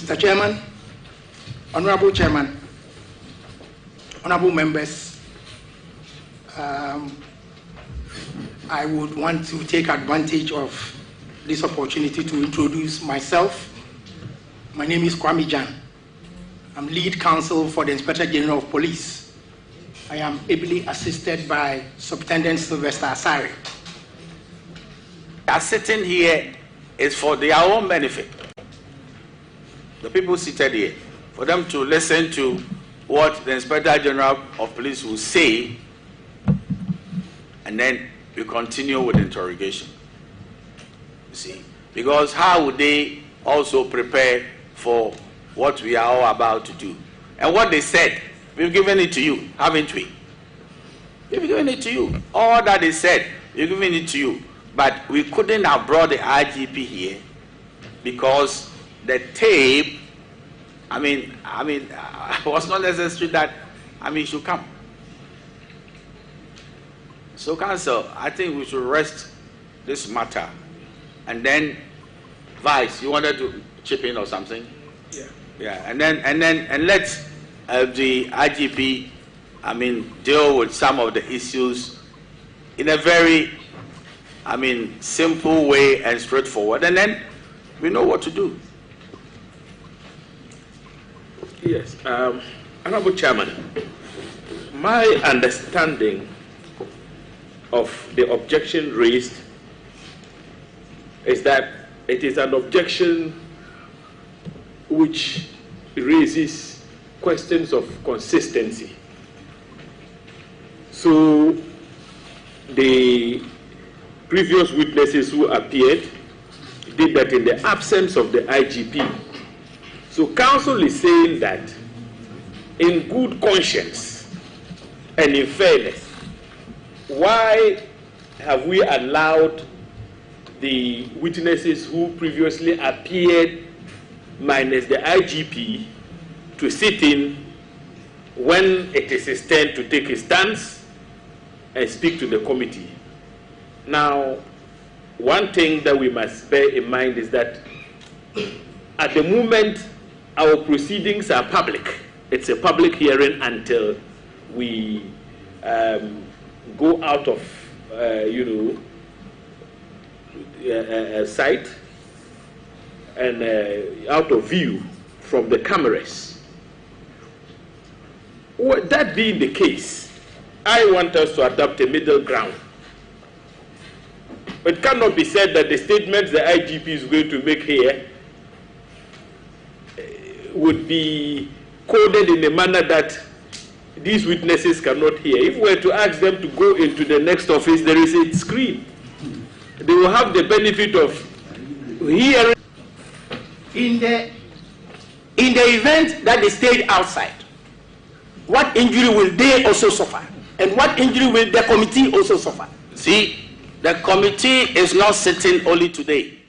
Mr. Chairman, Honorable Chairman, Honorable members, I would want to take advantage of this opportunity to introduce myself. My name is Kwame Jan. I'm lead counsel for the Inspector General of Police. I am ably assisted by Superintendent Sylvester Asari. Our sitting here is for their own benefit. The people seated here, for them to listen to what the Inspector General of Police will say, and then we continue with the interrogation. You see, because how would they also prepare for what we are all about to do? And what they said, we've given it to you, haven't we? We've given it to you. All that they said, we've given it to you. But we couldn't have brought the IGP here because the tape, it was not necessary that, it should come. So, Council, I think we should rest this matter. And then, Vice, you wanted to chip in or something? Yeah. Yeah, and let the IGP, deal with some of the issues in a very, simple way and straightforward. And then we know what to do. Yes, Honorable Chairman, my understanding of the objection raised is that it is an objection which raises questions of consistency. So the previous witnesses who appeared did that in the absence of the IGP. So counsel is saying that in good conscience and in fairness, why have we allowed the witnesses who previously appeared minus the IGP to sit in when it is his turn to take his stance and speak to the committee? Now, one thing that we must bear in mind is that at the moment, our proceedings are public. It's a public hearing until we go out of, sight and out of view from the cameras. Well, that being the case, I want us to adopt a middle ground. It cannot be said that the statements the IGP is going to make here would be coded in a manner that these witnesses cannot hear. If we were to ask them to go into the next office, there is a screen. They will have the benefit of hearing. In the event that they stayed outside, what injury will they also suffer? And what injury will the committee also suffer? See, the committee is not sitting only today.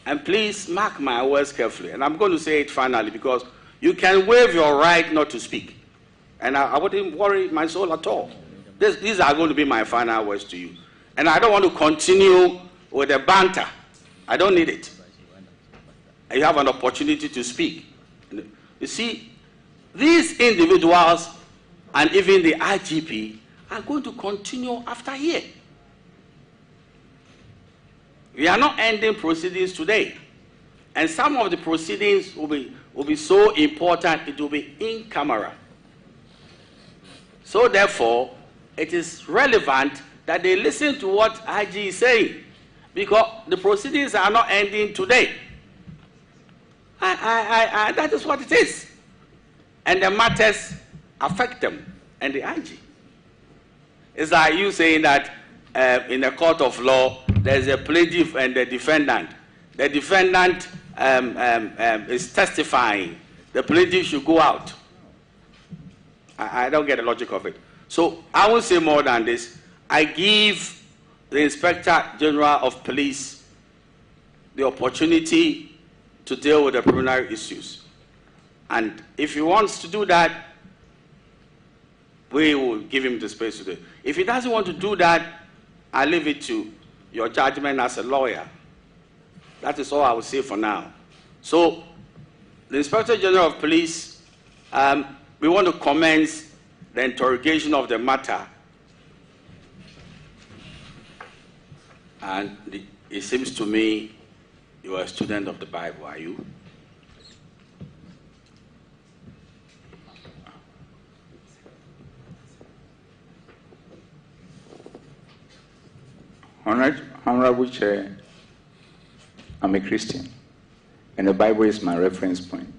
And please mark my words carefully. And I'm going to say it finally because you can waive your right not to speak. And I wouldn't worry my soul at all. These are going to be my final words to you. And I don't want to continue with the banter. I don't need it. You have an opportunity to speak. You see, these individuals and even the IGP are going to continue after here. We are not ending proceedings today. And some of the proceedings will be so important, it will be in camera. So therefore, it is relevant that they listen to what IG is saying, because the proceedings are not ending today. That is what it is. And the matters affect them and the IG. It's like you saying that in a court of law, there's a plaintiff and the defendant. The defendant is testifying. The plaintiff should go out. I don't get the logic of it. So I will say more than this. I give the Inspector General of Police the opportunity to deal with the preliminary issues. And if he wants to do that, we will give him the space to do it. If he doesn't want to do that, I leave it to your judgment as a lawyer. That is all I will say for now. So The Inspector General of Police, we want to commence the interrogation of the matter. And it seems to me you are a student of the Bible, are you? Honorable Chair, I'm a Christian, and the Bible is my reference point.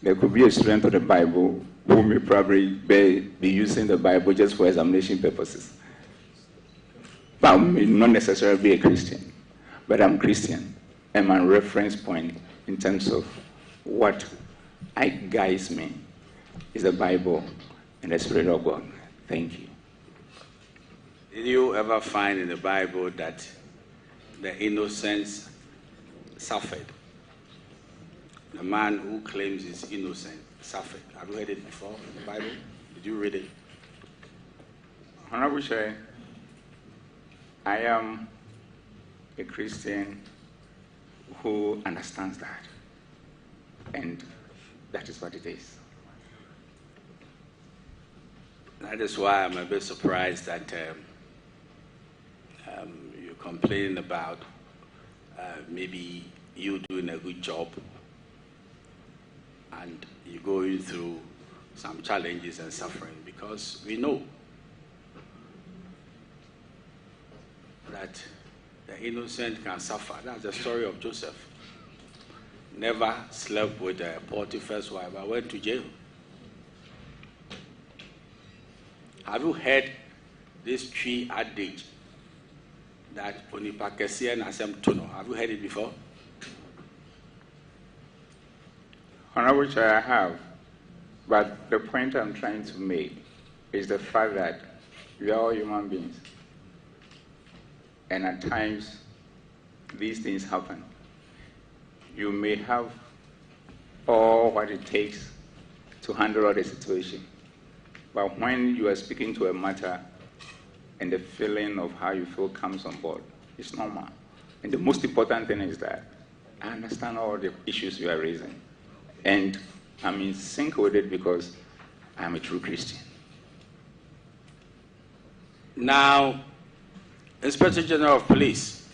There could be a student of the Bible who may probably be using the Bible just for examination purposes, but may not necessarily be a Christian. But I'm Christian, and my reference point in terms of what guides me is the Bible and the Spirit of God. Thank you. Did you ever find in the Bible that the innocent suffered? The man who claims he's innocent suffered. Have you heard it before in the Bible? Did you read it? Honorable Chair, I am a Christian who understands that, and that is what it is. That is why I'm a bit surprised that you're complaining about maybe you doing a good job and you're going through some challenges and suffering, because we know that the innocent can suffer. That's the story of Joseph. Never slept with Potiphar's wife, but went to jail. Have you heard this tree adage that onipakesiye na asem tuno? Have you heard it before? Honorable Chair, I have, but the point I'm trying to make is the fact that we are all human beings, and at times these things happen. You may have all what it takes to handle the situation, but when you are speaking to a matter and the feeling of how you feel comes on board, it's normal. And the most important thing is that I understand all the issues you are raising, and I'm in sync with it because I'm a true Christian. Now, Inspector General of Police,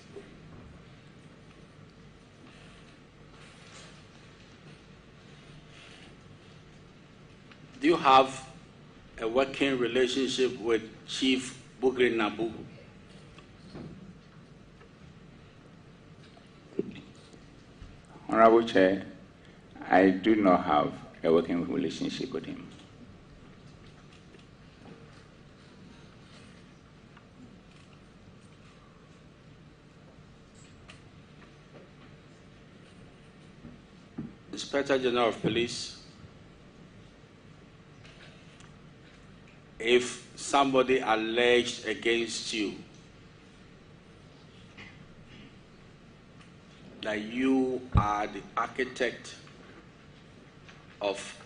do you have a working relationship with Chief Bugri Nabu? Honorable Chair, I do not have a working relationship with him. Inspector General of Police, if somebody alleged against you that you are the architect of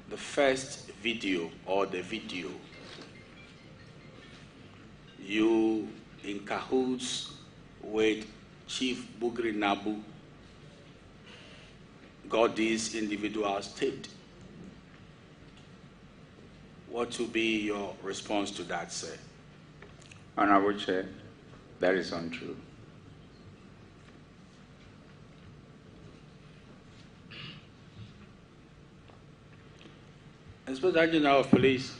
the first video or the video, you in cahoots with Chief Bugri Nabu, got these individuals taped, what will be your response to that, sir? Honorable Chair, that is untrue. Inspector General of Police,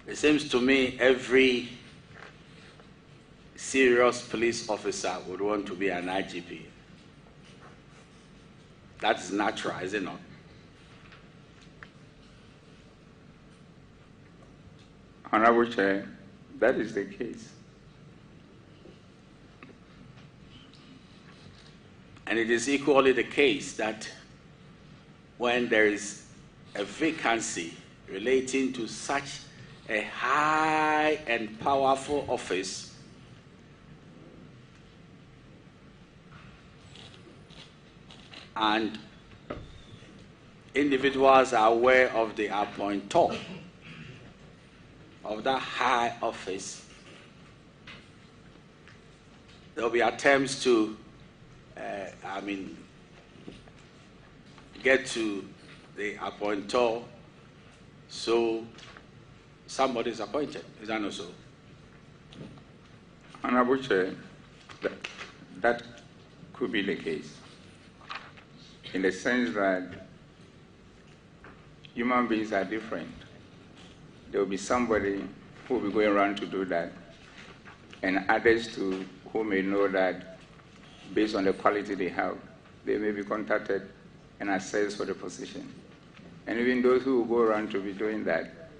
it seems to me every serious police officer would want to be an IGP. That's natural, is it not? Honorable Chair, that is the case. And it is equally the case that when there is a vacancy relating to such a high and powerful office, and individuals are aware of the appointor of that high office, there will be attempts to, get to the appointor, so somebody is appointed. Is that not so? Honorable Chair, that could be the case, in the sense that human beings are different. There will be somebody who will be going around to do that, and others too who may know that based on the quality they have, they may be contacted and assessed for the position. And even those who will go around to be doing that,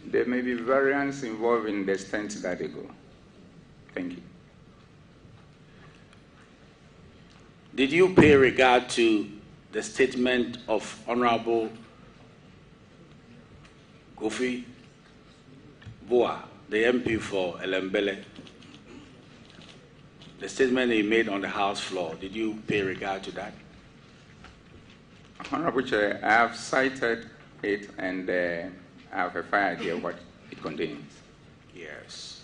there may be variance involved in the extent that they go. Thank you. Did you pay regard to the statement of Honorable Kofi Boa, the MP for Elembele? The statement he made on the House floor, did you pay regard to that? Honorable Chair, I have cited it and I have a fair idea what it contains. Yes.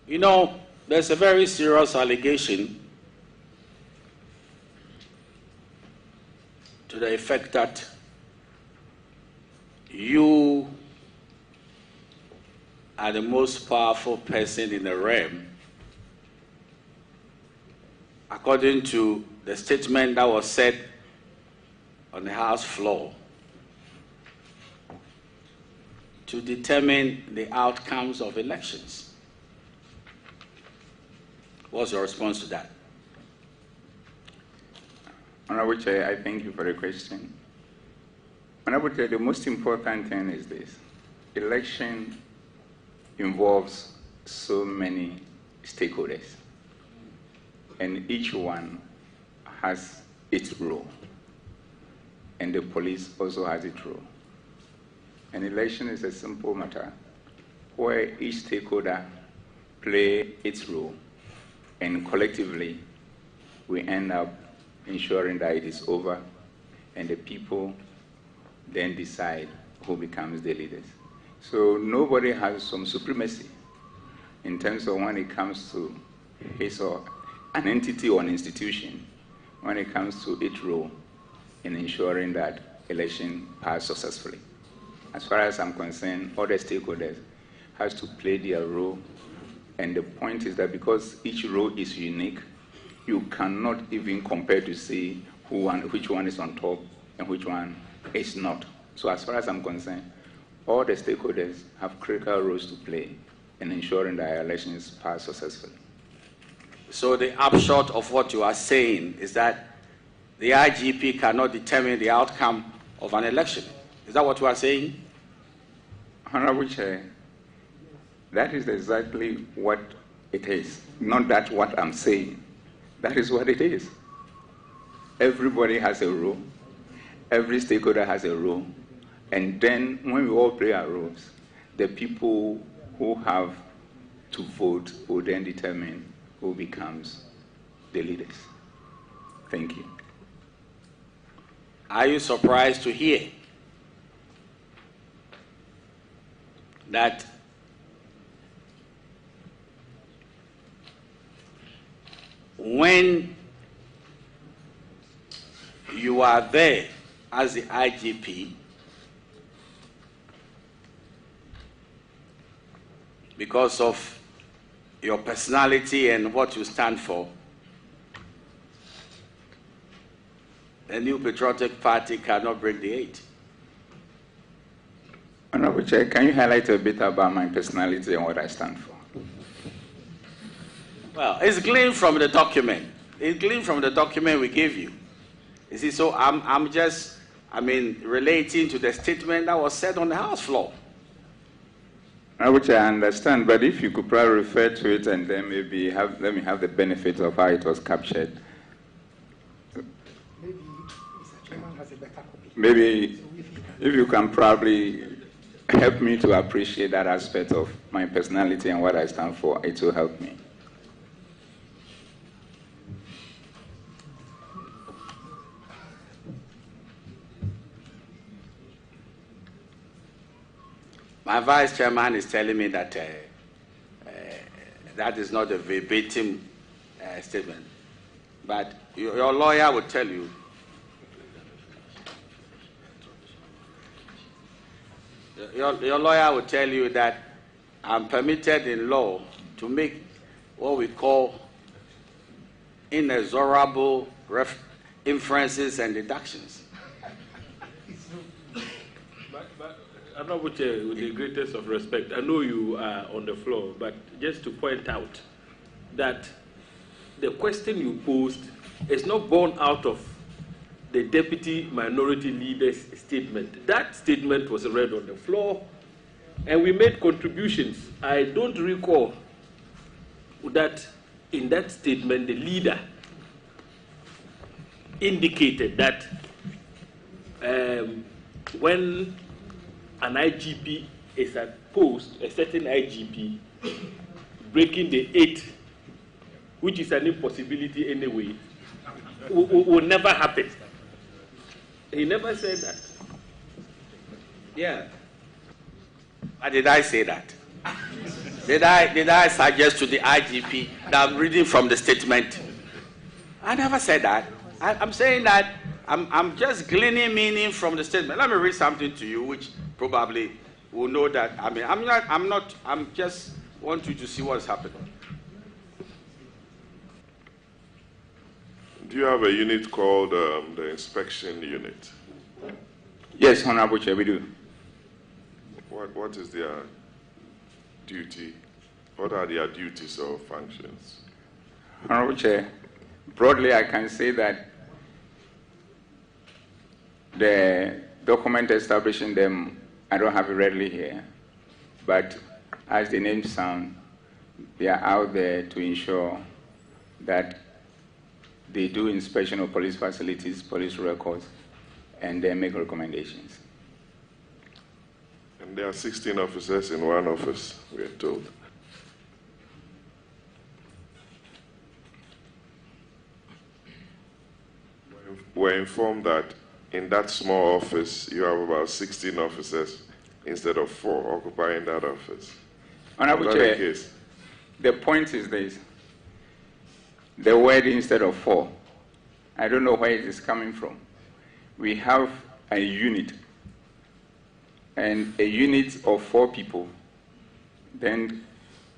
You know, there's a very serious allegation to the effect that you are the most powerful person in the realm, according to the statement that was said on the House floor, to determine the outcomes of elections. What's your response to that? Honorable Chair, I thank you for the question. Honorable Chair, the most important thing is this. Election involves so many stakeholders, and each one has its role, and the police also has its role. An election is a simple matter where each stakeholder play its role, and collectively we end up ensuring that it is over, and the people then decide who becomes the leaders. So nobody has some supremacy in terms of when it comes to his or an entity or an institution, when it comes to its role in ensuring that election pass successfully. As far as I'm concerned, all the stakeholders has to play their role, and the point is that because each role is unique, you cannot even compare to see which one is on top and which one is not. So as far as I'm concerned, all the stakeholders have critical roles to play in ensuring that our elections pass successfully. So the upshot of what you are saying is that the IGP cannot determine the outcome of an election. Is that what you are saying? Honorable Chair, that is exactly what it is. Not that what I'm saying. That is what it is. Everybody has a role. Every stakeholder has a role. And then when we all play our roles, the people who have to vote will then determine who becomes the leaders. Thank you. Are you surprised to hear that when you are there as the IGP, because of your personality and what you stand for, the New Patriotic Party cannot break the 8? Honorable Chair, can you highlight a bit about my personality and what I stand for? Well, it's gleaned from the document. It's gleaned from the document we gave you. You see, so I'm just relating to the statement that was said on the House floor. Which I understand, but if you could probably refer to it and then maybe let me have the benefit of how it was captured. Maybe Mr. Chairman has a better copy. Maybe if you can probably help me to appreciate that aspect of my personality and what I stand for, it will help me. My vice chairman is telling me that that is not a verbatim statement. But your lawyer will tell you. Your lawyer will tell you that I'm permitted in law to make what we call inexorable inferences and deductions. But Honorable, with the greatest of respect, I know you are on the floor, but just to point out that the question you posed is not born out of the Deputy Minority Leader's statement. That statement was read on the floor, and we made contributions. I don't recall that in that statement the leader indicated that when an IGP is at post, a certain IGP, breaking the 8, which is an impossibility anyway, will never happen. He never said that. Yeah. But did I say that? Did I suggest to the IGP that I'm reading from the statement? I never said that. I'm saying that I'm just gleaning meaning from the statement. Let me read something to you, which probably will know that. I mean, I'm just want you to see what's happening. Do you have a unit called the inspection unit? Yes, Honorable Chair, we do. What is their duty? What are their duties or functions? Honorable Chair, broadly I can say that the document establishing them, I don't have it readily here, but as the name sounds, they are out there to ensure that they do inspection of police facilities, police records, and they make recommendations. And there are 16 officers in one office, we are told. We're informed that in that small office, you have about 16 officers instead of 4 occupying that office. Honorable Chair, the point is this. The word instead of 4, I don't know where it is coming from. We have a unit, and a unit of 4 people, then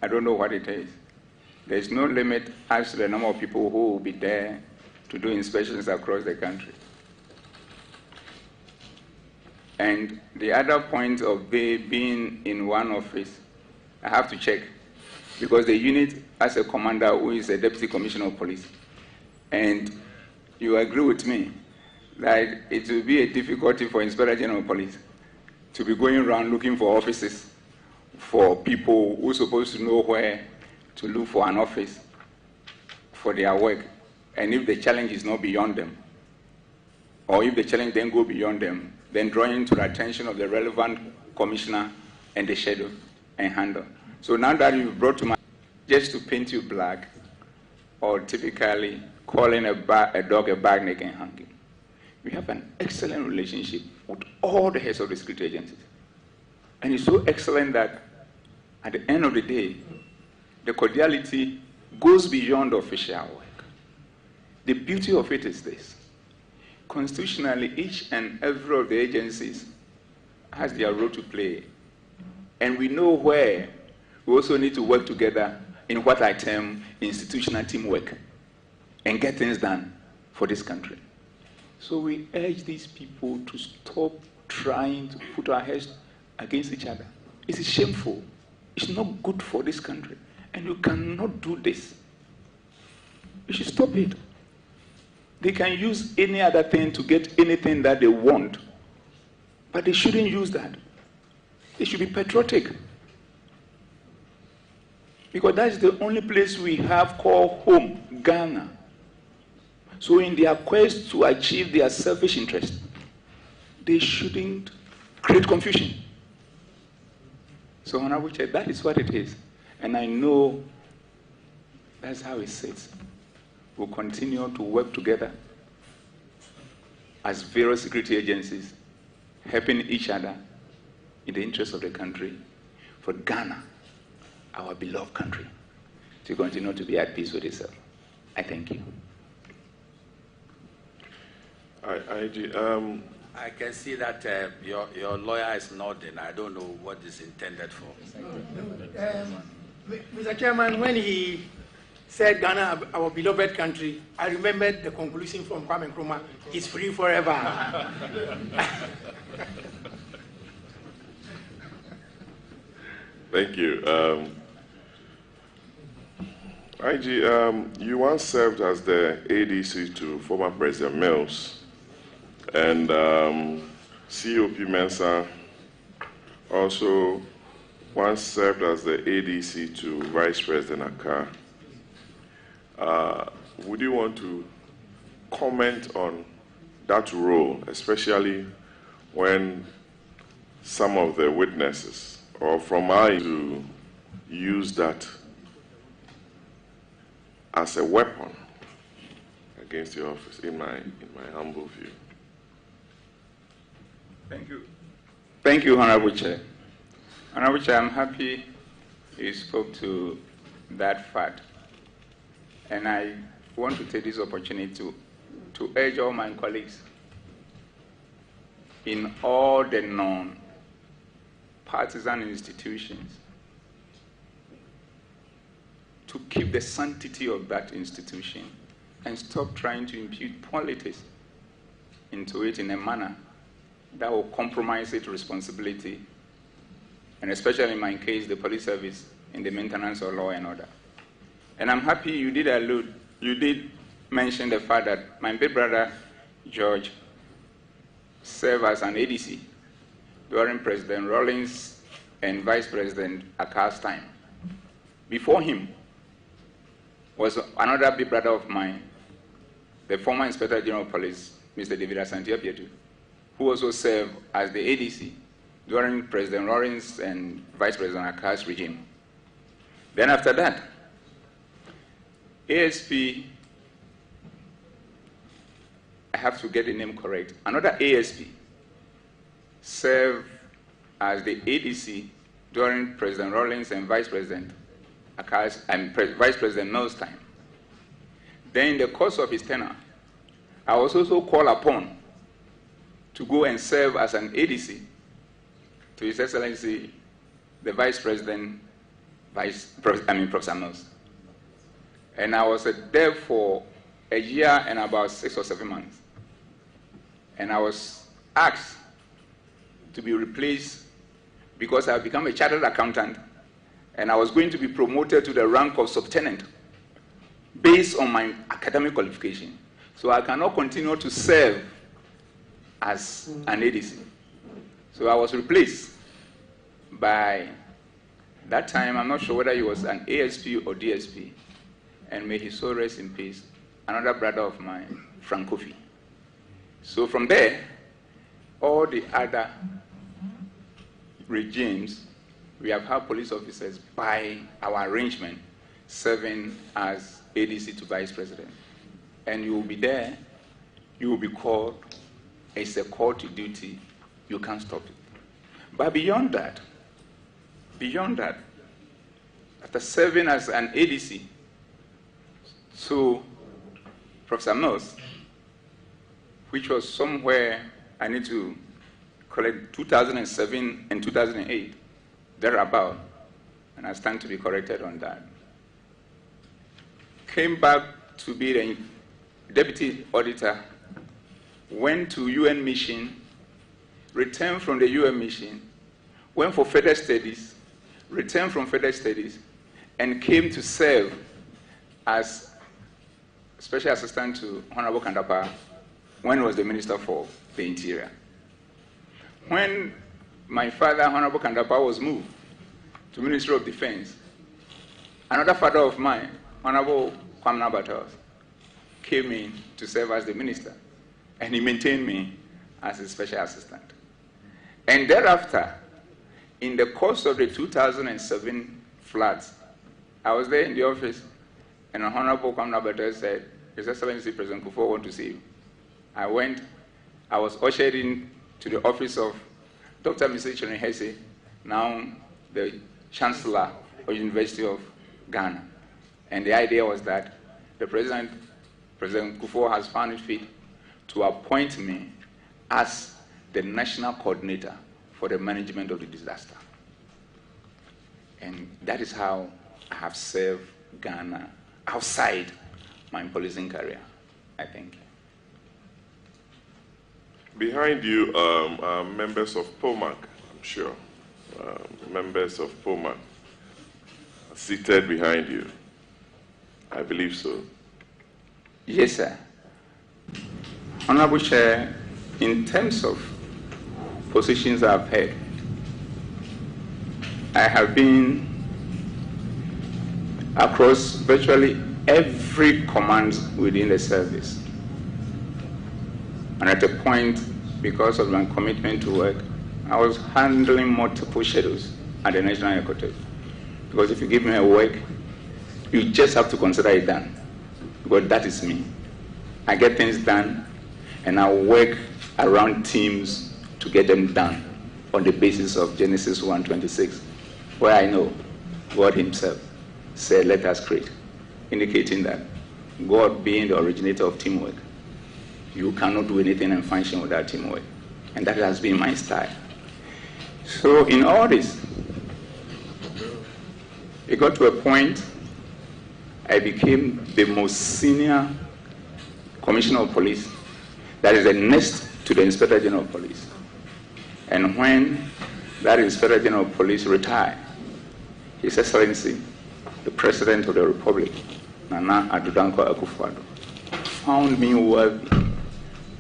I don't know what it is. There's no limit as to the number of people who will be there to do inspections across the country. And the other point of they being in one office, I have to check, because the unit has a commander who is a deputy commissioner of police. And you agree with me that it will be a difficulty for Inspector General of Police to be going around looking for offices for people who are supposed to know where to look for an office for their work. And if the challenge is not beyond them, or if the challenge then go beyond them, then drawing to the attention of the relevant commissioner and the schedule and handle. So now that you've brought to my, just to paint you black, or typically calling a dog a bag neck and hanging. We have an excellent relationship with all the heads of the security agencies. And it's so excellent that at the end of the day, the cordiality goes beyond official work. The beauty of it is this. Constitutionally, each and every of the agencies has their role to play. And we know where we also need to work together in what I term institutional teamwork and get things done for this country. So we urge these people to stop trying to put our heads against each other. It's shameful. It's not good for this country. And you cannot do this. You should stop it. They can use any other thing to get anything that they want. But they shouldn't use that. They should be patriotic. Because that's the only place we have called home, Ghana. So in their quest to achieve their selfish interest, they shouldn't create confusion. So Honorable Chair, that is what it is. And I know that's how it sits. We'll continue to work together as various security agencies, helping each other in the interest of the country for Ghana, our beloved country, to continue to be at peace with itself. I thank you. I can see that your lawyer is nodding. I don't know what is intended for. Mr. Chairman, when he said Ghana, our beloved country, I remembered the conclusion from Kwame Nkrumah, it's free forever. Thank you. IG, you once served as the ADC to former President Mills, and COP Mensah also once served as the ADC to Vice President Akkar. Would you want to comment on that role, especially when some of the witnesses, or from I, to use that as a weapon against your office, in my humble view? Thank you. Thank you, Honorable Chair. Honorable Chair, I'm happy you spoke to that fact. And I want to take this opportunity to urge all my colleagues in all the non-partisan institutions to keep the sanctity of that institution and stop trying to impute politics into it in a manner that will compromise its responsibility, and especially in my case, the police service in the maintenance of law and order. And I'm happy you did mention the fact that my big brother, George, served as an ADC during President Rawlings and Vice President Akkar's time. Before him was another big brother of mine, the former Inspector General of Police, Mr. David Asante-Apietu, who also served as the ADC during President Rawlings and Vice President Akkar's regime. Then after that, ASP, I have to get the name correct, another ASP served as the ADC during President Rawlings and Vice President Akkar's and Vice President Mills' time. Then in the course of his tenure, I was also called upon to go and serve as an ADC to His Excellency, the Vice President, Professor Mills. And I was there for a year and about 6 or 7 months. And I was asked to be replaced because I had become a chartered accountant and I was going to be promoted to the rank of subtenant based on my academic qualification. So I cannot continue to serve as an ADC. So I was replaced by, that time, I'm not sure whether he was an ASP or DSP, and may his soul rest in peace, another brother of mine, Frank Kofi. So from there, all the other regimes, we have had police officers by our arrangement serving as ADC to Vice President. And you will be there, you will be called, it's a call to duty, you can't stop it. But beyond that, after serving as an ADC, so Professor Mills, which was somewhere, I need to collect 2007 and 2008, thereabout, and I stand to be corrected on that, came back to be the deputy auditor, went to UN mission, returned from the UN mission, went for further studies, returned from further studies, and came to serve as Special Assistant to Honorable Kandapa when he was the Minister for the Interior. When my father, Honorable Kandapa, was moved to Ministry of Defense, another father of mine, Honorable Kwamna Batos, came in to serve as the minister, and he maintained me as his special assistant. And thereafter, in the course of the 2007 floods, I was there in the office, and Honorable Kwamna Batos said, His Excellency President Kufuor wants to see you. I went, I was ushered in to the office of Dr. Mr. Chenehese, now the Chancellor of University of Ghana. And the idea was that the President Kufuor, has found it fit to appoint me as the national coordinator for the management of the disaster. And that is how I have served Ghana outside my policing career, I think. Behind you are members of POMAC, I'm sure. Members of POMAC are seated behind you. I believe so. Yes, sir. Honorable Chair, in terms of positions I've held, I have been across virtually every command within the service. And at a point, because of my commitment to work, I was handling multiple schedules at the National Headquarters. Because if you give me a work, you just have to consider it done. Because that is me. I get things done, and I work around teams to get them done on the basis of Genesis 1:26, where I know God himself said, let us create, indicating that God being the originator of teamwork, you cannot do anything and function without teamwork. And that has been my style. So in all this, it got to a point I became the most senior Commissioner of Police, that is the next to the Inspector General of Police. And when that Inspector General of Police retired, His Excellency, the President of the Republic, Nana Addo Dankwa Akufo-Addo, found me worthy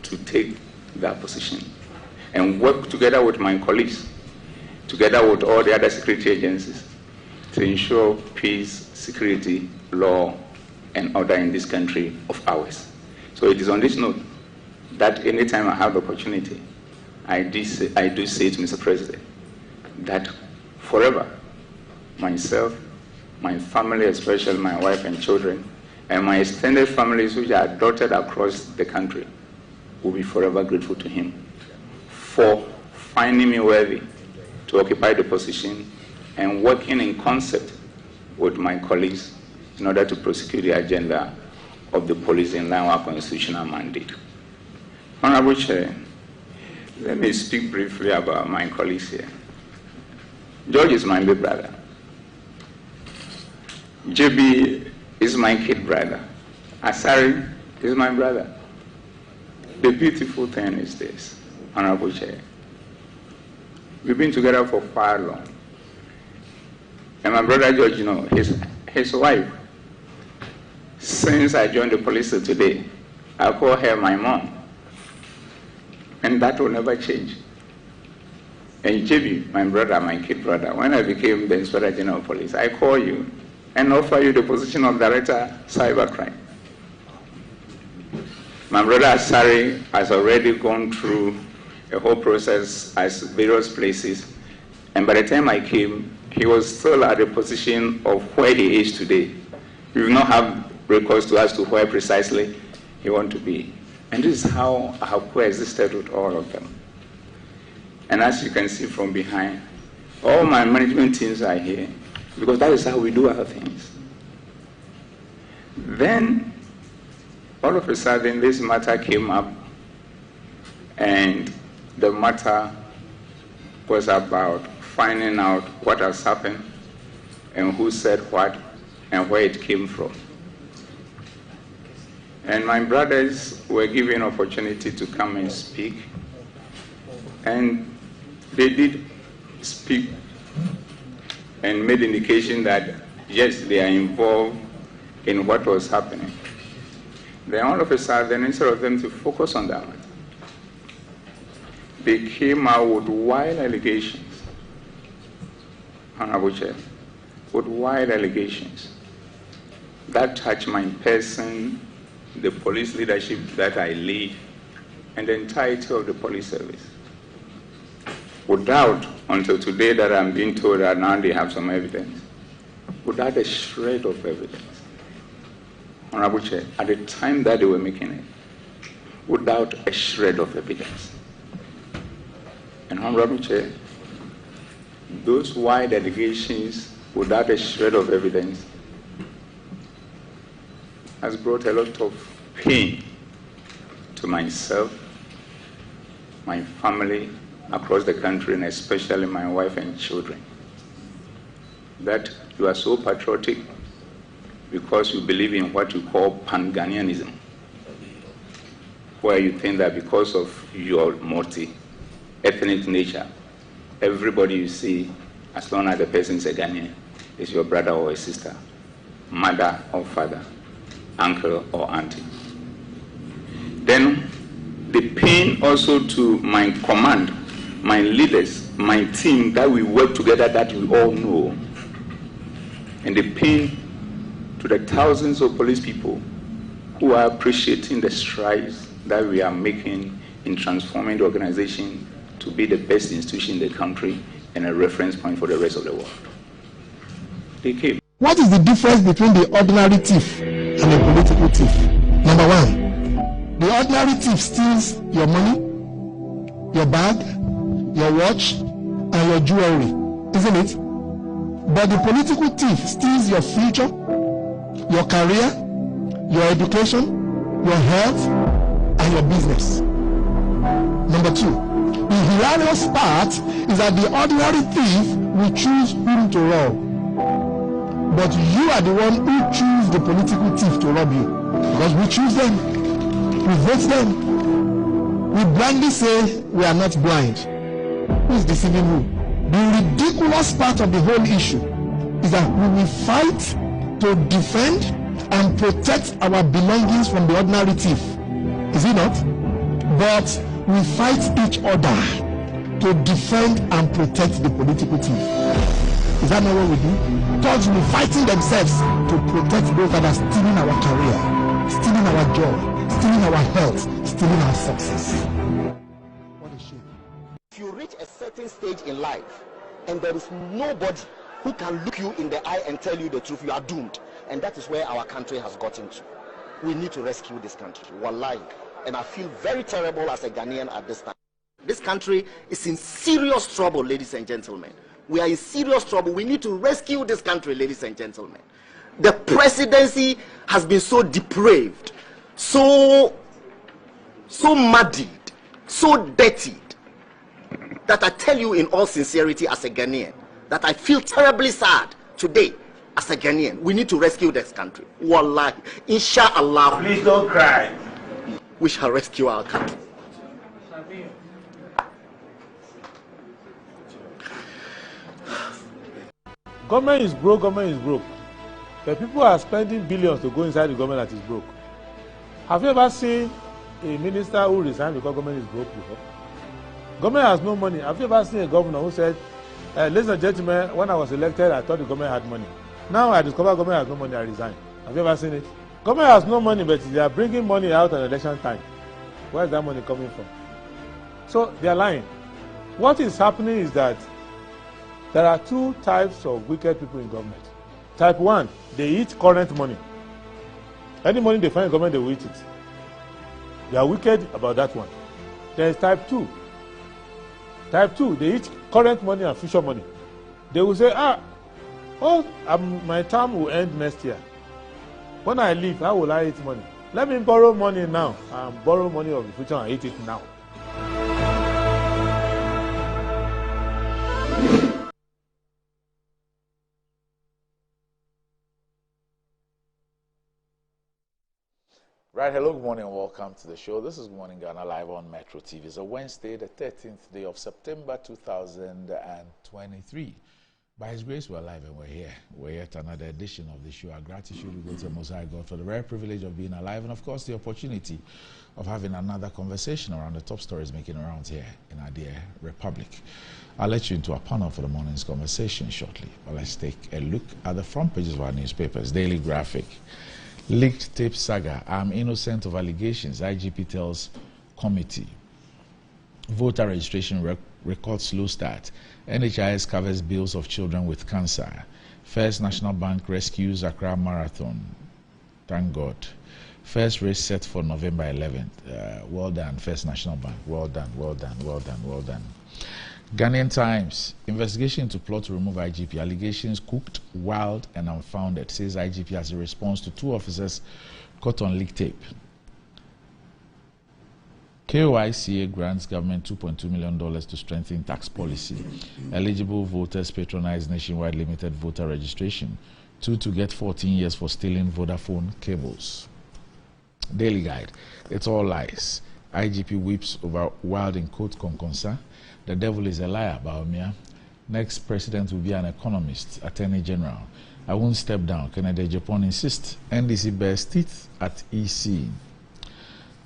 to take that position and work together with my colleagues, together with all the other security agencies, to ensure peace, security, law, and order in this country of ours. So it is on this note that anytime I have the opportunity, I do say to Mr. President that forever, myself, my family, especially my wife and children, and my extended families which are dotted across the country, will be forever grateful to him for finding me worthy to occupy the position and working in concert with my colleagues in order to prosecute the agenda of the police in line with our constitutional mandate. Honorable Chair, let me speak briefly about my colleagues here. George is my big brother. JB is my kid brother. Asari is my brother. The beautiful thing is this, Honorable Chair. We've been together for far long. And my brother George, you know, his wife, since I joined the police till today, I call her my mom. And that will never change. And JB, my brother, my kid brother, when I became the Inspector General of Police, I call you and offer you the position of Director Cybercrime. My brother Asari has already gone through a whole process at various places, and by the time I came, he was still at the position of where he is today. We will not have recourse to as to where precisely he wants to be. And this is how I have coexisted with all of them. And as you can see from behind, all my management teams are here, because that is how we do our things. Then, all of a sudden, this matter came up, and the matter was about finding out what has happened and who said what and where it came from. And my brothers were given opportunity to come and speak, and they did speak and made indication that yes, they are involved in what was happening. Then all of a sudden, instead of them to focus on that, they came out with wild allegations, Honorable Chair, with wild allegations that touch my person, the police leadership that I lead, and the entirety of the police service. Without, until today that I'm being told that now they have some evidence, without a shred of evidence. Honorable Chair, at the time that they were making it, without a shred of evidence. And Honorable Chair, those wide allegations without a shred of evidence has brought a lot of pain to myself, my family across the country, and especially my wife and children. That you are so patriotic because you believe in what you call Pan-Ghanaianism, where you think that because of your multi-ethnic nature, everybody you see, as long as the person is a Ghanaian, is your brother or a sister, mother or father, uncle or auntie. Then the pain also to my command, my leaders, my team, that we work together, that we all know, and the pain to the thousands of police people who are appreciating the strides that we are making in transforming the organization to be the best institution in the country and a reference point for the rest of the world. They came. What is the difference between the ordinary thief and the political thief? Number one, the ordinary thief steals your money, your bag, your watch, and your jewelry, isn't it? But the political thief steals your future, your career, your education, your health, and your business. Number two, the hilarious part is that the ordinary thief will choose whom to rob. But you are the one who choose the political thief to rob you. Because we choose them. We vote them. We blindly say we are not blind. Who is deceiving who? The ridiculous part of the whole issue is that we will fight to defend and protect our belongings from the ordinary thief. Is it not? But we fight each other to defend and protect the political thief. Is that not what we do? Thugs will be fighting themselves to protect those that are stealing our career, stealing our joy, stealing our health, stealing our success. What a shame. If you reach a certain stage in life and there is nobody who can look you in the eye and tell you the truth, you are doomed. And that is where our country has gotten to. We need to rescue this country. Wallahi. And I feel very terrible as a Ghanaian at this time. This country is in serious trouble, ladies and gentlemen. We are in serious trouble. We need to rescue this country, ladies and gentlemen. The presidency has been so depraved, so muddied, so dirtied, that I tell you in all sincerity as a Ghanaian, that I feel terribly sad today as a Ghanaian. We need to rescue this country. Wallahi. Inshallah. Please don't cry. We shall rescue our country. Government is broke, government is broke. The people are spending billions to go inside the government that is broke. Have you ever seen a minister who resigned because government is broke before? Government has no money. Have you ever seen a governor who said, ladies and gentlemen, when I was elected, I thought the government had money. Now I discover government has no money, I resign. Have you ever seen it? Government has no money, but they are bringing money out at election time. Where is that money coming from? So they are lying. What is happening is that there are two types of wicked people in government. Type 1, they eat current money. Any money they find in government, they will eat it. They are wicked about that one. There is type 2. Type 2, they eat current money and future money. They will say, my term will end next year. When I leave, how will I eat money? Let me borrow money now and borrow money of the future and eat it now. Right, hello, good morning and welcome to the show. This is Good Morning Ghana live on Metro TV. It's a Wednesday, the 13th day of September 2023. By His grace, we're live and we're here. We're here to another edition of the show. Our gratitude will go to the Most High God for the very privilege of being alive and, of course, the opportunity of having another conversation around the top stories making rounds here in our dear Republic. I'll let you into our panel for the morning's conversation shortly. But let's take a look at the front pages of our newspapers. Daily Graphic. Leaked tape saga. I'm innocent of allegations. IGP tells committee. Voter registration record slow start. NHIS covers bills of children with cancer. First National Bank rescues Accra Marathon. Thank God. First race set for November 11th. Well done, First National Bank. Well done, well done, well done, well done. Ghanaian Times, investigation into plot to remove IGP. Allegations cooked, wild, and unfounded, says IGP as a response to 2 officers caught on leak tape. KOICA grants government $2.2 million to strengthen tax policy. Eligible voters patronize nationwide limited voter registration. 2 to get 14 years for stealing Vodafone cables. Daily Guide, it's all lies. IGP weeps over wild in court conconsa. The devil is a liar, Baumia. Next president will be an economist, attorney general. I won't step down. Kennedy Japan insists. NDC bears teeth at EC.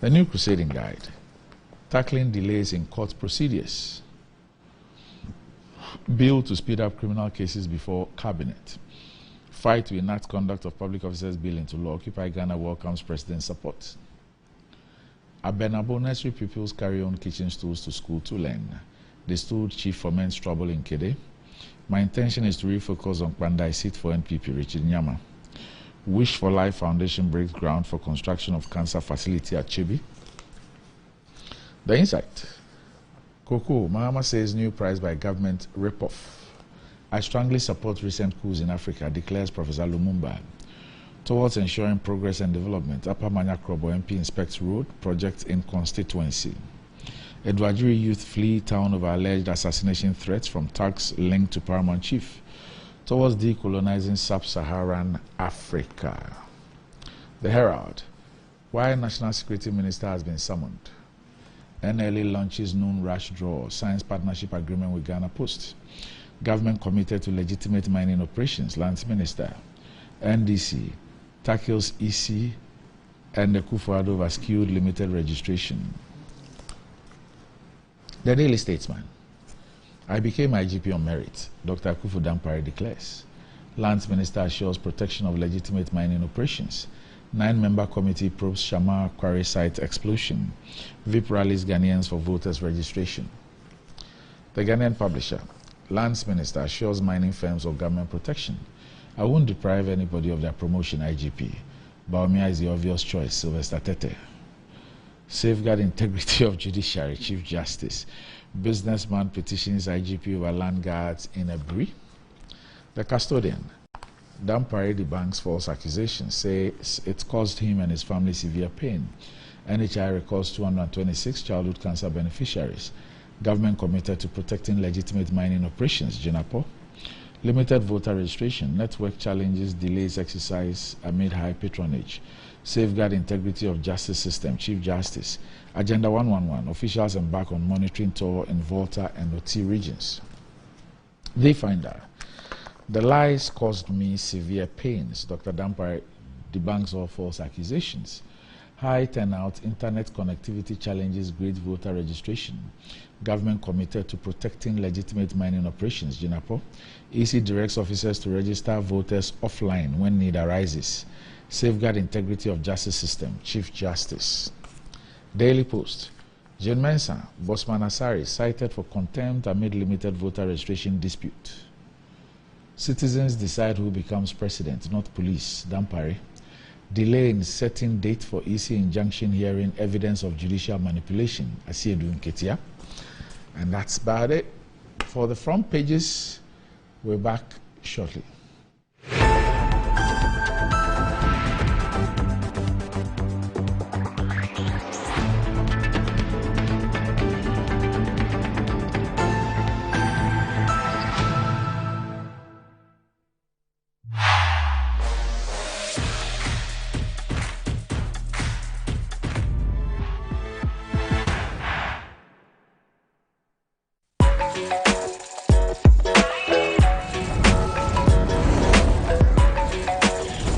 The New Crusading Guide, tackling delays in court procedures. Bill to speed up criminal cases before cabinet. Fight to enact conduct of public officers bill into law. Occupy Ghana welcomes president's support. Abenabo nursery pupils carry on kitchen stools to school to learn. The stool chief foments trouble in Kede. My intention is to refocus on Kwandai seat for NPP, Richard Nyama. Wish for Life Foundation breaks ground for construction of cancer facility at Chibi. The Insight. Cocoa, Mahama says new price by government rip-off. I strongly support recent coups in Africa, declares Professor Lumumba. Towards ensuring progress and development, Upper Manya Krobo MP inspects road projects in constituency. Edwardjiri youth flee town over alleged assassination threats from thugs linked to Paramount Chief. Towards decolonizing sub-Saharan Africa. The Herald. Why National Security Minister has been summoned. NLA launches noon rush draw, signs partnership agreement with Ghana Post. Government committed to legitimate mining operations, Lands Minister. NDC tackles EC and the Kufuor over skewed limited registration. The Daily Statesman. I became IGP on merit, Dr. Kufuor Dampare declares. Lands Minister assures protection of legitimate mining operations. 9-member committee probes Shamar quarry site explosion. VIP rallies Ghanaians for voters registration. The Ghanaian Publisher. Lands Minister assures mining firms of government protection. I won't deprive anybody of their promotion, IGP. Baumia is the obvious choice, Sylvester Tete. Safeguard integrity of judiciary, Chief Justice. Businessman petitions IGP over land guards in Ebri. The Custodian. Dampare debunks false accusations, says it caused him and his family severe pain. NHI records 226 childhood cancer beneficiaries. Government committed to protecting legitimate mining operations, Jinapo. Limited voter registration, network challenges, delays exercise amid high patronage. Safeguard integrity of justice system, Chief Justice. Agenda 111, officials embark on monitoring tour in Volta and Oti regions. The Finder. The lies caused me severe pains. Dr. Dampare debunks all false accusations. High turnout, internet connectivity challenges great voter registration. Government committed to protecting legitimate mining operations, Jinapo. EC directs officers to register voters offline when need arises. Safeguard integrity of justice system, Chief Justice. Daily Post. Jane Mensah, Bosman Asari cited for contempt amid limited voter registration dispute. Citizens decide who becomes president, not police, Dampare. Delay in setting date for EC injunction hearing, evidence of judicial manipulation, Asiedu Nketia. And that's about it for the front pages. We're back shortly.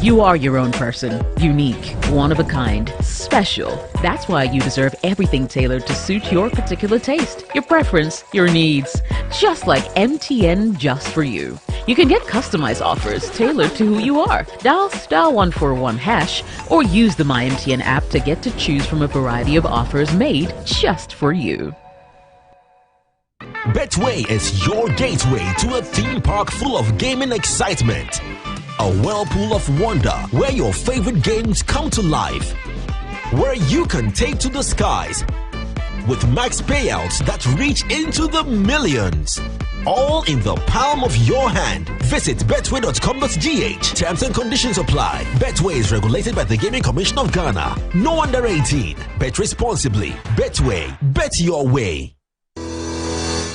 You are your own person, unique, one of a kind, special. That's why you deserve everything tailored to suit your particular taste, your preference, your needs. Just like MTN Just For You. You can get customized offers tailored to who you are. Dial *141# or use the MyMTN app to get to choose from a variety of offers made just for you. Betway is your gateway to a theme park full of gaming excitement. A whirlpool of wonder where your favorite games come to life. Where you can take to the skies with max payouts that reach into the millions. All in the palm of your hand. Visit betway.com.gh. Terms and conditions apply. Betway is regulated by the Gaming Commission of Ghana. No under 18. Bet responsibly. Betway. Bet your way.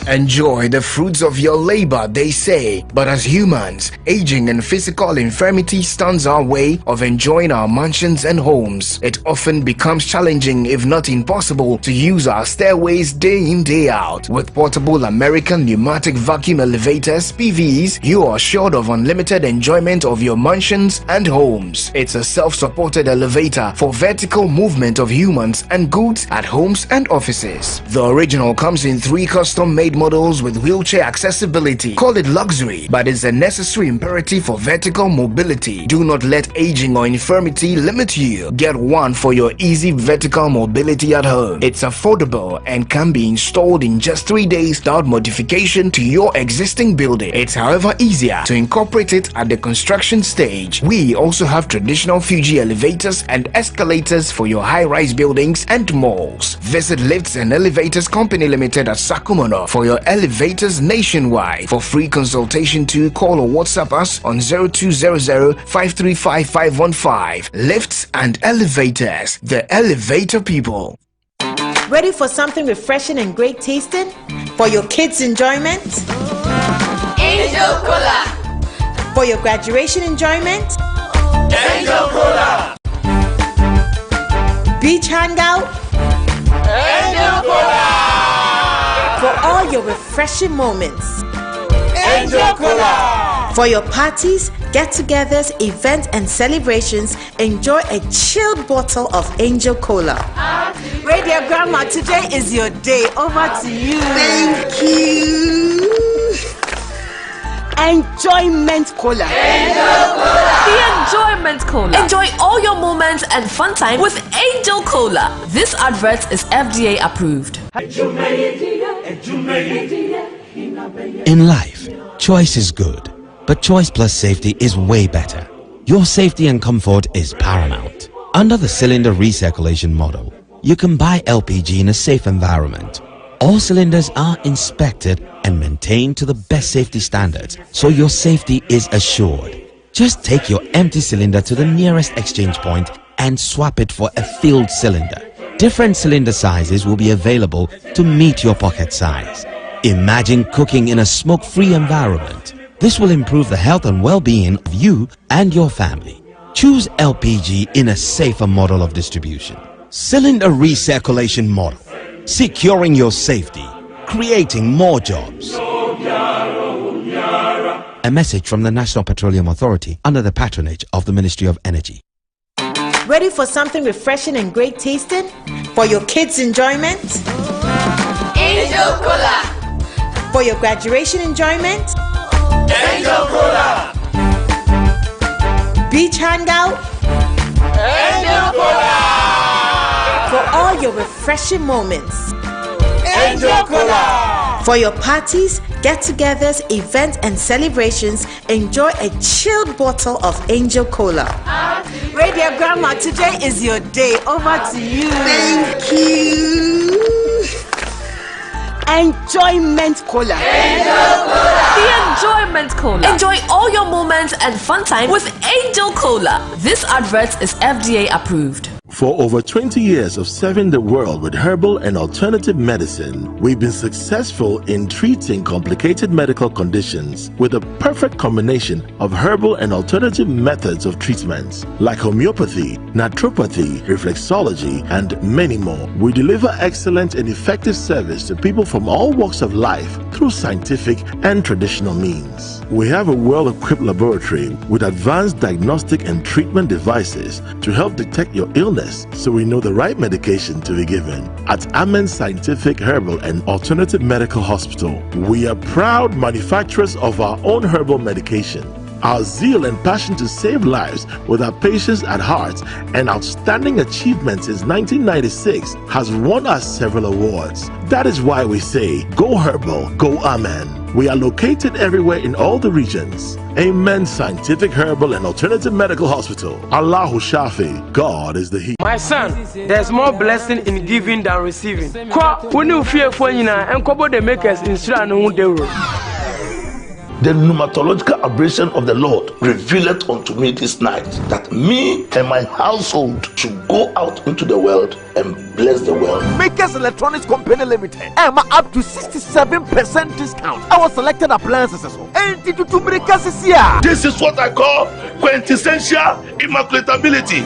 Enjoy the fruits of your labor, they say. But as humans, aging and physical infirmity stands our way of enjoying our mansions and homes. It often becomes challenging, if not impossible, to use our stairways day in, day out. With portable American pneumatic vacuum elevators, PVs, you are assured of unlimited enjoyment of your mansions and homes. It's a self-supported elevator for vertical movement of humans and goods at homes and offices. The original comes in 3 custom-made models with wheelchair accessibility. Call it luxury, but it's a necessary imperative for vertical mobility. Do not let aging or infirmity limit you. Get one for your easy vertical mobility at home. It's affordable and can be installed in just 3 days without modification to your existing building. It's however easier to incorporate it at the construction stage. We also have traditional Fuji elevators and escalators for your high-rise buildings and malls. Visit Lifts and Elevators Company Limited at Sakumono for your elevators nationwide. For free consultation to call or WhatsApp us on 0200-535-515. Lifts and Elevators, the elevator people. Ready for something refreshing and great tasting? For your kids' enjoyment? Angel Cola. For your graduation enjoyment? Angel Cola. Beach hangout? Angel Cola. For all your refreshing moments? Angel Cola. For your parties, get-togethers, events, and celebrations, enjoy a chilled bottle of Angel Cola. Radio Grandma, today is your day. Over to you. Thank you. Enjoyment Cola. Angel Cola. The Enjoyment Cola. Enjoy all your moments and fun time with Angel Cola. This advert is FDA approved. In life, choice is good, but choice plus safety is way better. Your safety and comfort is paramount. Under the cylinder recirculation model, you can buy LPG in a safe environment. All cylinders are inspected and maintained to the best safety standards, so your safety is assured. Just take your empty cylinder to the nearest exchange point and swap it for a filled cylinder. Different cylinder sizes will be available to meet your pocket size. Imagine cooking in a smoke-free environment. This will improve the health and well-being of you and your family. Choose LPG in a safer model of distribution. Cylinder recirculation model. Securing your safety, creating more jobs. A message from the National Petroleum Authority under the patronage of the Ministry of Energy. Ready for something refreshing and great tasting? For your kids' enjoyment? Angel Cola. For your graduation enjoyment? Angel Cola. Beach hangout? Angel Cola. For all your refreshing moments? Angel Cola. For your parties, get-togethers, events, and celebrations, enjoy a chilled bottle of Angel Cola. Radio Grandma, today is your day. Over to you. Thank you. Enjoyment Cola. Angel Cola. The Enjoyment Cola. Enjoy all your moments and fun time with Angel Cola. This advert is FDA approved. For over 20 years of serving the world with herbal and alternative medicine, we've been successful in treating complicated medical conditions with a perfect combination of herbal and alternative methods of treatments like homeopathy, naturopathy, reflexology, and many more. We deliver excellent and effective service to people from all walks of life through scientific and traditional means. We have a well-equipped laboratory with advanced diagnostic and treatment devices to help detect your illness so we know the right medication to be given. At Amen Scientific Herbal and Alternative Medical Hospital, we are proud manufacturers of our own herbal medication. Our zeal and passion to save lives with our patients at heart and outstanding achievements since 1996 has won us several awards. That is why we say, go herbal, go amen. We are located everywhere in all the regions. Amen Scientific Herbal and Alternative Medical Hospital. Allahu Shafi, God is the healer. My son, there's more blessing in giving than receiving. When you fear for you now, and couple the makers in The pneumatological aberration of the Lord revealed unto me this night that me and my household should go out into the world and bless the world. Makers Electronics Company Limited. Up to 67% discount. Our selected appliances. This is what I call quintessential immaculatability.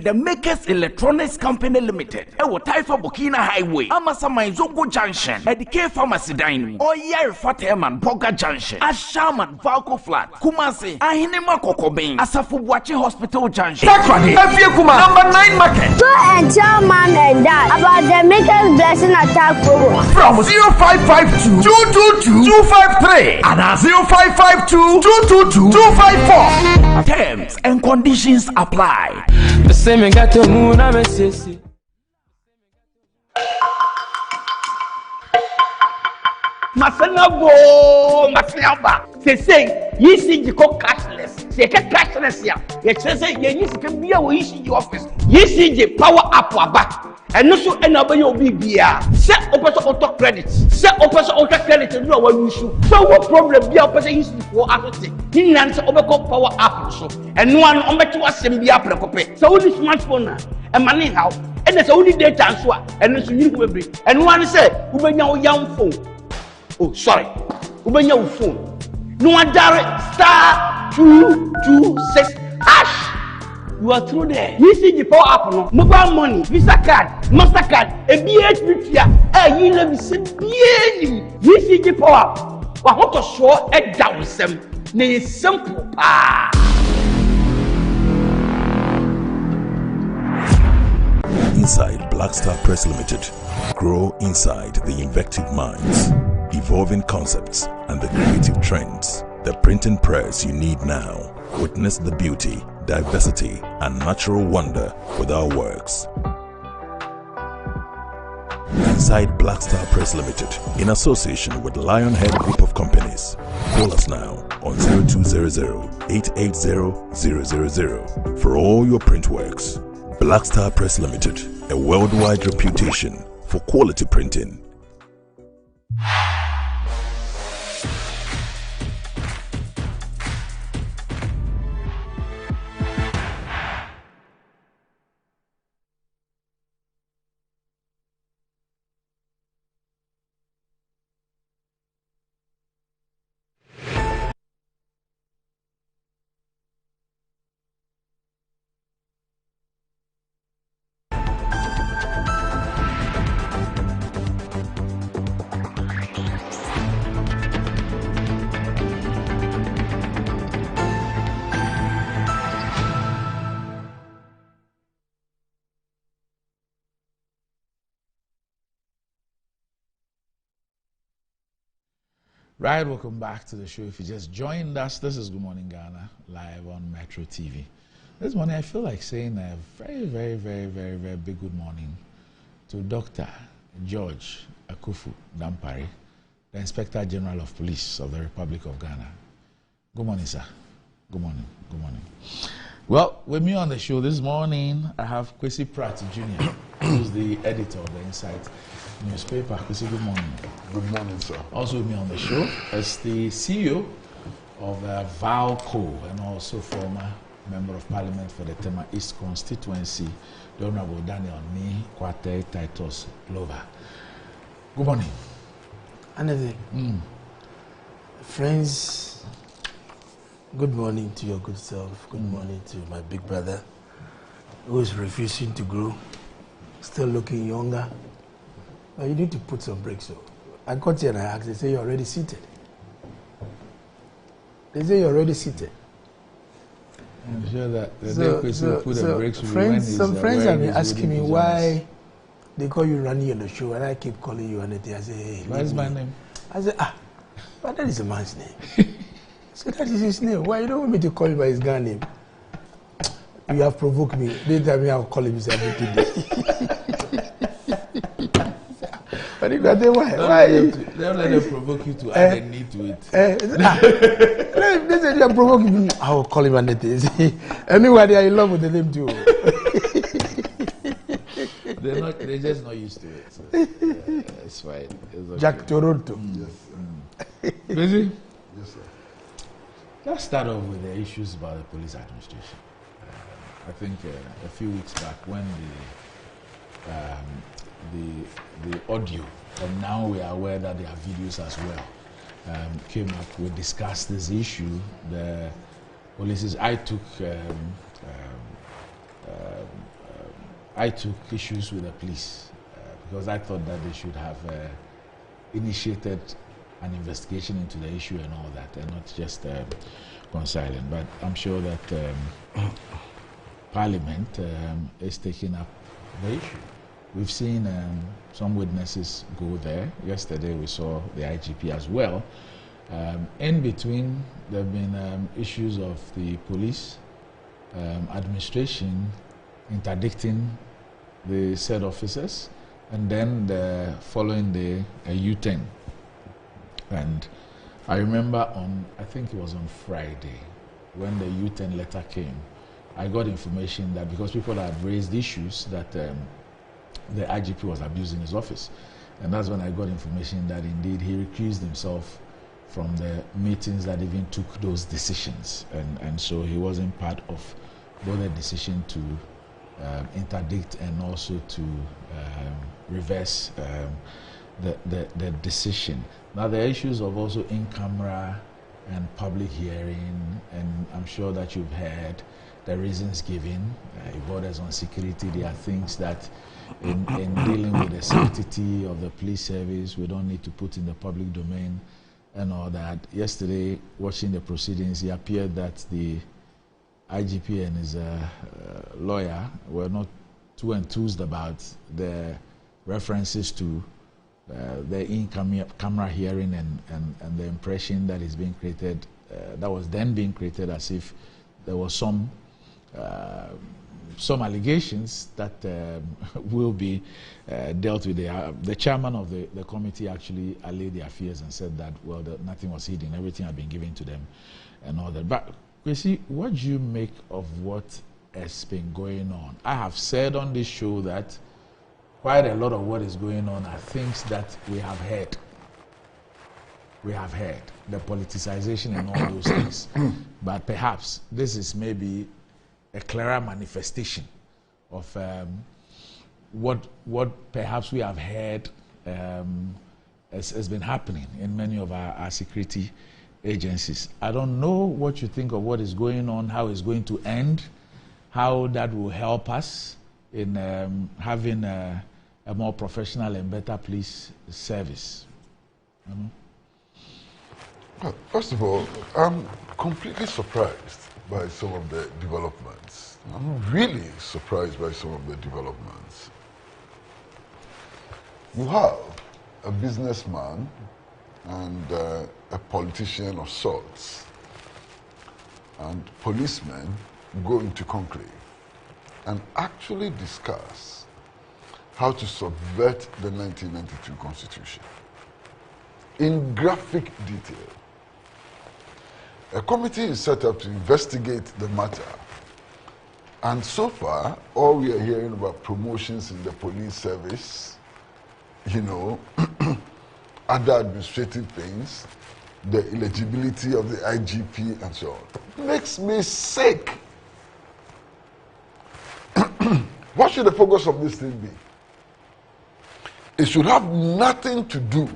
The Makers Electronics Company Limited. Taifa Burkina Highway. Amasama Zongo Junction. Edike Pharmacy Dining. Oyer Fateman Boga Junction. Ashaman Valco Flat. Kumasi. Ahinema Kokobin. Asafu Bwachi Hospital Junction. Takradi. Number 9 Market. Go and tell mom and dad about the Makers Blessing Attack program. From 0552 222 253 and 0552 222 254. Terms and conditions apply. The same got to moon, I'm a sissy. Masanabo. They say, you see, you go cashless. They get cashless here. You say, you can be a wish in your office. You see the power up back. And also, another will be beer. Set up auto credit. Set up auto credit and do our issue. So, what problem be a person used for everything? He answer over power up. So, and one on the 2 assembly up. So, only smartphone and money how. And there's only data and so and it's you will be. And one said, who may know young phone. Oh, sorry. Who may know phone. No one direct *226# You are through there. You see the power up, no? Mobile money, Visa card, Mastercard, a BHP, you let me see. You see the power up. I want to show a down some. It's simple. Inside Black Star Press Limited, grow inside the invective minds, evolving concepts, and the creative trends. The printing press you need now. Witness the beauty, diversity, and natural wonder with our works. Inside Black Star Press Limited, in association with Lionhead Group of Companies. Call us now on 0200-880-000 for all your print works. Black Star Press Limited, a worldwide reputation for quality printing. Right, welcome back to the show. If you just joined us, this is Good Morning Ghana, live on Metro TV. This morning, I feel like saying a very, very, very, very, very big good morning to Dr. George Akufu Dampari, the Inspector General of Police of the Republic of Ghana. Good morning, sir. Good morning. Good morning. Well, with me on the show this morning, I have Kwesi Pratt Jr., who's the editor of the Insight newspaper. Kwesi, good morning. Good morning, sir. Also with me on the show is the CEO of Valco and also former Member of Parliament for the Tema East constituency, the Honorable Daniel Ni Kwate Titus Glover. Good morning. Another friends, good morning to your good self. Good morning to my big brother who is refusing to grow, still looking younger. But you need to put some brakes on. I got here and I asked, they say you're already seated. They say you're already seated. I'm sure that the day put the brakes friends, some friends have been asking me why they call you Rani on the show and I keep calling you anything. I say, hey, what is my name? I say, but that is a man's name. So that is his name. Why you don't want me to call him by his gun name? You have provoked me. This time I'll call him today. But you got them, why? Don't let them provoke you to add a need to it. They say they are provoking me. I will call him Anette. Anyway, they are in love with the name too. They're just not used to it. So, it's fine. It's okay. Jack Toronto. Yes. Busy? Yes, sir. Let's start off with the issues about the police administration. I think a few weeks back when the audio, and now we are aware that there are videos as well, came up, we discussed this issue. The police, I took issues with the police because I thought that they should have initiated an investigation into the issue and all that, and not just gone silent. But I'm sure that Parliament is taking up the issue. We've seen some witnesses go there. Yesterday we saw the IGP as well. In between, there have been issues of the police administration interdicting the said officers, and then the following day a U-turn. And I remember I think it was on Friday, when the U-turn letter came, I got information that because people had raised issues that the IGP was abusing his office. And that's when I got information that indeed he recused himself from the meetings that even took those decisions. And so he wasn't part of both the decision to interdict and also to reverse the decision. Now there are issues of also in-camera and public hearing, and I'm sure that you've heard the reasons given. It borders on security. There are things that in dealing with the sanctity of the police service, we don't need to put in the public domain and all that. Yesterday, watching the proceedings, it appeared that the IGP and his lawyer were not too enthused about the references to the in-camera hearing and the impression that is being created, that was then being created as if there was some allegations that will be dealt with. The chairman of the committee actually allayed their fears and said that, well, nothing was hidden, everything had been given to them and all that. But you see, what do you make of what has been going on? I have said on this show that quite a lot of what is going on are things that we have heard. We have heard the politicization and all those things. But perhaps this is maybe a clearer manifestation of what perhaps we have heard has been happening in many of our security agencies. I don't know what you think of what is going on, how it's going to end, how that will help us in having a more professional and better police service. Well, first of all, I'm completely surprised by some of the developments. I'm really surprised by some of the developments. You have a businessman and a politician of sorts, and policemen go into conclave and actually discuss how to subvert the 1992 Constitution in graphic detail. A committee is set up to investigate the matter, and so far all we are hearing about promotions in the police service, other administrative things, the eligibility of the IGP and so on, makes me sick. What should the focus of this thing be? It should have nothing to do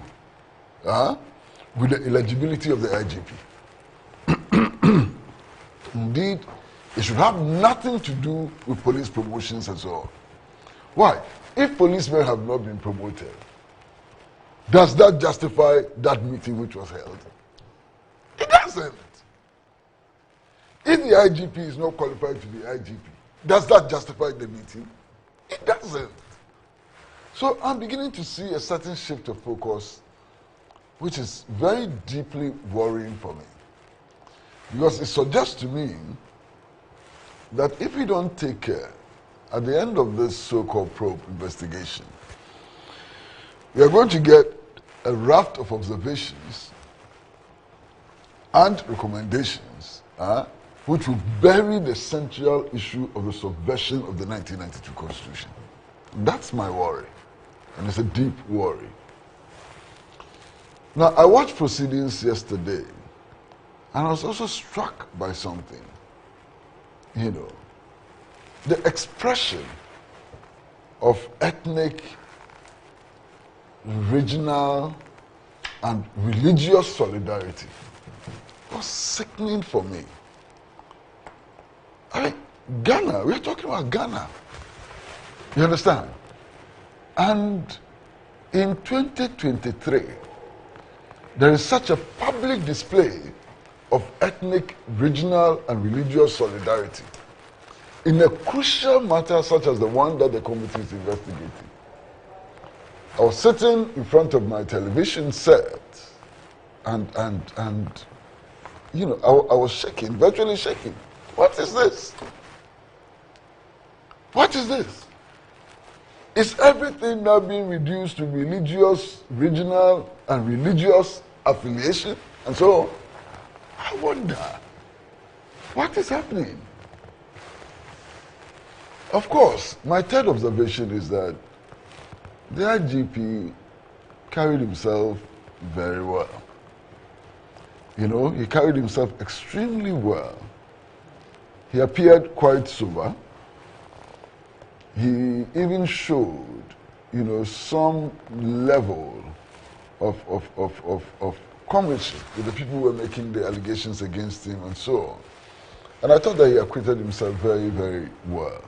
with the eligibility of the IGP. Indeed, it should have nothing to do with police promotions and so on. Why? If policemen have not been promoted, does that justify that meeting which was held? It doesn't. If the IGP is not qualified to be IGP, does that justify the meeting? It doesn't. So I'm beginning to see a certain shift of focus, which is very deeply worrying for me. Because it suggests to me that if we don't take care, at the end of this so-called probe investigation, we are going to get a raft of observations and recommendations which will bury the central issue of the subversion of the 1992 Constitution. That's my worry, and it's a deep worry. Now, I watched proceedings yesterday, and I was also struck by something. You know, the expression of ethnic, regional, and religious solidarity was sickening for me. I mean, Ghana, we're talking about Ghana. You understand? And in 2023, there is such a public display of ethnic, regional, and religious solidarity in a crucial matter such as the one that the committee is investigating. I was sitting in front of my television set and you know, I was shaking, virtually shaking. What is this? What is this? Is everything now being reduced to religious, regional, and religious affiliation and so on? I wonder, what is happening? Of course, my third observation is that the IGP carried himself very well. You know, he carried himself extremely well. He appeared quite sober. He even showed, you know, some level of comradeship with the people who were making the allegations against him and so on. And I thought that he acquitted himself very, very well.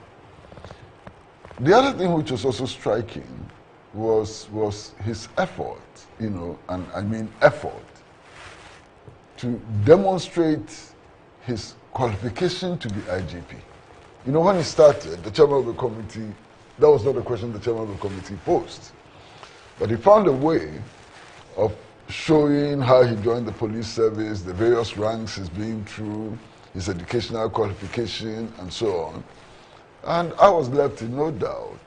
The other thing which was also striking was his effort, you know, and I mean effort, to demonstrate his qualification to be IGP. You know, when he started, the chairman of the committee, that was not a question the chairman of the committee posed. But he found a way of showing how he joined the police service, the various ranks he's been through, his educational qualification, and so on. And I was left in no doubt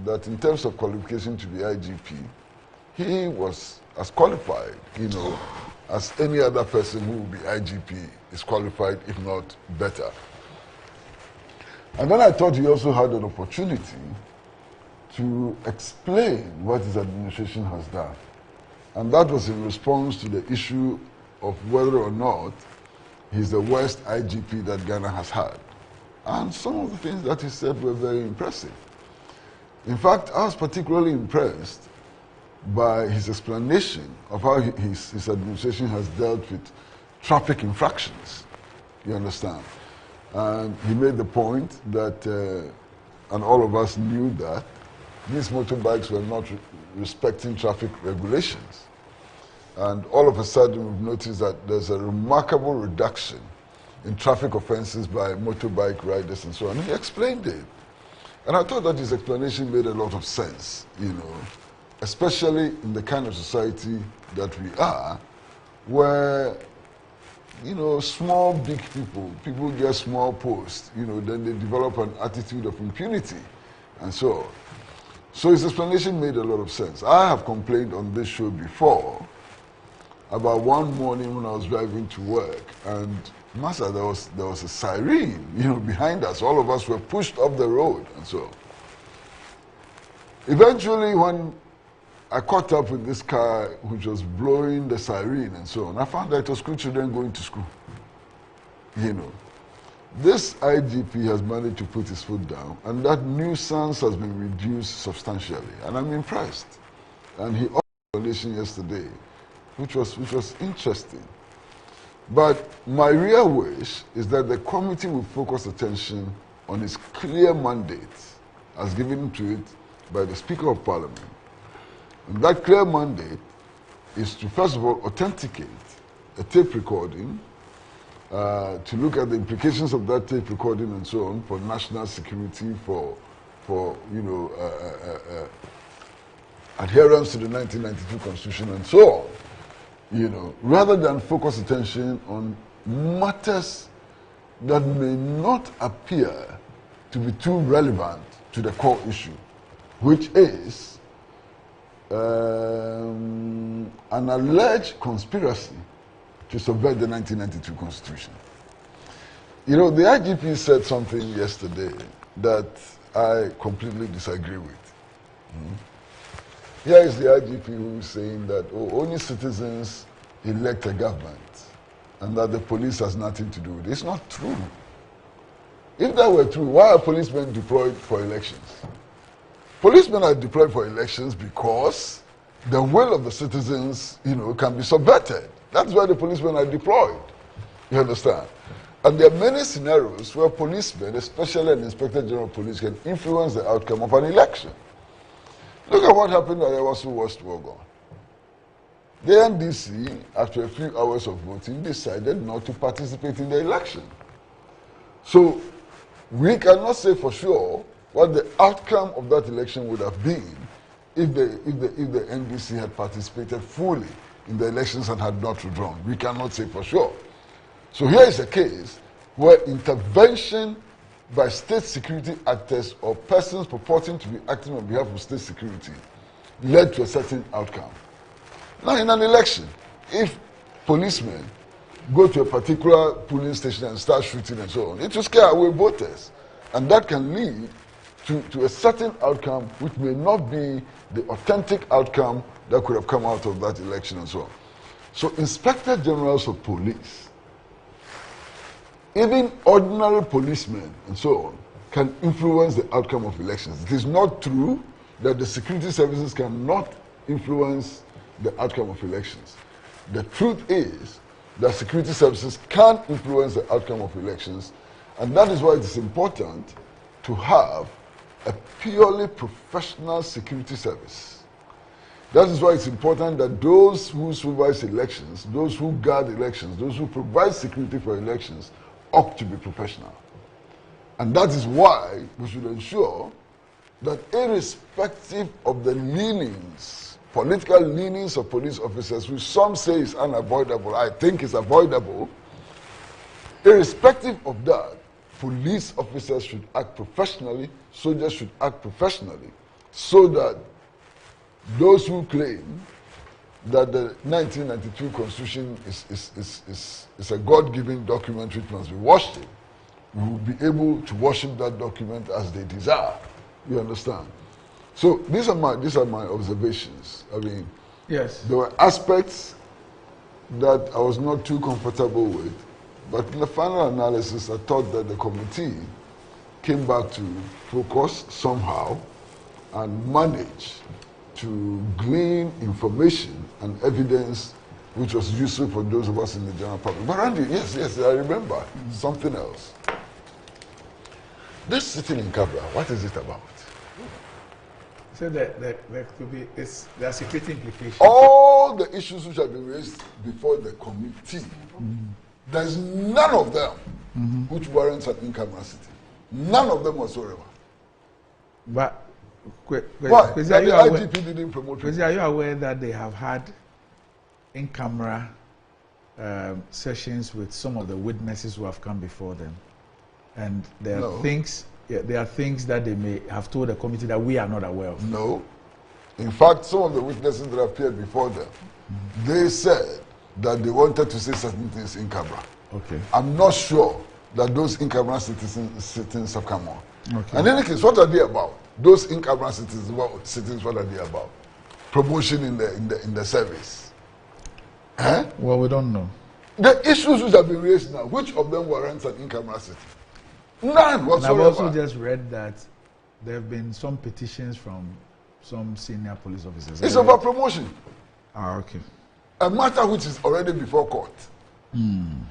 that in terms of qualification to be IGP, he was as qualified, you know, as any other person who will be IGP is qualified, if not better. And then I thought he also had an opportunity to explain what his administration has done. And that was in response to the issue of whether or not he's the worst IGP that Ghana has had. And some of the things that he said were very impressive. In fact, I was particularly impressed by his explanation of how his administration has dealt with traffic infractions. You understand? And he made the point that, and all of us knew that, these motorbikes were not respecting traffic regulations. And all of a sudden we've noticed that there's a remarkable reduction in traffic offenses by motorbike riders and so on. And he explained it. And I thought that his explanation made a lot of sense, you know, especially in the kind of society that we are, where, you know, small, big people get small posts, you know, then they develop an attitude of impunity and so on. So his explanation made a lot of sense. I have complained on this show before about one morning when I was driving to work, and Master, there was a siren, you know, behind us. All of us were pushed off the road and so on. Eventually, when I caught up with this car which was blowing the siren and so on, I found that it was school children going to school. You know, this IGP has managed to put his foot down, and that nuisance has been reduced substantially, and I'm impressed. And he offered a donation yesterday, which was interesting. But my real wish is that the committee will focus attention on its clear mandate as given to it by the Speaker of Parliament. And that clear mandate is to, first of all, authenticate a tape recording, to look at the implications of that tape recording and so on for national security, for you know, adherence to the 1992 Constitution and so on. You know, rather than focus attention on matters that may not appear to be too relevant to the core issue, which is an alleged conspiracy to subvert the 1992 Constitution. You know, the IGP said something yesterday that I completely disagree with. Here is the IGP who is saying that only citizens elect a government and that the police has nothing to do with it. It's not true. If that were true, why are policemen deployed for elections? Policemen are deployed for elections because the will of the citizens, can be subverted. That's why the policemen are deployed. You understand? And there are many scenarios where policemen, especially an Inspector General of Police, can influence the outcome of an election. Look at what happened at Ewasu West Wogon. The NDC, after a few hours of voting, decided not to participate in the election. So we cannot say for sure what the outcome of that election would have been if the NDC had participated fully in the elections and had not withdrawn. We cannot say for sure. So here is a case where intervention by state security actors or persons purporting to be acting on behalf of state security led to a certain outcome. Now, in an election, if policemen go to a particular polling station and start shooting and so on, it will scare away voters. And that can lead to a certain outcome which may not be the authentic outcome that could have come out of that election and so on. So Inspector Generals of Police, even ordinary policemen and so on, can influence the outcome of elections. It is not true that the security services cannot influence the outcome of elections. The truth is that security services can influence the outcome of elections, and that is why it is important to have a purely professional security service. That is why it's important that those who supervise elections, those who guard elections, those who provide security for elections ought to be professional. And that is why we should ensure that irrespective of the leanings, political leanings of police officers, which some say is unavoidable, I think is avoidable, irrespective of that, police officers should act professionally, soldiers should act professionally, so that those who claim that the 1992 Constitution is a God-given document which must be worshipped, will be able to worship that document as they desire. You understand? So these are my observations. I mean, yes, there were aspects that I was not too comfortable with, but in the final analysis, I thought that the committee came back to focus somehow and manage to glean information and evidence which was useful for those of us in the general public. But Randy, yes, I remember something else. This sitting in Cabra, what is it about? So there could be, there are security implications. All the issues which have been raised before the committee, there's none of them which warrants an in-camera sitting. None of them whatsoever. But why? The IGP didn't promote it. Are you aware that they have had in-camera sessions with some of the witnesses who have come before them? And there are things that they may have told the committee that we are not aware of. No. In fact, some of the witnesses that appeared before them, they said that they wanted to say certain things in camera. Okay. I'm not sure that those in-camera sittings have come on. Okay. And in any case, what are they about? Those in-camera sittings, what are they about? Promotion in the service. Huh? Well, we don't know. The issues which have been raised now, which of them warrants an in-camera sitting? None whatsoever. And I've also just read that there have been some petitions from some senior police officers. It's about promotion. Ah, okay. A matter which is already before court.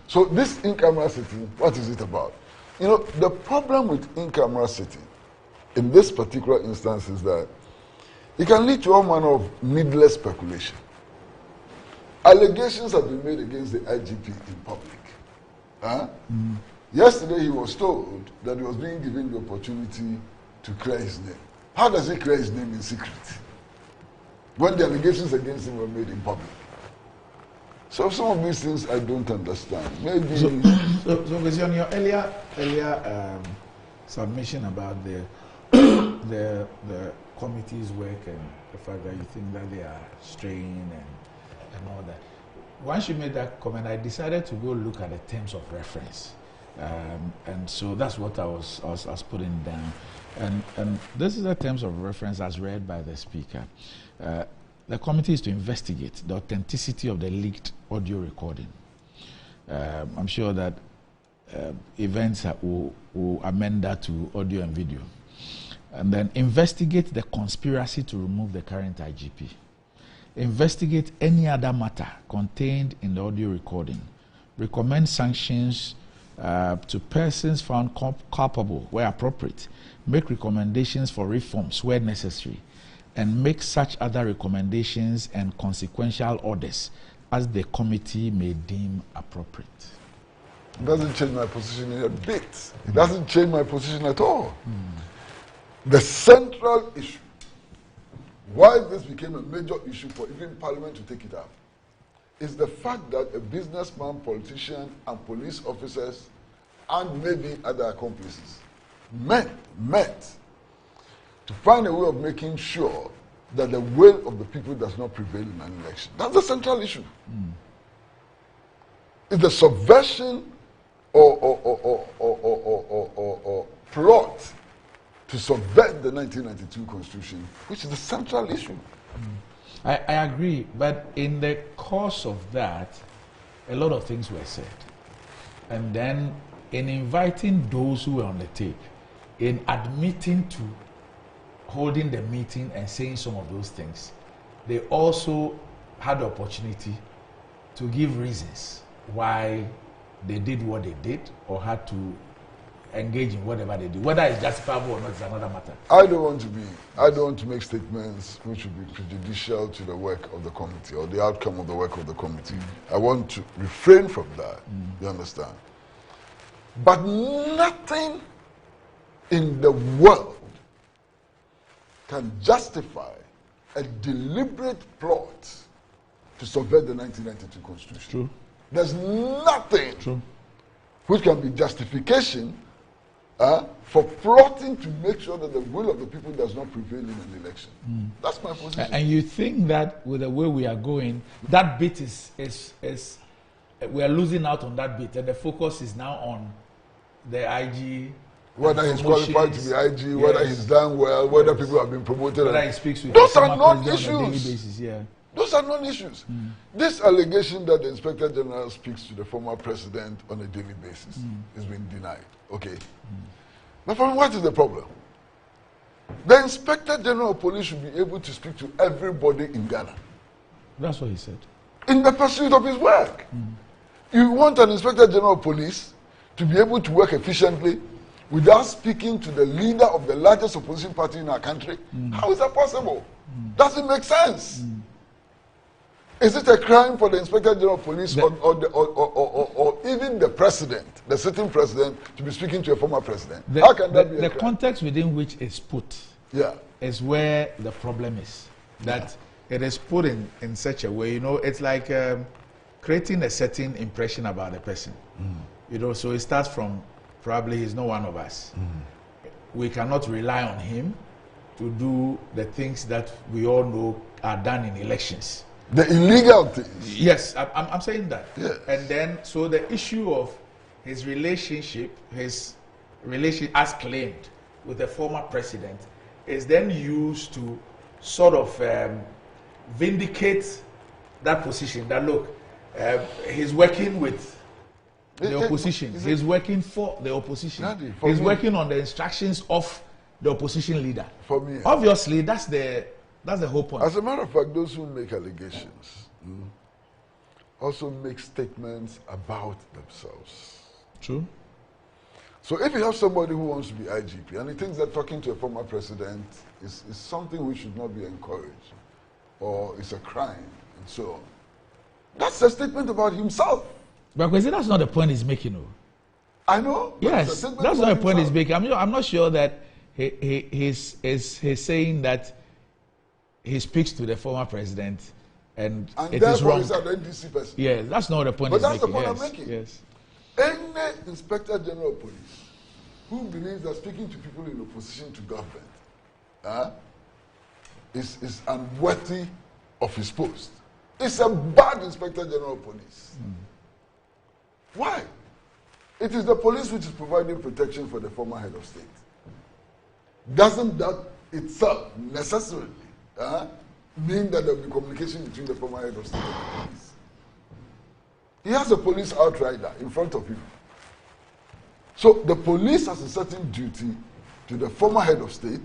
So this in-camera sitting, what is it about? You know, the problem with in-camera sitting in this particular instance is that it can lead to all manner of needless speculation. Allegations have been made against the IGP in public. Huh? Yesterday he was told that he was being given the opportunity to clear his name. How does he clear his name in secret when the allegations against him were made in public? So some of these things I don't understand. Maybe. So on your earlier submission about the committee's work and the fact that you think that they are straying and all that. Once you made that comment, I decided to go look at the terms of reference, and so that's what I was putting down. And this is the terms of reference as read by the speaker. The committee is to investigate the authenticity of the leaked audio recording. I'm sure that events will amend that to audio and video. And then investigate the conspiracy to remove the current IGP. Investigate any other matter contained in the audio recording. Recommend sanctions to persons found culpable where appropriate. Make recommendations for reforms where necessary. And make such other recommendations and consequential orders as the committee may deem appropriate. It doesn't change my position a bit. It doesn't change my position at all. The central issue, why this became a major issue for even Parliament to take it up, is the fact that a businessman, politician, and police officers, and maybe other accomplices, met to find a way of making sure that the will of the people does not prevail in an election. That's the central issue. It's the subversion or plot to subvert the 1992 Constitution, which is the central issue. I agree, but in the course of that, a lot of things were said. And then in inviting those who were on the tape, in admitting to holding the meeting and saying some of those things, they also had the opportunity to give reasons why they did what they did or had to engage in whatever they do. Whether it's justifiable or not is another matter. I don't want to make statements which would be prejudicial to the work of the committee or the outcome of the work of the committee. I want to refrain from that, you understand? But nothing in the world can justify a deliberate plot to subvert the 1992 Constitution. True. There's nothing which can be justification for plotting to make sure that the will of the people does not prevail in an election. That's my position. And you think that with the way we are going, that bit is we are losing out on that bit, and the focus is now on the IG. Whether he's qualified to be IG, whether he's done well, whether people have been promoted. Whether he speaks with those are non-issues. On a daily basis, Those are non-issues. This allegation that the Inspector General speaks to the former president on a daily basis is being denied. Okay. But what is the problem? The Inspector General of Police should be able to speak to everybody in Ghana. That's what he said. In the pursuit of his work. You want an Inspector General of Police to be able to work efficiently without speaking to the leader of the largest opposition party in our country? How is that possible? Doesn't make sense. Is it a crime for the Inspector General of Police or even the president, the sitting president, to be speaking to a former president? How can that be a crime? The context within which it's put is where the problem is. That it is put in such a way, it's like creating a certain impression about the person. So it starts from probably he's not one of us. We cannot rely on him to do the things that we all know are done in elections. The illegal things. Yes, I'm saying that. Yes. And then, so the issue of his relationship as claimed with the former president is then used to sort of vindicate that position. That look, he's working with the opposition. He's working for the opposition. He's working on the instructions of the opposition leader. For me, obviously, that's the whole point. As a matter of fact, those who make allegations also make statements about themselves. True. So if you have somebody who wants to be IGP and he thinks that talking to a former president is something which should not be encouraged or it's a crime and so on, that's a statement about himself. But that's not the point he's making. I know. Yes, that's not the point he's making. I'm not sure that he's saying that he speaks to the former president and it is therefore wrong. It's an NDC person. Yeah, that's not the point. But he's that's making. the point I'm making. Yes. Any Inspector General of Police who believes that speaking to people in opposition to government is unworthy of his post is a bad Inspector General of Police. Why? It is the police which is providing protection for the former head of state. Doesn't that itself necessarily mean that there will be communication between the former head of state and the police? He has a police outrider in front of him. So the police has a certain duty to the former head of state,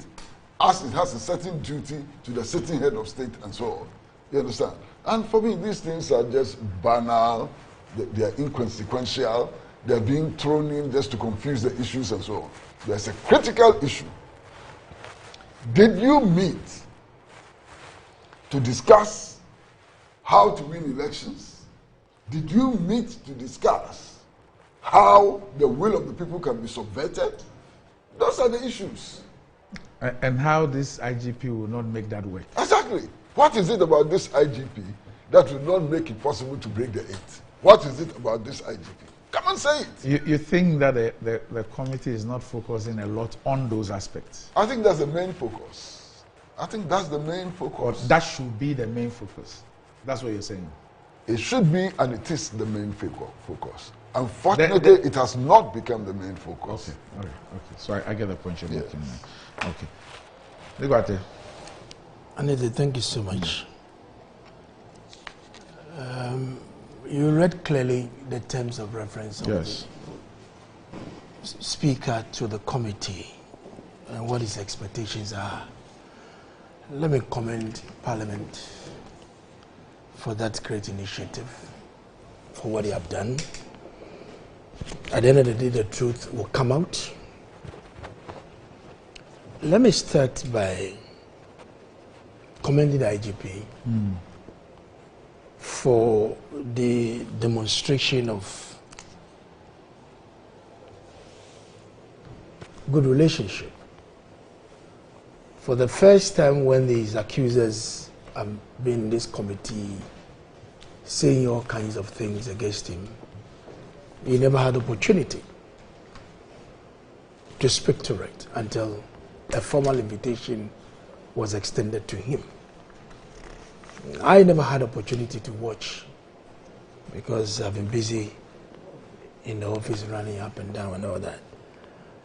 as it has a certain duty to the sitting head of state, and so on. You understand? And for me, these things are just banal, they are inconsequential, they are being thrown in just to confuse the issues and so on. There's a critical issue. Did you meet to discuss how to win elections? Did you meet to discuss how the will of the people can be subverted? Those are the issues. And how this IGP will not make that work. Exactly. What is it about this IGP that will not make it possible to break the 8? What is it about this IGP? Come and say it. You think that the committee is not focusing a lot on those aspects? I think that's the main focus. I think that's the main focus. Or that should be the main focus. That's what you're saying. It should be, and it is the main focus. Unfortunately, it has not become the main focus. Okay, all right, okay. So I get the point you're making. Okay. Look at it. Anita, thank you so much. You read clearly the terms of reference of the Speaker to the committee and what his expectations are. Let me commend Parliament for that great initiative, for what they have done. At the end of the day, the truth will come out. Let me start by commending the IGP for the demonstration of good relationship. For the first time when these accusers have been in this committee saying all kinds of things against him, he never had opportunity to speak to it until a formal invitation was extended to him. I never had opportunity to watch because I've been busy in the office running up and down and all that.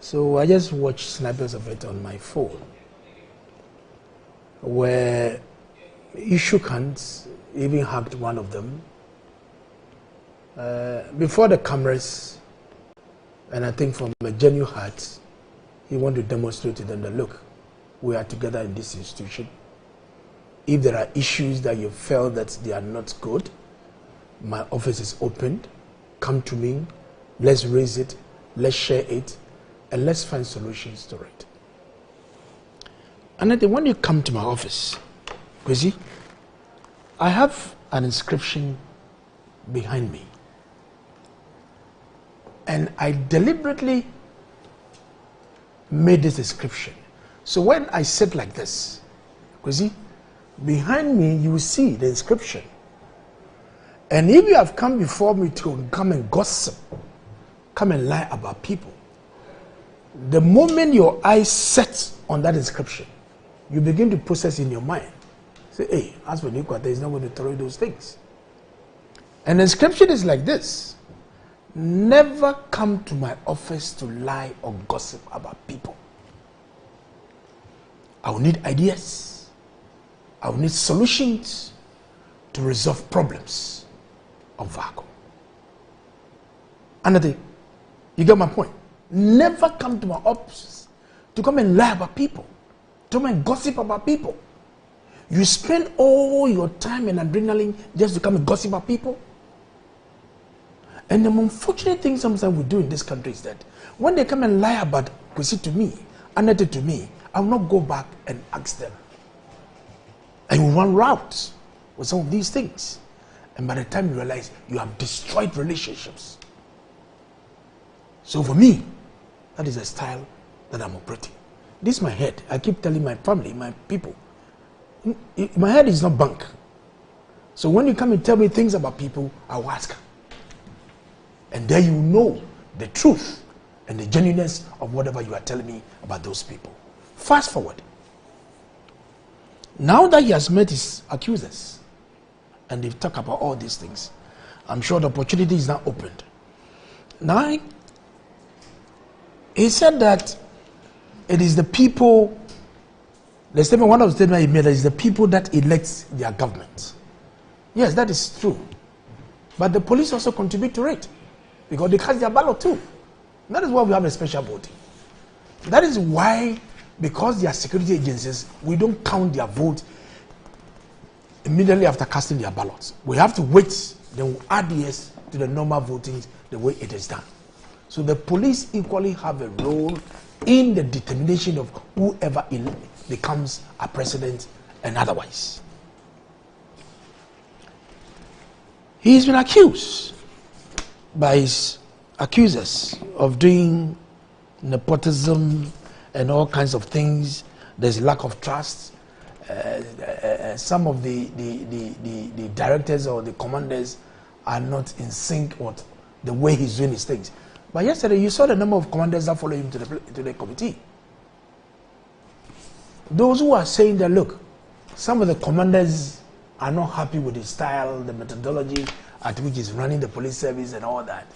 So I just watched snippets of it on my phone where he shook hands, even hugged one of them before the cameras, and I think from a genuine heart he wanted to demonstrate to them that, look, we are together in this institution. If there are issues that you felt that they are not good, my office is opened. Come to me, let's raise it, let's share it, and let's find solutions to it. And then when you come to my office, Kwesi, I have an inscription behind me. And I deliberately made this inscription. So when I sit like this, Kwesi, behind me you will see the inscription. And if you have come before me to come and gossip, come and lie about people, the moment your eyes set on that inscription, you begin to process in your mind. Say, hey, as for Nikwata, he's not going to throw those things. And the inscription is like this: never come to my office to lie or gossip about people. I will need ideas. I will need solutions to resolve problems of Vago. Another, you get my point. Never come to my office to come and lie about people, to come and gossip about people. You spend all your time and adrenaline just to come and gossip about people. And the unfortunate thing sometimes we do in this country is that when they come and lie about Kwesi to me, Another to me, I will not go back and ask them. I will run routes with some of these things. And by the time you realize, you have destroyed relationships. So for me, that is a style that I'm operating. This is my head. I keep telling my family, my people, my head is not bank. So when you come and tell me things about people, I'll ask. And then you know the truth and the genuineness of whatever you are telling me about those people. Fast forward. Now that he has met his accusers and they've talked about all these things, I'm sure the opportunity is now opened. Now, he said that it is the people, the statement, one of the statements he made is the people that elect their government. Yes, that is true. But the police also contribute to it because they cast their ballot too. That is why we have a special voting. That is why, because they are security agencies, we don't count their vote immediately after casting their ballots. We have to wait, then we'll add yes to the normal voting the way it is done. So the police equally have a role in the determination of whoever becomes a president and otherwise. He's been accused by his accusers of doing nepotism and all kinds of things. There's lack of trust. Some of the directors or the commanders are not in sync with the way he's doing his things. But yesterday you saw the number of commanders that follow him to the committee. Those who are saying that, look, some of the commanders are not happy with his style, the methodology at which he's running the police service and all that,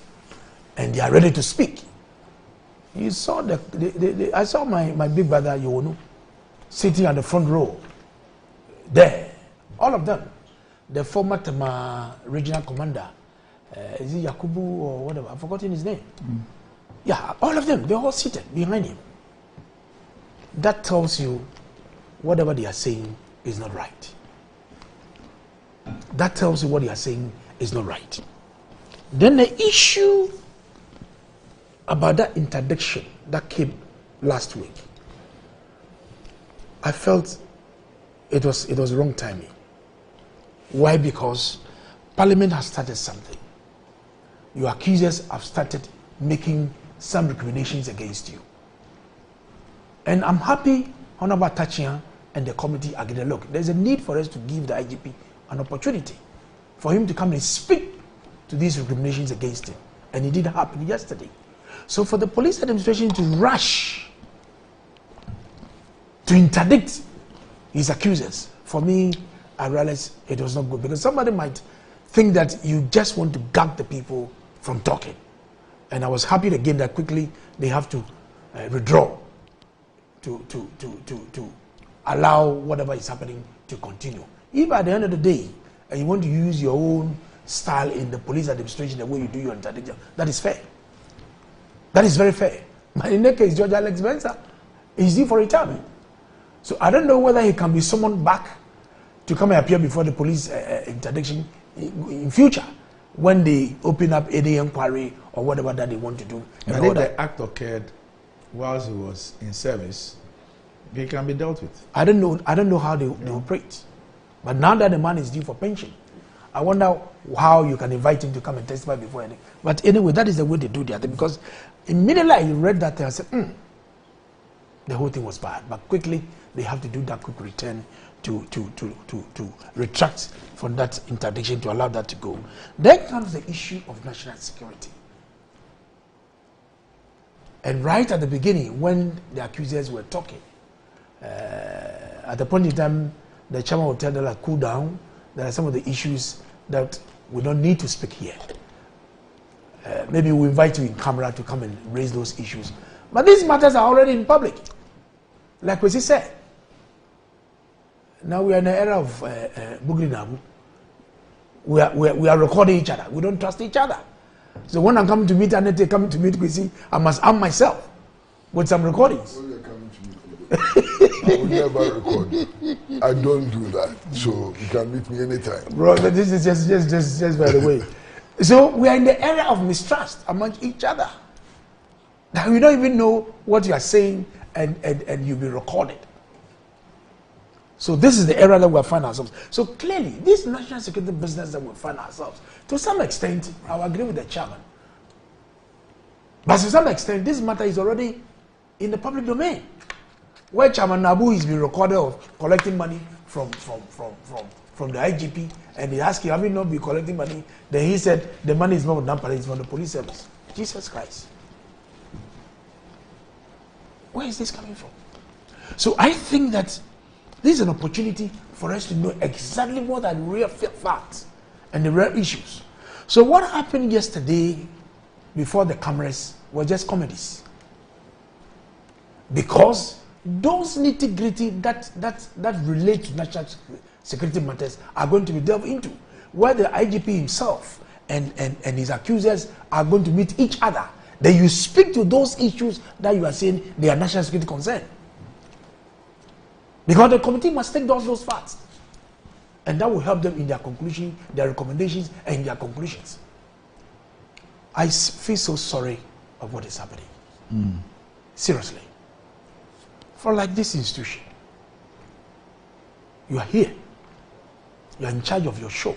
and they are ready to speak. You saw I saw my big brother Yonu sitting at the front row there, all of them. The former Tema regional commander, is it Yakubu or whatever, I've forgotten his name. Yeah, all of them, they're all seated behind him. That tells you whatever they are saying is not right. That tells you what they are saying is not right. Then the issue about that interdiction that came last week, I felt it was wrong timing. Why? Because Parliament has started something. Your accusers have started making some recriminations against you. And I'm happy Honorable Tachia and the committee are getting, look, there's a need for us to give the IGP an opportunity for him to come and speak to these recriminations against him. And it did happen yesterday. So for the police administration to rush to interdict his accusers, for me, I realized it was not good, because somebody might think that you just want to gag the people from talking. And I was happy again that quickly they have to withdraw to allow whatever is happening to continue. If at the end of the day you want to use your own style in the police administration the way you do your interdiction, that is fair. That is very fair. But in that case, George Alex Benza is due for retirement. So I don't know whether he can be summoned back to come and appear before the police interdiction in future when they open up any inquiry or whatever that they want to do. I think the act occurred whilst he was in service. It can be dealt with. I don't know how they operate. But now that the man is due for pension, I wonder how you can invite him to come and testify before anything. But anyway, that is the way they do their thing, because immediately I read that I said, the whole thing was bad. But quickly they have to do that quick return to retract from that interdiction to allow that to go. Then comes the issue of national security. And right at the beginning, when the accusers were talking, at the point in time, the chairman will tell them, like, cool down. There are some of the issues that we don't need to speak here. Maybe we'll invite you in camera to come and raise those issues. But these matters are already in public. Like Kwesi said, now we are in the era of Bugri Nabu. We are recording each other. We don't trust each other. So when I'm coming to meet Anette, coming to meet Kwesi, I must arm myself with some recordings. When you're coming to meet I would never record. I don't do that. So you can meet me anytime. Bro, this is just by the way. So we are in the era of mistrust among each other. Now we don't even know what you are saying, and you'll be recorded. So this is the era that we find ourselves. So clearly, this national security business that we find ourselves, to some extent, I will agree with the chairman. But to some extent, this matter is already in the public domain, where Chairman Nabu is being recorded of collecting money from from the IGP, and they ask you, have you not been collecting money? Then he said, the money is not from Dampare, it's from the police service. Jesus Christ. Where is this coming from? So I think that this is an opportunity for us to know exactly what are the real facts and the real issues. So what happened yesterday before the cameras were just comedies. Because those nitty-gritty that relate to national security matters are going to be delved into, where the IGP himself and his accusers are going to meet each other. Then you speak to those issues that you are saying they are national security concern. Because the committee must take those facts. And that will help them in their conclusion, their recommendations, and their conclusions. I feel so sorry of what is happening. Seriously. For like this institution, you are here. You are in charge of your show.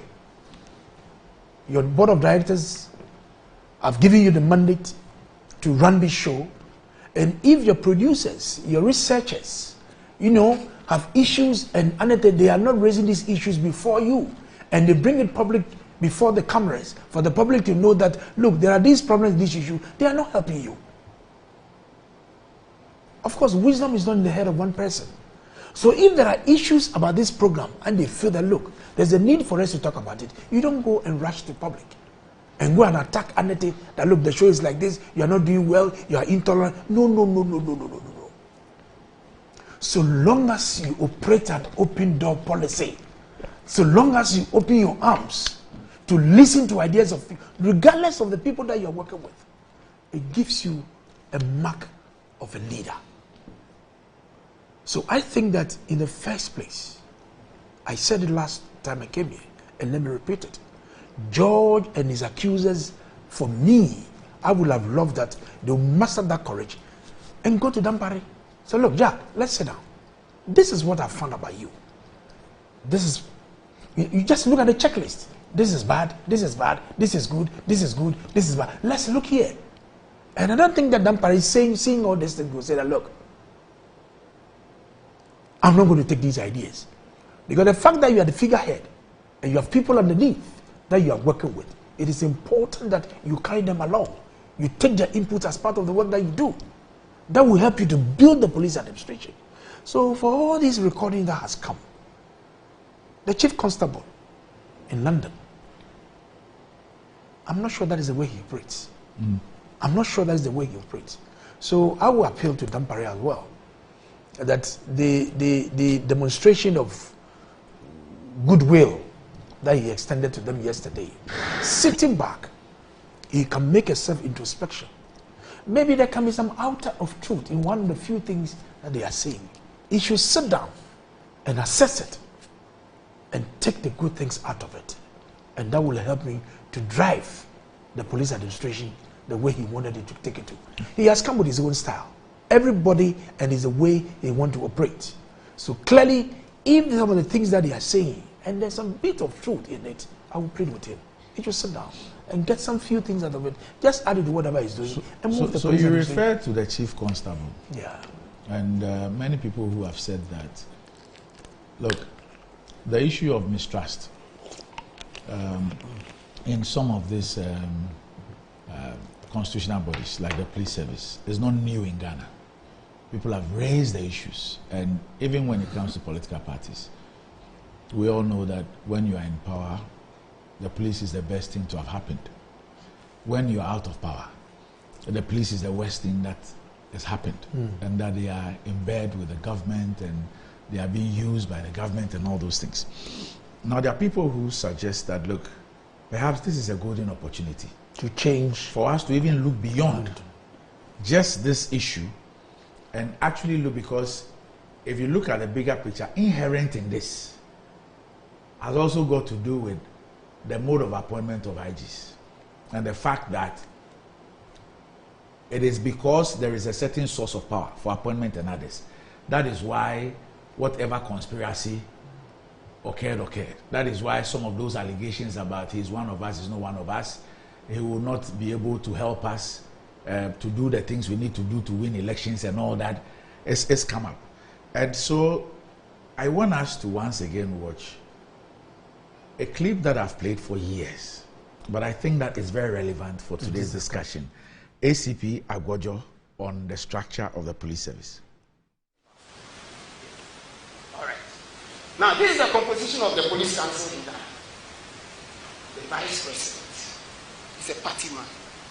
Your board of directors have given you the mandate to run this show. And if your producers, your researchers, have issues and they are not raising these issues before you, and they bring it public before the cameras for the public to know that, look, there are these problems, this issue, they are not helping you. Of course, wisdom is not in the head of one person. So if there are issues about this program and they feel that, look, there's a need for us to talk about it, you don't go and rush to public and go and attack Anete that, look, the show is like this, you are not doing well, you are intolerant. No. So long as you operate an open door policy, so long as you open your arms to listen to ideas of people, regardless of the people that you're working with, it gives you a mark of a leader. So I think that in the first place, I said it last time I came here, and let me repeat it. George and his accusers, for me, I would have loved that they would muster that courage and go to Dampare. So look, Jack, let's sit down. This is what I found about you. This is, you just look at the checklist. This is bad, this is bad, this is good, this is good, this is bad. Let's look here. And I don't think that Dampare is seeing all this thing, will say that, look, I'm not going to take these ideas. Because the fact that you are the figurehead and you have people underneath that you are working with, it is important that you carry them along. You take their input as part of the work that you do. That will help you to build the police administration. So for all this recording that has come, the chief constable in London, I'm not sure that is the way he operates. I'm not sure that is the way he operates. So I will appeal to Dampare as well, that the demonstration of goodwill that he extended to them yesterday, sitting back, he can make a self-introspection. Maybe there can be some outer of truth in one of the few things that they are saying. He should sit down and assess it and take the good things out of it. And that will help me to drive the police administration the way he wanted it to take it to. He has come with his own style. Everybody and his way he wants to operate. So clearly, if some of the things that they are saying, and there's some bit of truth in it, I will plead with him. He should sit down and get some few things out of it. Just add it to whatever he's doing and move the police. So you refer to the chief constable. Yeah. And many people who have said that, look, the issue of mistrust in some of these constitutional bodies, like the police service, is not new in Ghana. People have raised the issues. And even when it comes to political parties, we all know that when you are in power, the police is the best thing to have happened. When you are out of power, the police is the worst thing that has happened. And that they are in bed with the government and they are being used by the government and all those things. Now there are people who suggest that, look, perhaps this is a golden opportunity to change, for us to even look beyond just this issue and actually look, because if you look at the bigger picture, inherent in this has also got to do with the mode of appointment of IGs and the fact that it is because there is a certain source of power for appointment and others. That is why whatever conspiracy occurred. That is why some of those allegations about he's one of us, is not one of us, he will not be able to help us to do the things we need to do to win elections and all that, it's come up. And so I want us to once again watch a clip that I've played for years, but I think that is very relevant for today's discussion. ACP Agwojo on the structure of the police service. All right. Now, this is the composition of the police council in Ghana. The vice president is a party man.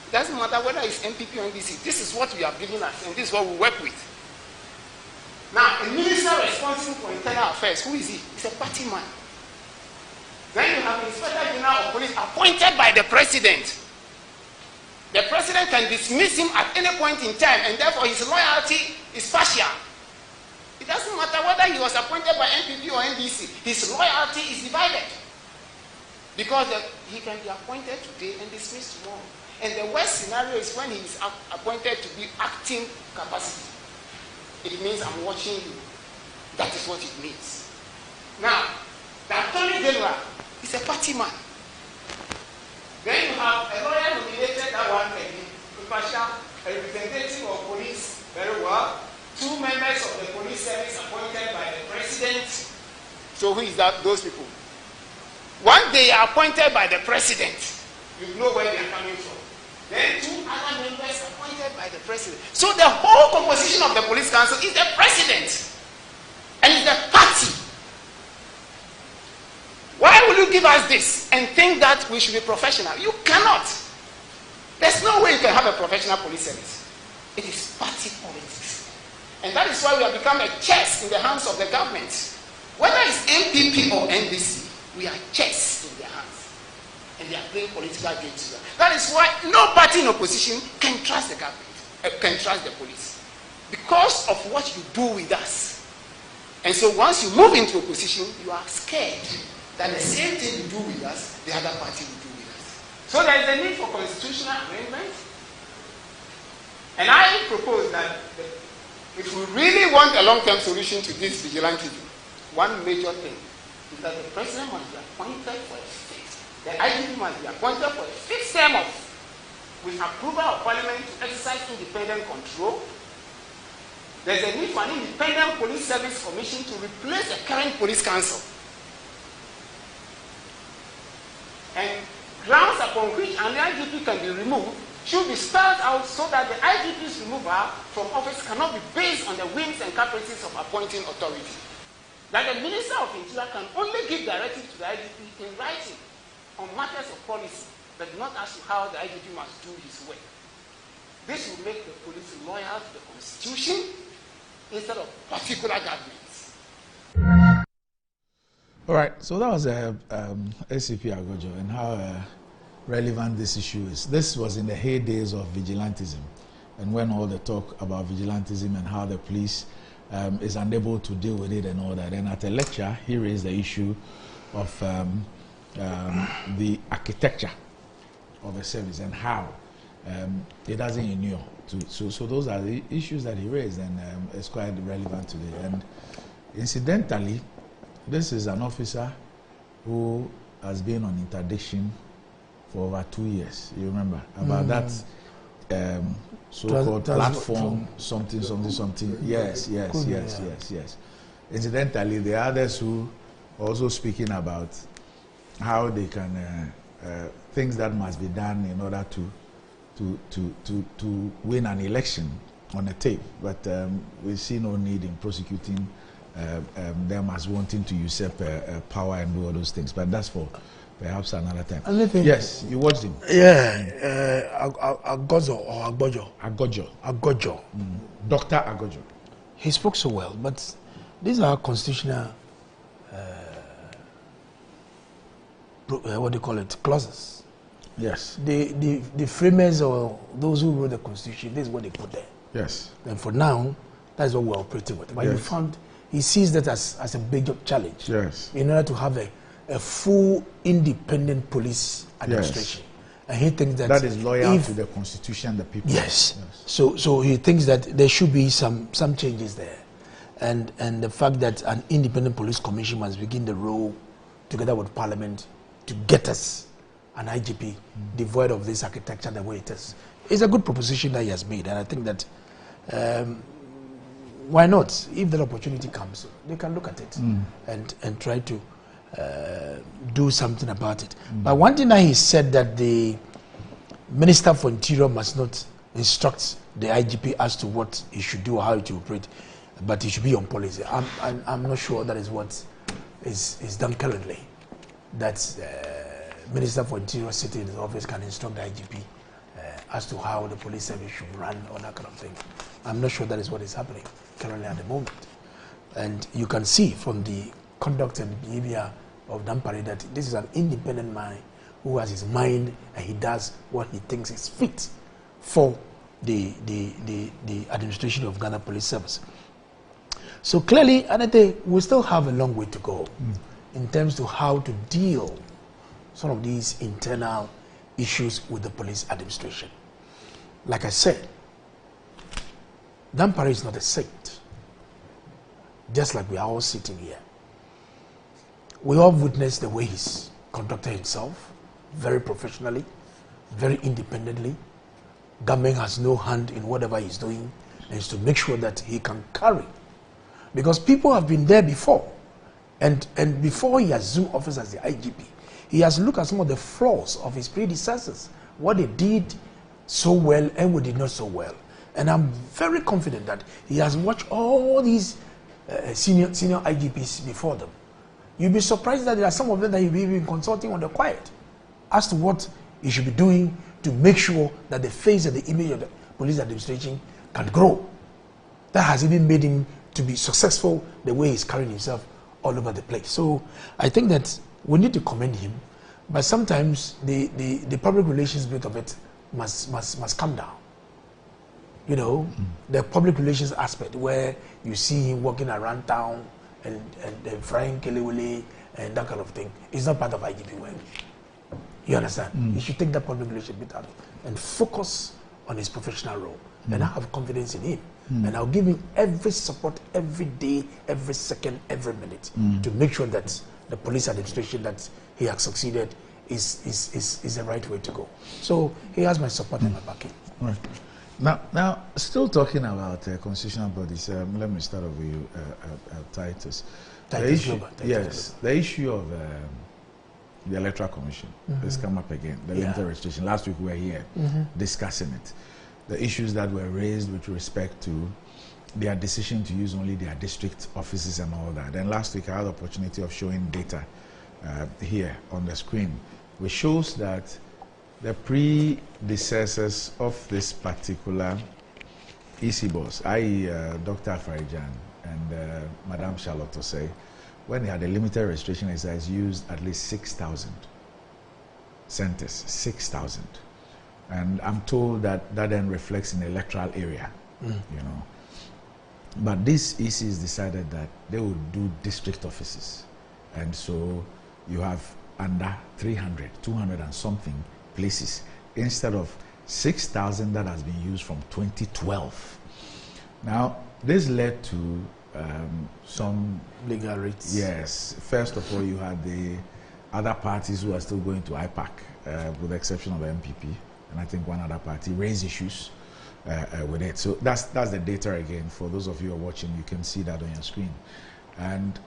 It doesn't matter whether it's MPP or NDC. This is what we have given us, and this is what we work with. Now, a minister responsible for internal affairs, who is he? He's a party man. Then you have the Inspector General of Police appointed by the president. The president can dismiss him at any point in time, and therefore his loyalty is partial. It doesn't matter whether he was appointed by MPP or NDC. His loyalty is divided. Because he can be appointed today and dismissed tomorrow. And the worst scenario is when he is appointed to be acting capacity. It means I'm watching you. That is what it means. Now, the Attorney General is a party man. Then you have a lawyer nominated, that one again, impartial, a representative of police, very well. 2 members of the police service appointed by the president. So who is that? Those people. Once they are appointed by the president, you know where they are coming from. Then 2 other members appointed by the president. So the whole composition of the police council is the president. And it's the party. Why will you give us this and think that we should be professional? You cannot. There's no way you can have a professional police service. It is party politics. And that is why we have become a chess in the hands of the government. Whether it's MPP or NDC, we are chess in their hands. And they are playing political games. That is why no party in opposition can trust the government, can trust the police. Because of what you do with us. And so once you move into opposition, you are scared that the same thing you do with us, the other party will do with us. So there is a need for constitutional amendment. And I propose that if we really want a long-term solution to this vigilantism, one major thing is that the president must be appointed for a fixed, the IGP must be appointed for a fixed term of, with approval of parliament to exercise independent control. There's a need for an independent police service commission to replace the current police council. And grounds upon which an IGP can be removed should be spelled out so that the IGP's removal from office cannot be based on the whims and caprices of appointing authority. That the Minister of Interior can only give directives to the IGP in writing on matters of policy, but not as to how the IGP must do his work. This will make the police loyal to the Constitution instead of particular governments. All right, so that was ACP Agwojo and how relevant this issue is. This was in the heydays of vigilantism, and when all the talk about vigilantism and how the police is unable to deal with it and all that. And at a lecture, he raised the issue of the architecture of the service and how it doesn't inure. So those are the issues that he raised, and it's quite relevant today. And incidentally, this is an officer who has been on interdiction for over 2 years. You remember about that so-called platform, something. Yes. Incidentally, there are others who are also speaking about how they can things that must be done in order to win an election on a tape. But we see no need in prosecuting them as wanting to usurp power and do all those things. But that's for perhaps another time. Yes, you watched him. Yeah, Agwojo. Dr. Agwojo. He spoke so well, but these are constitutional, what do you call it, clauses. Yes. The framers or those who wrote the Constitution, this is what they put there. Yes. And for now, that's what we're operating with. But yes. you found he sees that as a big challenge. Yes. In order to have a full independent police administration. Yes. And he thinks that is loyal to the Constitution, the people. Yes. So he thinks that there should be some changes there. And the fact that an independent police commission must begin the role together with Parliament to get us an IGP devoid of this architecture the way it is. It's a good proposition that he has made, and I think that why not? If the opportunity comes, they can look at it and try to do something about it. But one thing that he said, that the Minister for Interior must not instruct the IGP as to what he should do or how to operate, but he should be on policy. I'm not sure that is what is done currently. That Minister for Interior sitting in his office can instruct the IGP as to how the police service should run or that kind of thing. I'm not sure that is what is happening currently at the moment. And you can see from the conduct and behavior of Dampare that this is an independent man who has his mind and he does what he thinks is fit for the administration of Ghana Police Service. So clearly, Anete, we still have a long way to go in terms of how to deal some of these internal issues with the police administration. Like I said, Dampare is not a saint, just like we are all sitting here. We all witnessed the way he's conducted himself, very professionally, very independently. Government has no hand in whatever he's doing, and is to make sure that he can carry. Because people have been there before, and before he assumed office as the IGP, he has looked at some of the flaws of his predecessors, what they did so well and what did not so well. And I'm very confident that he has watched all these senior IGPs before them. You'll be surprised that there are some of them that he'll be even consulting on the quiet as to what he should be doing to make sure that the face and the image of the police administration can grow. That has even made him to be successful the way he's carrying himself all over the place. So I think that we need to commend him, but sometimes the public relations bit of it must come down. You know, the public relations aspect where you see him walking around town and frying kelewele and that kind of thing is not part of IGP work. You understand? He should take that public relations bit out and focus on his professional role. And I have confidence in him. And I'll give him every support every day, every second, every minute to make sure that the police administration that he has succeeded is the right way to go. So he has my support and my backing. Right. Now, still talking about constitutional bodies, let me start off with you, Titus. The issue of the Electoral Commission has come up again, the limited registration. Last week we were here discussing it. The issues that were raised with respect to their decision to use only their district offices and all that. And last week I had the opportunity of showing data here on the screen, which shows that the predecessors of this particular EC boss, i.e. Dr. Afarijan and Madame Charlotte Osei, when they had a limited registration exercise, used at least 6,000 centers, 6,000. And I'm told that that then reflects in the electoral area, you know. But these ECs decided that they would do district offices. And so you have under 300, 200 and something places instead of 6,000 that has been used from 2012. Now, this led to some legal rates. Yes. First of all, you had the other parties who are still going to IPAC, with the exception of the MPP, and I think one other party raised issues with it. So that's the data again. For those of you who are watching, you can see that on your screen. And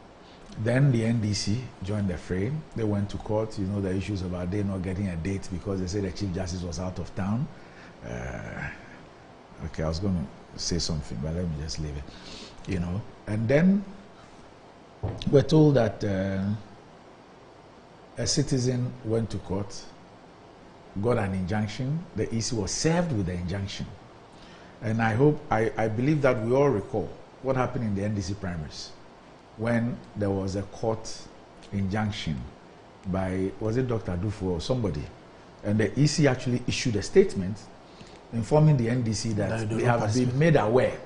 then the NDC joined the fray. They went to court. You know the issues about they not getting a date because they said the Chief Justice was out of town. Okay, I was going to say something, but let me just leave it. You know, and then we're told that a citizen went to court, got an injunction. The EC was served with the injunction. And I believe that we all recall what happened in the NDC primaries when there was a court injunction by, was it Dr. Dufo or somebody? And the EC actually issued a statement informing the NDC that they have been made aware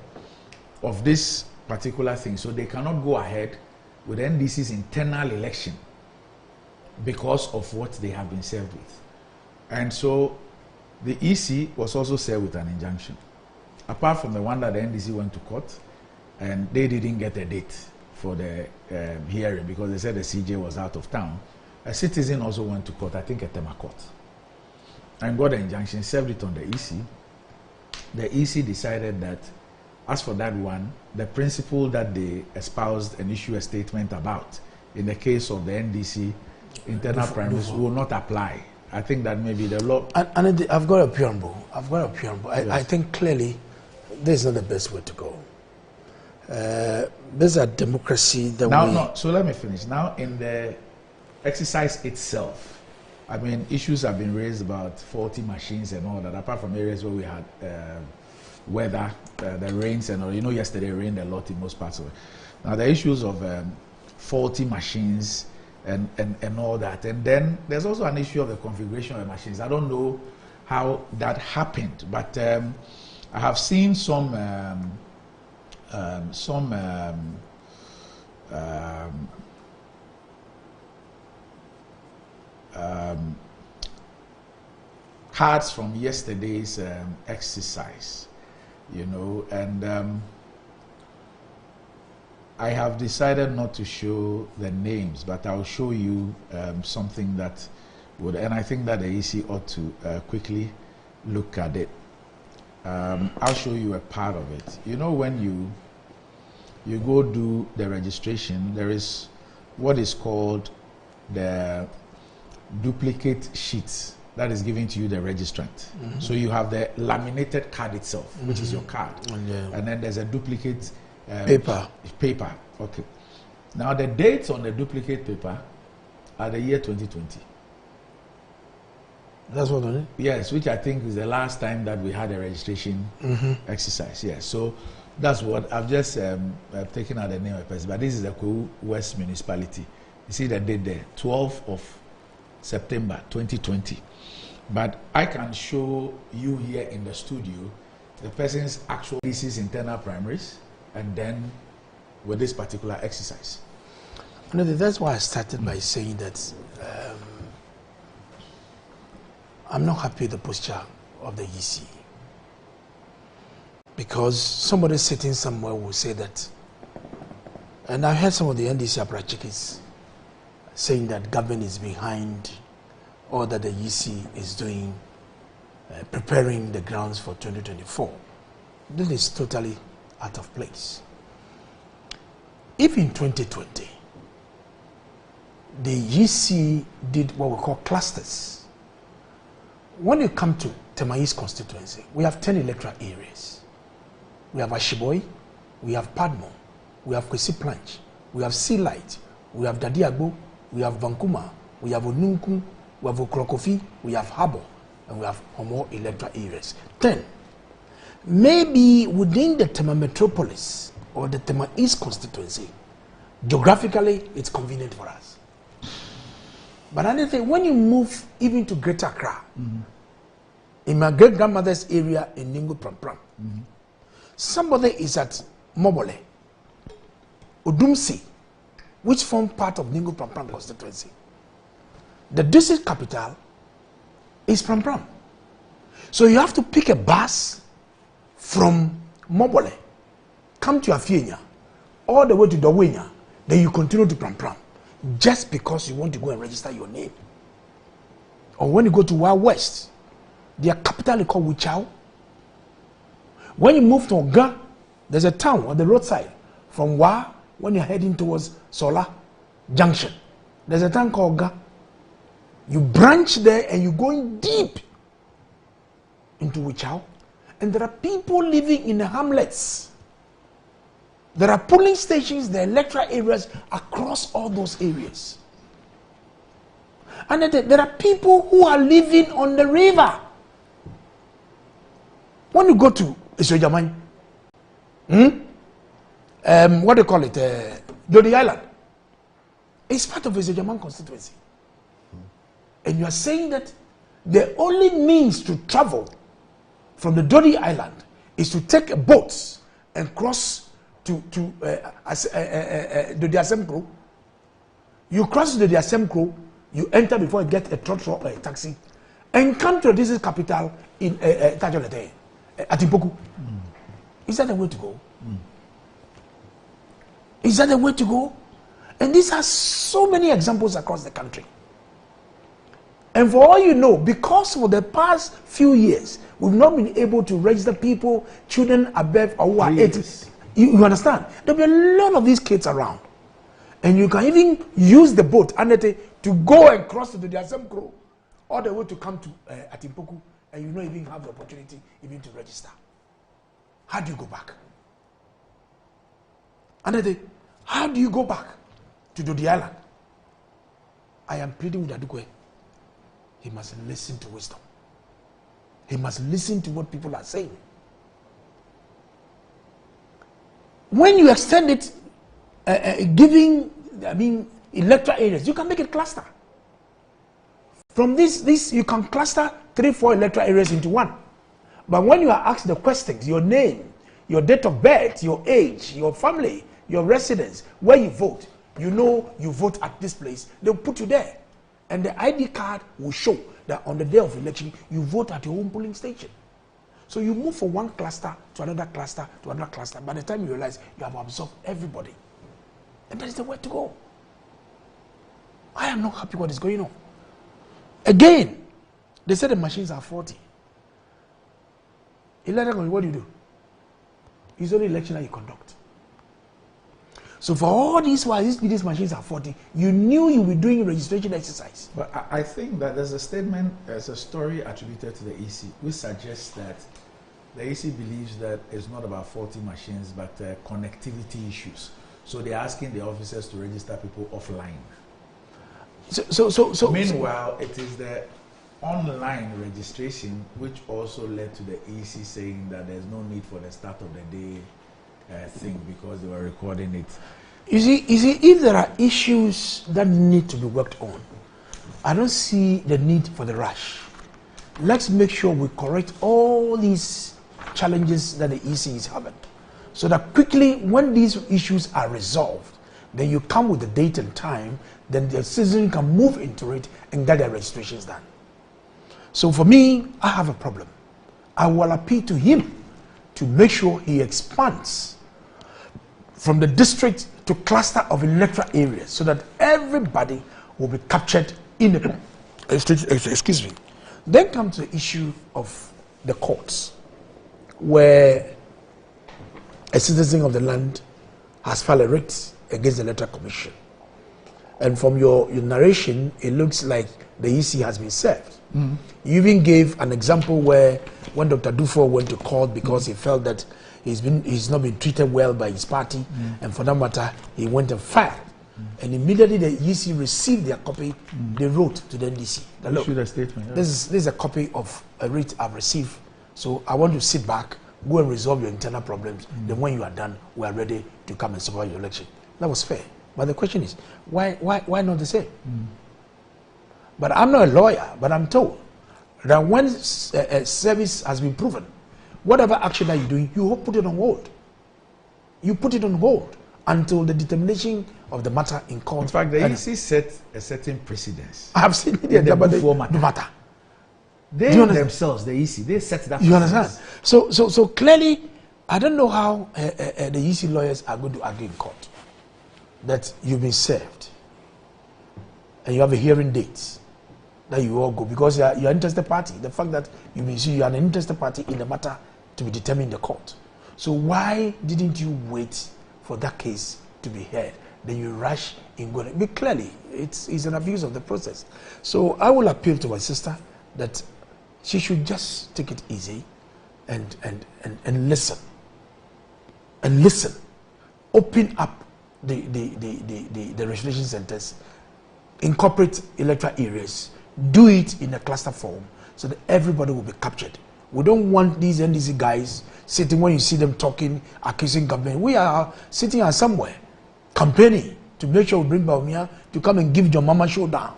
of this particular thing. So they cannot go ahead with NDC's internal election because of what they have been served with. And so the EC was also served with an injunction. Apart from the one that the NDC went to court, and they didn't get a date for the hearing because they said the CJ was out of town. A citizen also went to court, I think at Tema Court, and got an injunction, served it on the EC. The EC decided that as for that one, the principle that they espoused and issued a statement about in the case of the NDC internal primaries will not apply. I think that maybe the law. And I've got a preamble. I think clearly this is not the best way to go. There's a democracy that So let me finish. Now, in the exercise itself, I mean, issues have been raised about faulty machines and all that, apart from areas where we had weather, the rains and all. You know, yesterday it rained a lot in most parts of it. Now, the issues of faulty machines and all that. And then there's also an issue of the configuration of the machines. I don't know how that happened, but I have seen some cards from yesterday's exercise, you know, and I have decided not to show the names, but I'll show you something that would, and I think that the EC ought to quickly look at it. I'll show you a part of it. You know, when you go do the registration, there is what is called the duplicate sheets that is given to you, the registrant. So you have the laminated card itself, which is your card, and then there's a duplicate paper. Okay. Now the dates on the duplicate paper are the year 2020. That's what on it? Yes, which I think is the last time that we had a registration exercise. Yes, so that's what I've just taken out the name of the person. But this is the Kwewu West Municipality. You see the date there, 12th of September 2020. But I can show you here in the studio the person's actual thesis internal primaries, and then with this particular exercise. That's why I started by saying that I'm not happy with the posture of the EC. Because somebody sitting somewhere will say that, and I heard some of the NDC apparatchiks saying that government is behind or that the EC is doing, preparing the grounds for 2024. This is totally out of place. If in 2020, the EC did what we call clusters, when you come to Tema East constituency, we have 10 electoral areas. We have Ashiboi, we have Padmo, we have Kwesi Planch, we have Sea Light, we have Dadiagbo, we have Vankuma, we have Onunku, we have Okrokofi, we have Habo, and we have Homo electoral areas. 10. Maybe within the Tema metropolis or the Tema East constituency, geographically, it's convenient for us. But another thing, when you move even to Greater Accra, in my great-grandmother's area in Ningu Pram, somebody is at Mobole, Udumsi, which form part of Ningu Pram constituency. The district capital is Pram. So you have to pick a bus from Mobole, come to Afienya, all the way to Dawenya, then you continue to Pram, just because you want to go and register your name. Or when you go to Wild West, their capital is called Wichao. When you move to Oga, there's a town on the roadside from Wa, when you're heading towards Sola Junction. There's a town called Oga. You branch there and you're going deep into Wichao. And there are people living in the hamlets. There are polling stations, the electoral areas across all those areas. And there are people who are living on the river. When you go to Isojaman, what do you call it? Dodi Island. It's part of Isojaman constituency. And you are saying that the only means to travel from the Dodi Island is to take a boat and cross to the Asemkro. You cross to the Asemkro, you enter before you get a taxi, and come to the district capital in Tajolete, Atimpoku. Is that the way to go? Is that the way to go? And these are so many examples across the country. And for all you know, because for the past few years, we've not been able to register people, children above or who are 80. You understand? There'll be a lot of these kids around. And you can even use the boat to go and cross to the Asem all the way to come to Atimpoku, and you don't even have the opportunity even to register. How do you go back? How do you go back to the island? I am pleading with Adukwe. He must listen to wisdom. He must listen to what people are saying. When you extend it, giving, electoral areas, you can make it cluster. From this you can cluster 3-4 electoral areas into one. But when you are asked the questions, your name, your date of birth, your age, your family, your residence, where you vote, you know you vote at this place, they'll put you there. And the ID card will show that on the day of election, you vote at your own polling station. So you move from one cluster to another cluster to another cluster. By the time you realize you have absorbed everybody. And that is the way to go. I am not happy what is going on. Again, they said the machines are 40. What do you do? It's only election that you conduct. So for all these while these machines are 40, you knew you were doing registration exercise. But I think that there's a statement, there's a story attributed to the EC, which suggests that the EC believes that it's not about 40 machines, but connectivity issues. So they're asking the officers to register people offline. Meanwhile, it is the online registration which also led to the EC saying that there's no need for the start of the day thing because they were recording it. You see, if there are issues that need to be worked on, I don't see the need for the rush. Let's make sure we correct all these challenges that the EC is having, so that quickly, when these issues are resolved, then you come with the date and time, then the citizen can move into it and get their registrations done. So for me, I have a problem. I will appeal to him to make sure he expands from the district to cluster of electoral areas so that everybody will be captured in the excuse me. Then comes the issue of the courts, where a citizen of the land has filed a writ against the Electoral Commission. And from your narration, it looks like the EC has been served. Mm-hmm. You even gave an example where when Dr. Dufo went to court because he felt that he's not been treated well by his party, and for that matter, he went and filed. And immediately the EC received their copy, they wrote to the NDC. Look, a statement, yeah. This is a copy of a writ I've received, so I want to sit back, go and resolve your internal problems. Then when you are done, we are ready to come and support your election. That was fair. But the question is, why not the same? But I'm not a lawyer, but I'm told that when a service has been proven, whatever action that you're doing, you put it on hold. You put it on hold until the determination of the matter in court. In fact, the EC set a certain precedence. I have seen it in the matter. They themselves, the EC, they set that precedence. You understand? So clearly, I don't know how the EC lawyers are going to argue in court that you've been served and you have a hearing date that you all go, because you're an interested party. The fact that you've been sued, you are an interested party in the matter to be determined in the court. So why didn't you wait for that case to be heard? Then you rush in going. But clearly, it's an abuse of the process. So I will appeal to my sister that she should just take it easy and listen. And listen. Open up the registration centers, incorporate electoral areas, do it in a cluster form so that everybody will be captured. We don't want these NDC guys sitting, when you see them talking, accusing campaign. We are sitting here somewhere, campaigning to make sure we bring Baumia to come and give John Mama showdown,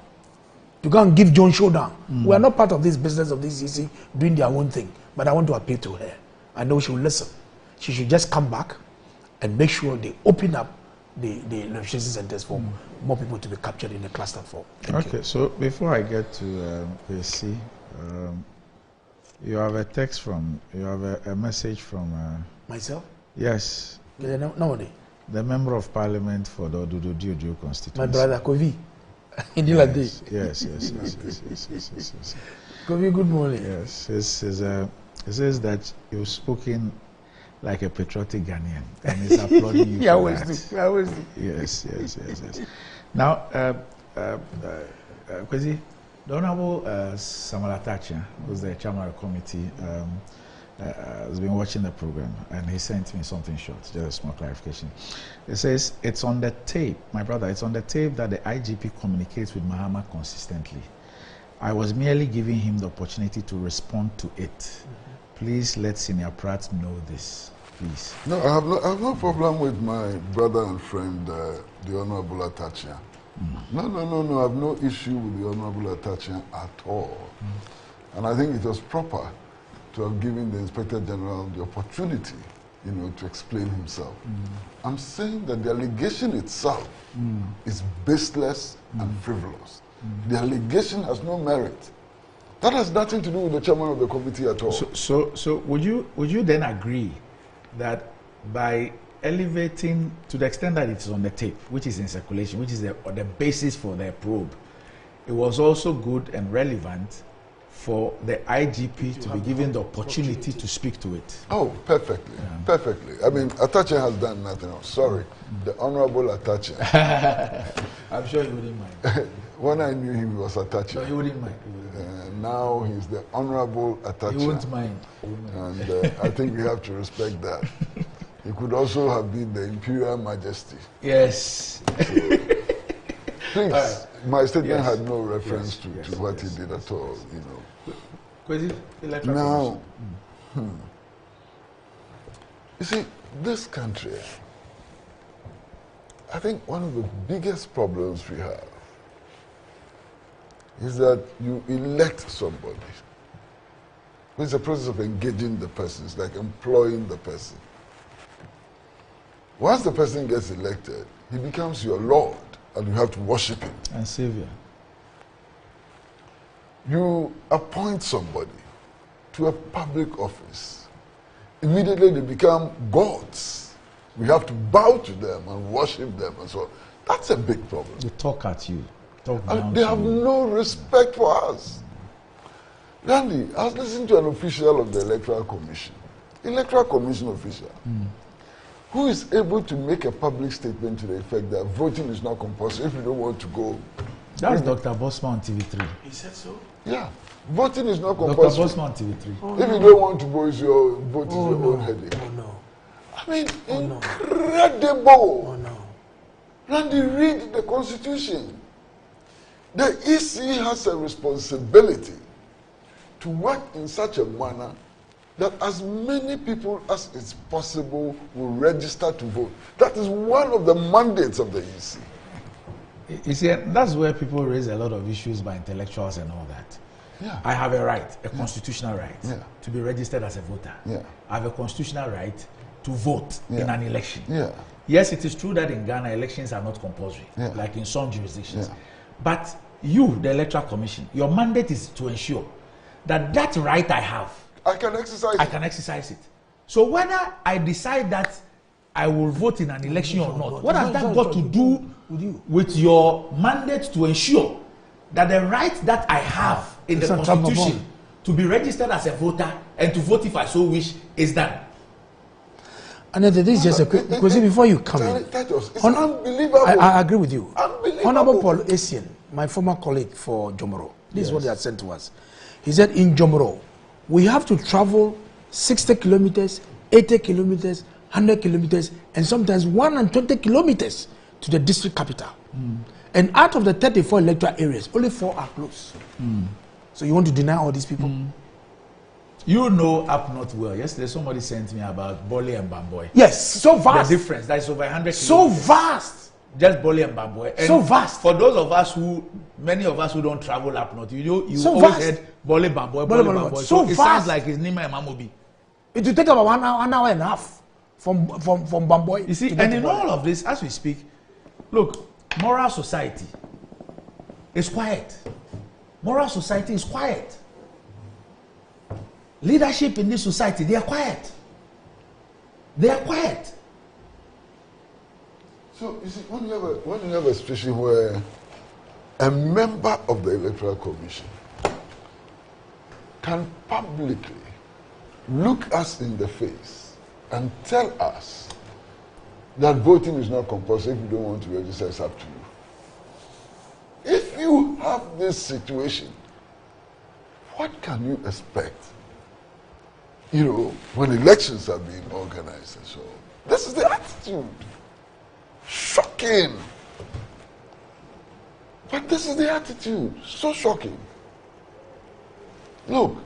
to come and give John showdown. We are not part of this business of this EC doing their own thing. But I want to appeal to her. I know she will listen. She should just come back and make sure they open up the registration centers for more people to be captured in a cluster form. Okay, so before I get to AC, you have a text from, you have a message from... myself? Yes. Nobody. The Member of Parliament for the Odudu constituency. My brother Kovi. Yes. Kovi, good morning. Yes, it says that you've spoken like a patriotic Ghanaian, and he's applauding you. Yeah, I always do. I always do. Yes. Now, Kwesi, the Honorable Samuel Atachia, who's the chairman of the committee, has been watching the program, and he sent me something short, just a small clarification. It says, it's on the tape, my brother, it's on the tape that the IGP communicates with Mahama consistently. I was merely giving him the opportunity to respond to it. Please let Senior Pratt know this, please. No, I have no problem with my brother and friend, the Honorable Atachia. No, I have no issue with the Honorable Atachia at all. And I think it was proper to have given the Inspector General the opportunity, to explain himself. I'm saying that the allegation itself is baseless and frivolous. The allegation has no merit. That has nothing to do with the chairman of the committee at all. So would you then agree that by elevating to the extent that it's on the tape, which is in circulation, which is the basis for their probe, it was also good and relevant for the IGP to be given the opportunity to speak to it? Oh, perfectly. Perfectly. I mean, Atachia has done nothing else. Sorry. The Honorable Atachia. I'm sure he wouldn't mind. When I knew him, he was Atachia. No, he wouldn't mind. Now he's the Honorable Atachia. He wouldn't mind. And I think we have to respect that. He could also have been the Imperial Majesty. Yes. So, please, my statement had no reference to what he did at all, Now, you see, this country, I think one of the biggest problems we have is that you elect somebody. It's a process of engaging the person. It's like employing the person. Once the person gets elected, he becomes your Lord, and you have to worship him. And Savior. You appoint somebody to a public office. Immediately they become gods. We have to bow to them and worship them and so on. That's a big problem. They talk at you. Talk down They have you. no respect for us. Randy, I was listening to an official of the Electoral Commission official, who is able to make a public statement to the effect that voting is not compulsory if you don't want to go. That's Dr. Bosman on TV3. He said so? Yeah. Voting is not compulsory. Dr. Bosman on TV3. Oh, if you don't want to go, your vote is your own headache. Oh, no. I mean, incredible. Oh, no. Randy, read the Constitution. The EC has a responsibility to work in such a manner that as many people as is possible will register to vote. That is one of the mandates of the EC. You see, that's where people raise a lot of issues by intellectuals and all that. Yeah. I have a right, a constitutional right, Yeah. to be registered as a voter. Yeah. I have a constitutional right to vote in an election. Yeah. Yes, it is true that in Ghana, elections are not compulsory, Yeah. like in some jurisdictions. Yeah. But you, the Electoral Commission, your mandate is to ensure that that right I have, I can exercise it. So whether I decide that I will vote in an election or not, what has that got to do with your mandate to ensure that the right that I have in the Constitution to be registered as a voter and to vote if I so wish is done? And this is just a quick, because before you come in, It's unbelievable. I agree with you. Unbelievable. Honorable Paul Essien, my former colleague for Jomoro, this is what he had sent to us. He said in Jomoro, we have to travel 60 kilometers, 80 kilometers, 100 kilometers, and sometimes 120 kilometers to the district capital. And out of the 34 electoral areas, only 4 are close. So you want to deny all these people? You know up north well. Yesterday somebody sent me about Bole and Bamboy. Yes, so vast. The difference, that is over 100 kilometers. So vast. Just Bole and Bamboy. And so vast. For those of us many of us who don't travel up north, you so always vast. heard Bole Bamboy, Bole Bamboy. So it sounds like it's Nima and Mamobi. It will take about 1 hour and a half from Bamboy. You see, and in all of this, as we speak, look, moral society is quiet. Moral society is quiet. Leadership in this society, they are quiet. They are quiet. So, you see, when you have a situation where a member of the Electoral Commission can publicly look us in the face and tell us that voting is not compulsory. If you don't want to register, it's up to you. If you have this situation, what can you expect? You know, when elections are being organized and so on. This is the attitude. Shocking. But this is the attitude. So shocking. Look,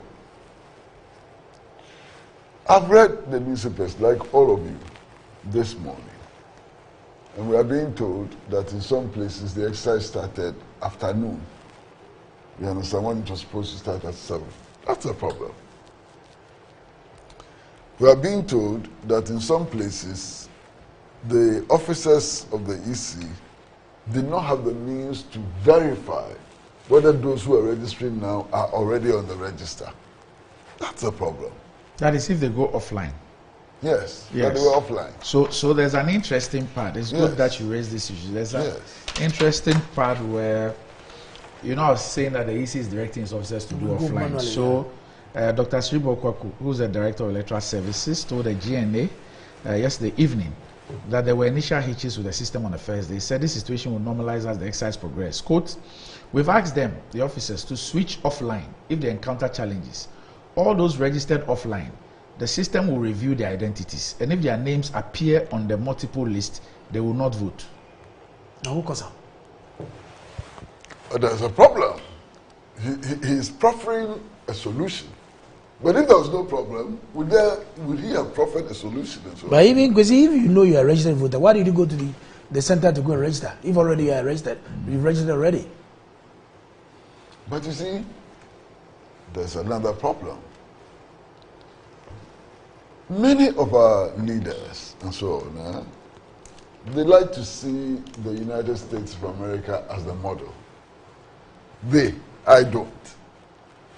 I've read the newspapers like all of you this morning. And we are being told that in some places the exercise started afternoon. You understand, when it was supposed to start at 7. That's a problem. We are being told that in some places the officers of the EC did not have the means to verify whether those who are registering now are already on the register. That's a problem. That is if they go offline. Yes, that they were offline. So there's an interesting part. It's good that you raised this issue. There's an interesting part where, you know, I was saying that the EC is directing its officers to do offline. So Dr. Sribo Kwaku, who's the Director of Electoral Services, told the GNA yesterday evening that there were initial hitches with the system on the first day. He said this situation will normalize as the exercise progress. Quote, we've asked them, the officers, to switch offline if they encounter challenges. All those registered offline, the system will review their identities, and if their names appear on the multiple list, they will not vote. There's a problem. He is proffering a solution. But if there was no problem, would he have proffered a solution? And so but even because if you know you are a registered voter, why did you go to the center to go and register? If already you are registered, you've registered already. But you see, there's another problem. Many of our leaders and so on, they like to see the United States of America as the model. I don't.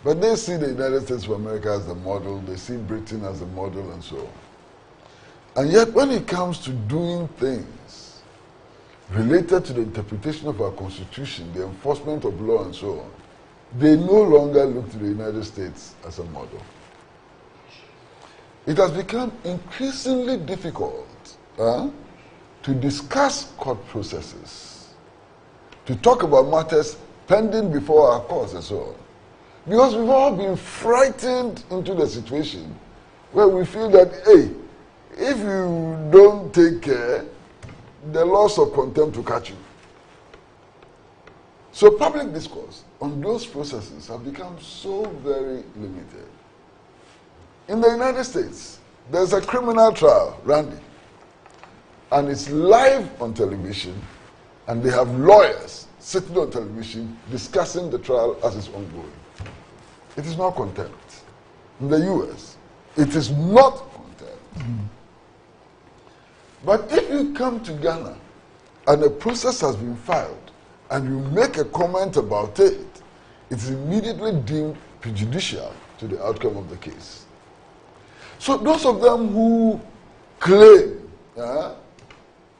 But they see the United States of America as the model, they see Britain as the model and so on. And yet when it comes to doing things related to the interpretation of our Constitution, the enforcement of law and so on, they no longer look to the United States as a model. It has become increasingly difficult to discuss court processes, to talk about matters pending before our courts and so on. Because we've all been frightened into the situation where we feel that, hey, if you don't take care, the laws of contempt will catch you. So public discourse on those processes have become so very limited. In the United States, there's a criminal trial, Randy, and it's live on television, and they have lawyers sitting on television discussing the trial as it's ongoing. It is not contempt. In the US, it is not contempt. But if you come to Ghana and a process has been filed and you make a comment about it, it's immediately deemed prejudicial to the outcome of the case. So those of them who claim,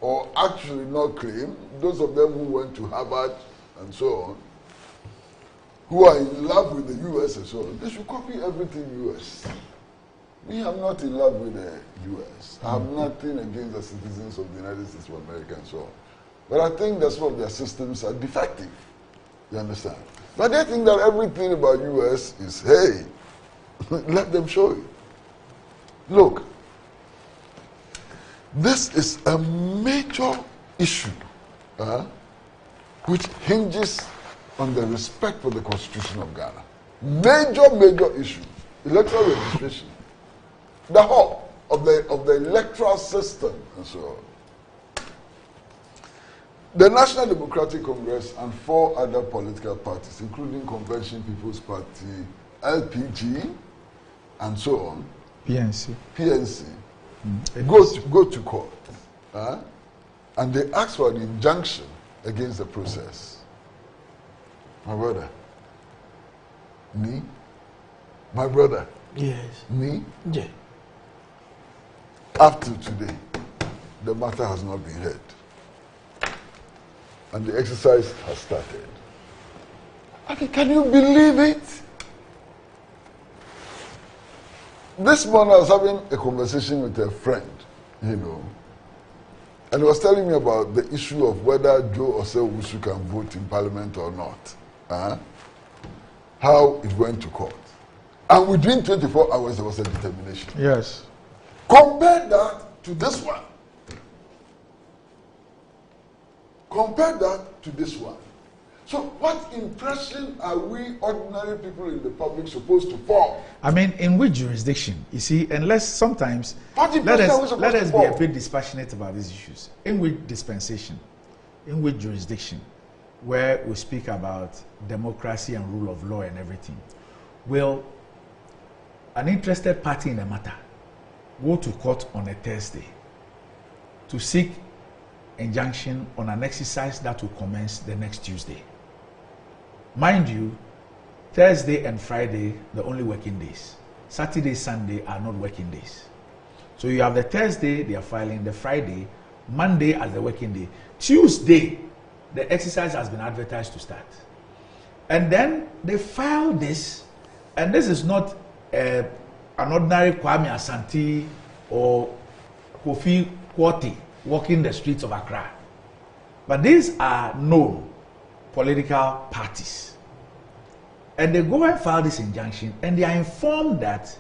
or actually not claim, those of them who went to Harvard and so on, who are in love with the US and so on, they should copy everything US. Me, I'm not in love with the US. I have nothing against the citizens of the United States of America and so on. But I think that some of their systems are defective. You understand? But they think that everything about US is, hey, let them show you. Look, this is a major issue which hinges on the respect for the Constitution of Ghana. Major issue. Electoral registration. The whole of the electoral system and so on. The National Democratic Congress and 4 other political parties, including Convention People's Party, LPG, and so on, PNC, go to court, and they ask for an injunction against the process. My brother, me, my brother, yes, me, yeah. Up to today, the matter has not been heard, and the exercise has started. I mean, can you believe it? This morning I was having a conversation with a friend, you know, and he was telling me about the issue of whether Joe Osei-Owusu can vote in Parliament or not. How it went to court. And within 24 hours, there was a determination. Yes. Compare that to this one. Compare that to this one. So what impression are we ordinary people in the public supposed to form? I mean, in which jurisdiction? You see, unless sometimes, let us be a bit dispassionate about these issues. In which dispensation, in which jurisdiction, where we speak about democracy and rule of law and everything, will an interested party in a matter go to court on a Thursday to seek injunction on an exercise that will commence the next Tuesday? Mind you, Thursday and Friday, the only working days. Saturday, Sunday are not working days. So you have the Thursday, they are filing, the Friday, Monday as the working day. Tuesday, the exercise has been advertised to start. And then they file this, and this is not an ordinary Kwame Asante or Kofi Kwati walking the streets of Accra. But these are known political parties. And they go and file this injunction, and they are informed that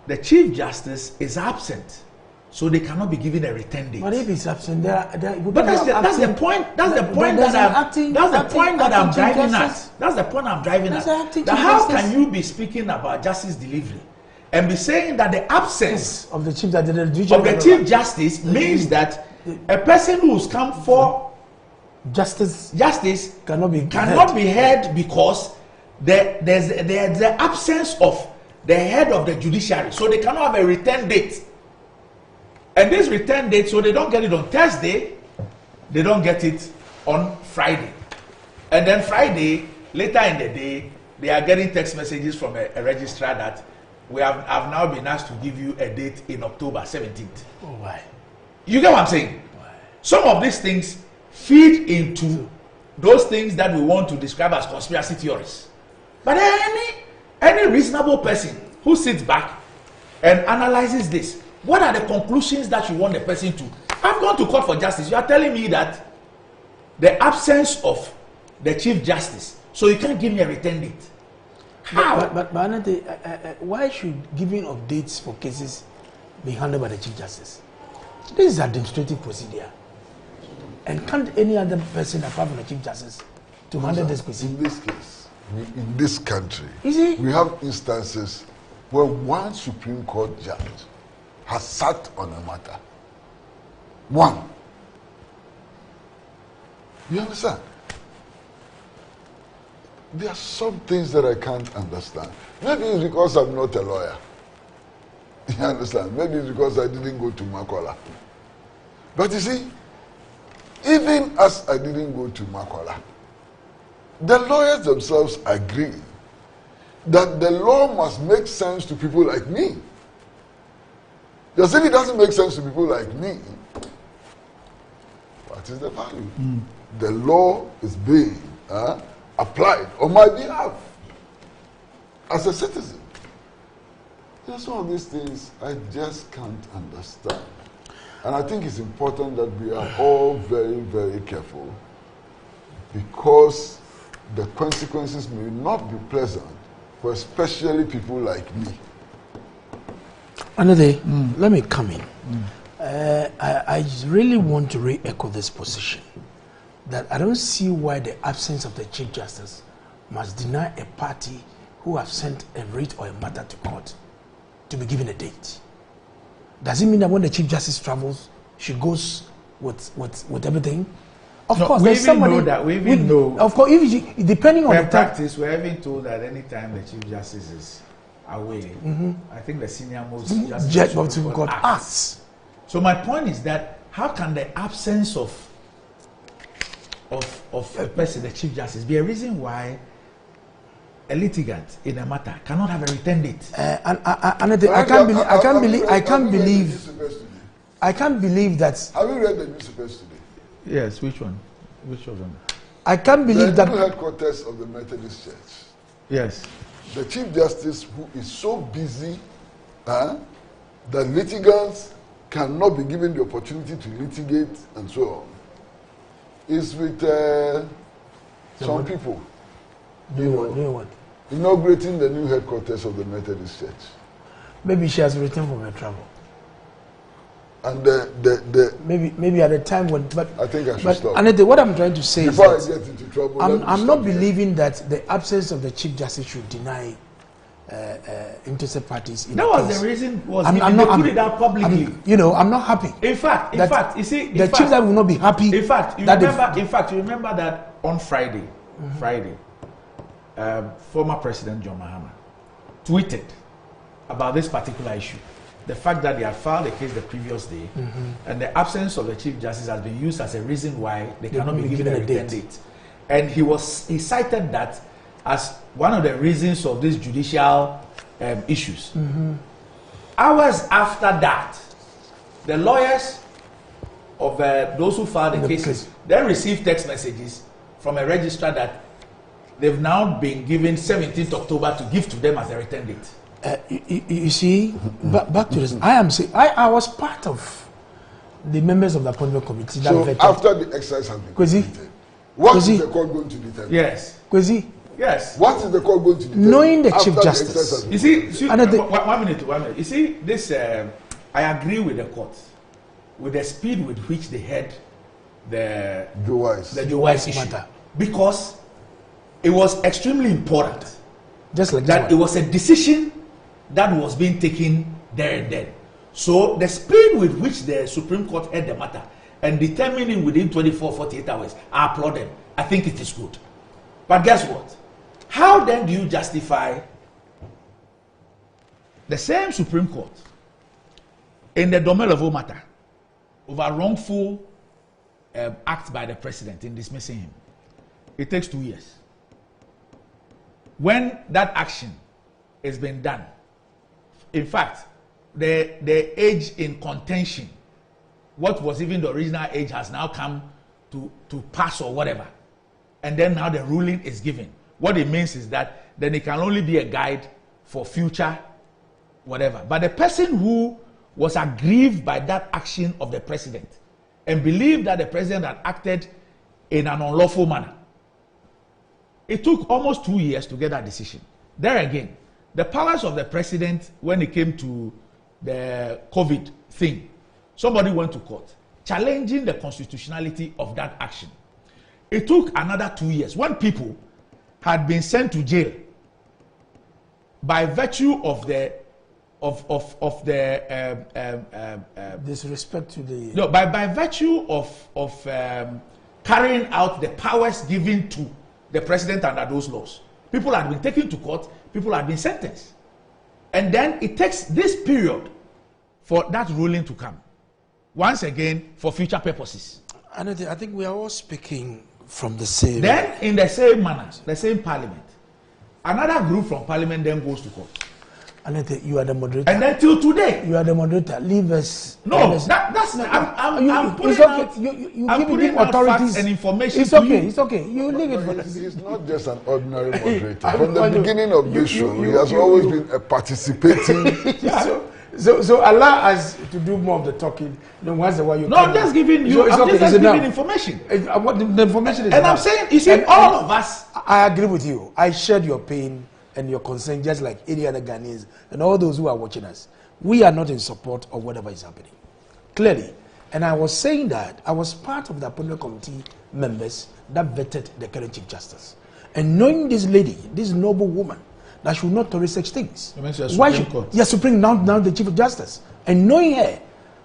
the Chief Justice is absent, so they cannot be given a return date. But if he's absent, but that's the point. That's the point that I'm driving at. That's the point I'm driving at. That how can you be speaking about justice delivery and be saying that the absence of the Chief Justice means that a person who's come for justice cannot be heard because there's the absence of the head of the judiciary, so they cannot have a return date. And this return date, so they don't get it on Thursday, they don't get it on Friday. And then Friday, later in the day, they are getting text messages from a registrar that I've now been asked to give you a date in October 17th. Oh, why? You get what I'm saying? Why? Some of these things feed into those things that we want to describe as conspiracy theories. But any reasonable person who sits back and analyzes this, what are the conclusions that you want the person to? I've gone to court for justice. You are telling me that the absence of the Chief Justice, so you can't give me a return date. How? But Anante, why should giving of dates for cases be handled by the Chief Justice? This is administrative procedure. And can't any other person apart from the Chief Justice to handle this procedure? In this case, in this country, we have instances where one Supreme Court judge has sat on a matter. One. You understand? There are some things that I can't understand. Maybe it's because I'm not a lawyer. You understand? Maybe it's because I didn't go to Makola. But you see, even as I didn't go to Makola, the lawyers themselves agree that the law must make sense to people like me. Because if it doesn't make sense to people like me, what is the value? The law is being applied on my behalf as a citizen. There are some of these things I just can't understand. And I think it's important that we are all very, very careful, because the consequences may not be pleasant for especially people like me. Another, let me come in. I really want to re-echo this position, that I don't see why the absence of the Chief Justice must deny a party who have sent a writ or a matter to court to be given a date. Does it mean that when the Chief Justice travels, she goes with everything? Of course, we there's even somebody. know that. We even know. Of course, depending on the practice, we're even told that anytime the Chief Justice is away, I think the senior most judge of Supreme Court acts. So my point is that how can the absence of a person, the Chief Justice, be a reason why a litigant in a matter cannot have a return date? I can't believe that. Have you read the newspapers today? Yes, which one? Which of them? I can't believe that. The headquarters of the Methodist Church. Yes. The Chief Justice, who is so busy that litigants cannot be given the opportunity to litigate and so on is with some people. Doing what? Inaugurating the new headquarters of the Methodist Church. Maybe she has returned from her travel. And maybe at the time when, but I think I should stop. And what I'm trying to say before is I get into trouble, I'm not believing that the absence of the Chief Justice should deny interested parties. That was the reason. They put it out publicly. I'm not happy. In fact, you see, the Chief Justice will not be happy. In fact, you remember that on Friday, former President John Mahama tweeted about this particular issue. The fact that they had filed a case the previous day, and the absence of the Chief Justice has been used as a reason why they cannot be given a return date. And he cited that as one of the reasons of these judicial issues. Hours after that, the lawyers of those who filed the cases then received text messages from a registrar that they've now been given 17th October to give to them as a return date. You see, back to this. I was part of the members of the appointment committee. That so after the exercise has been completed, what is the court going to determine? Yes. Kwesi. Yes. What is the court going to determine? Knowing the Chief Justice. You see, 1 minute. You see, this. I agree with the court with the speed with which they had the Jowais issue matter, because it was extremely important. Just like that, it was a decision that was being taken there and then. So the speed with which the Supreme Court heard the matter and determining within 24-48 hours, I applaud them. I think it is good. But guess what? How then do you justify the same Supreme Court in the Domelevo matter over wrongful act by the president in dismissing him? It takes 2 years. When that action has been done, in fact, the age in contention, what was even the original age, has now come to pass or whatever. And then now the ruling is given. What it means is that then it can only be a guide for future whatever. But the person who was aggrieved by that action of the president and believed that the president had acted in an unlawful manner, it took almost 2 years to get that decision. There again, the powers of the president, when it came to the COVID thing, somebody went to court challenging the constitutionality of that action. It took another 2 years. When people had been sent to jail by virtue of the disrespect to the by virtue of carrying out the powers given to the president under those laws. People had been taken to court, people had been sentenced. And then it takes this period for that ruling to come. Once again, for future purposes. And I think we are all speaking from the same... Then, in the same manner, the same parliament, another group from parliament then goes to court. Anette, you are the moderator. And then till today. You are the moderator. Leave us. No, that's... I'm putting out... You give authorities and information. It's okay, it's okay. You leave it for us. He's not just an ordinary moderator. From the beginning of this show, he has always been a participating... So allow us to do more of the talking. Then once in a while you. No, I'm just giving you. I'm just giving information. What the information is. And I'm saying, you see, all of us. I agree with you. I shared your pain and your concern, just like any other Ghanaians and all those who are watching us. We are not in support of whatever is happening, clearly. And I was saying that I was part of the appointment committee members that vetted the current Chief Justice, and knowing this lady, this noble woman, that should not tolerate such things. Why should Supreme now the Chief of Justice? And knowing her,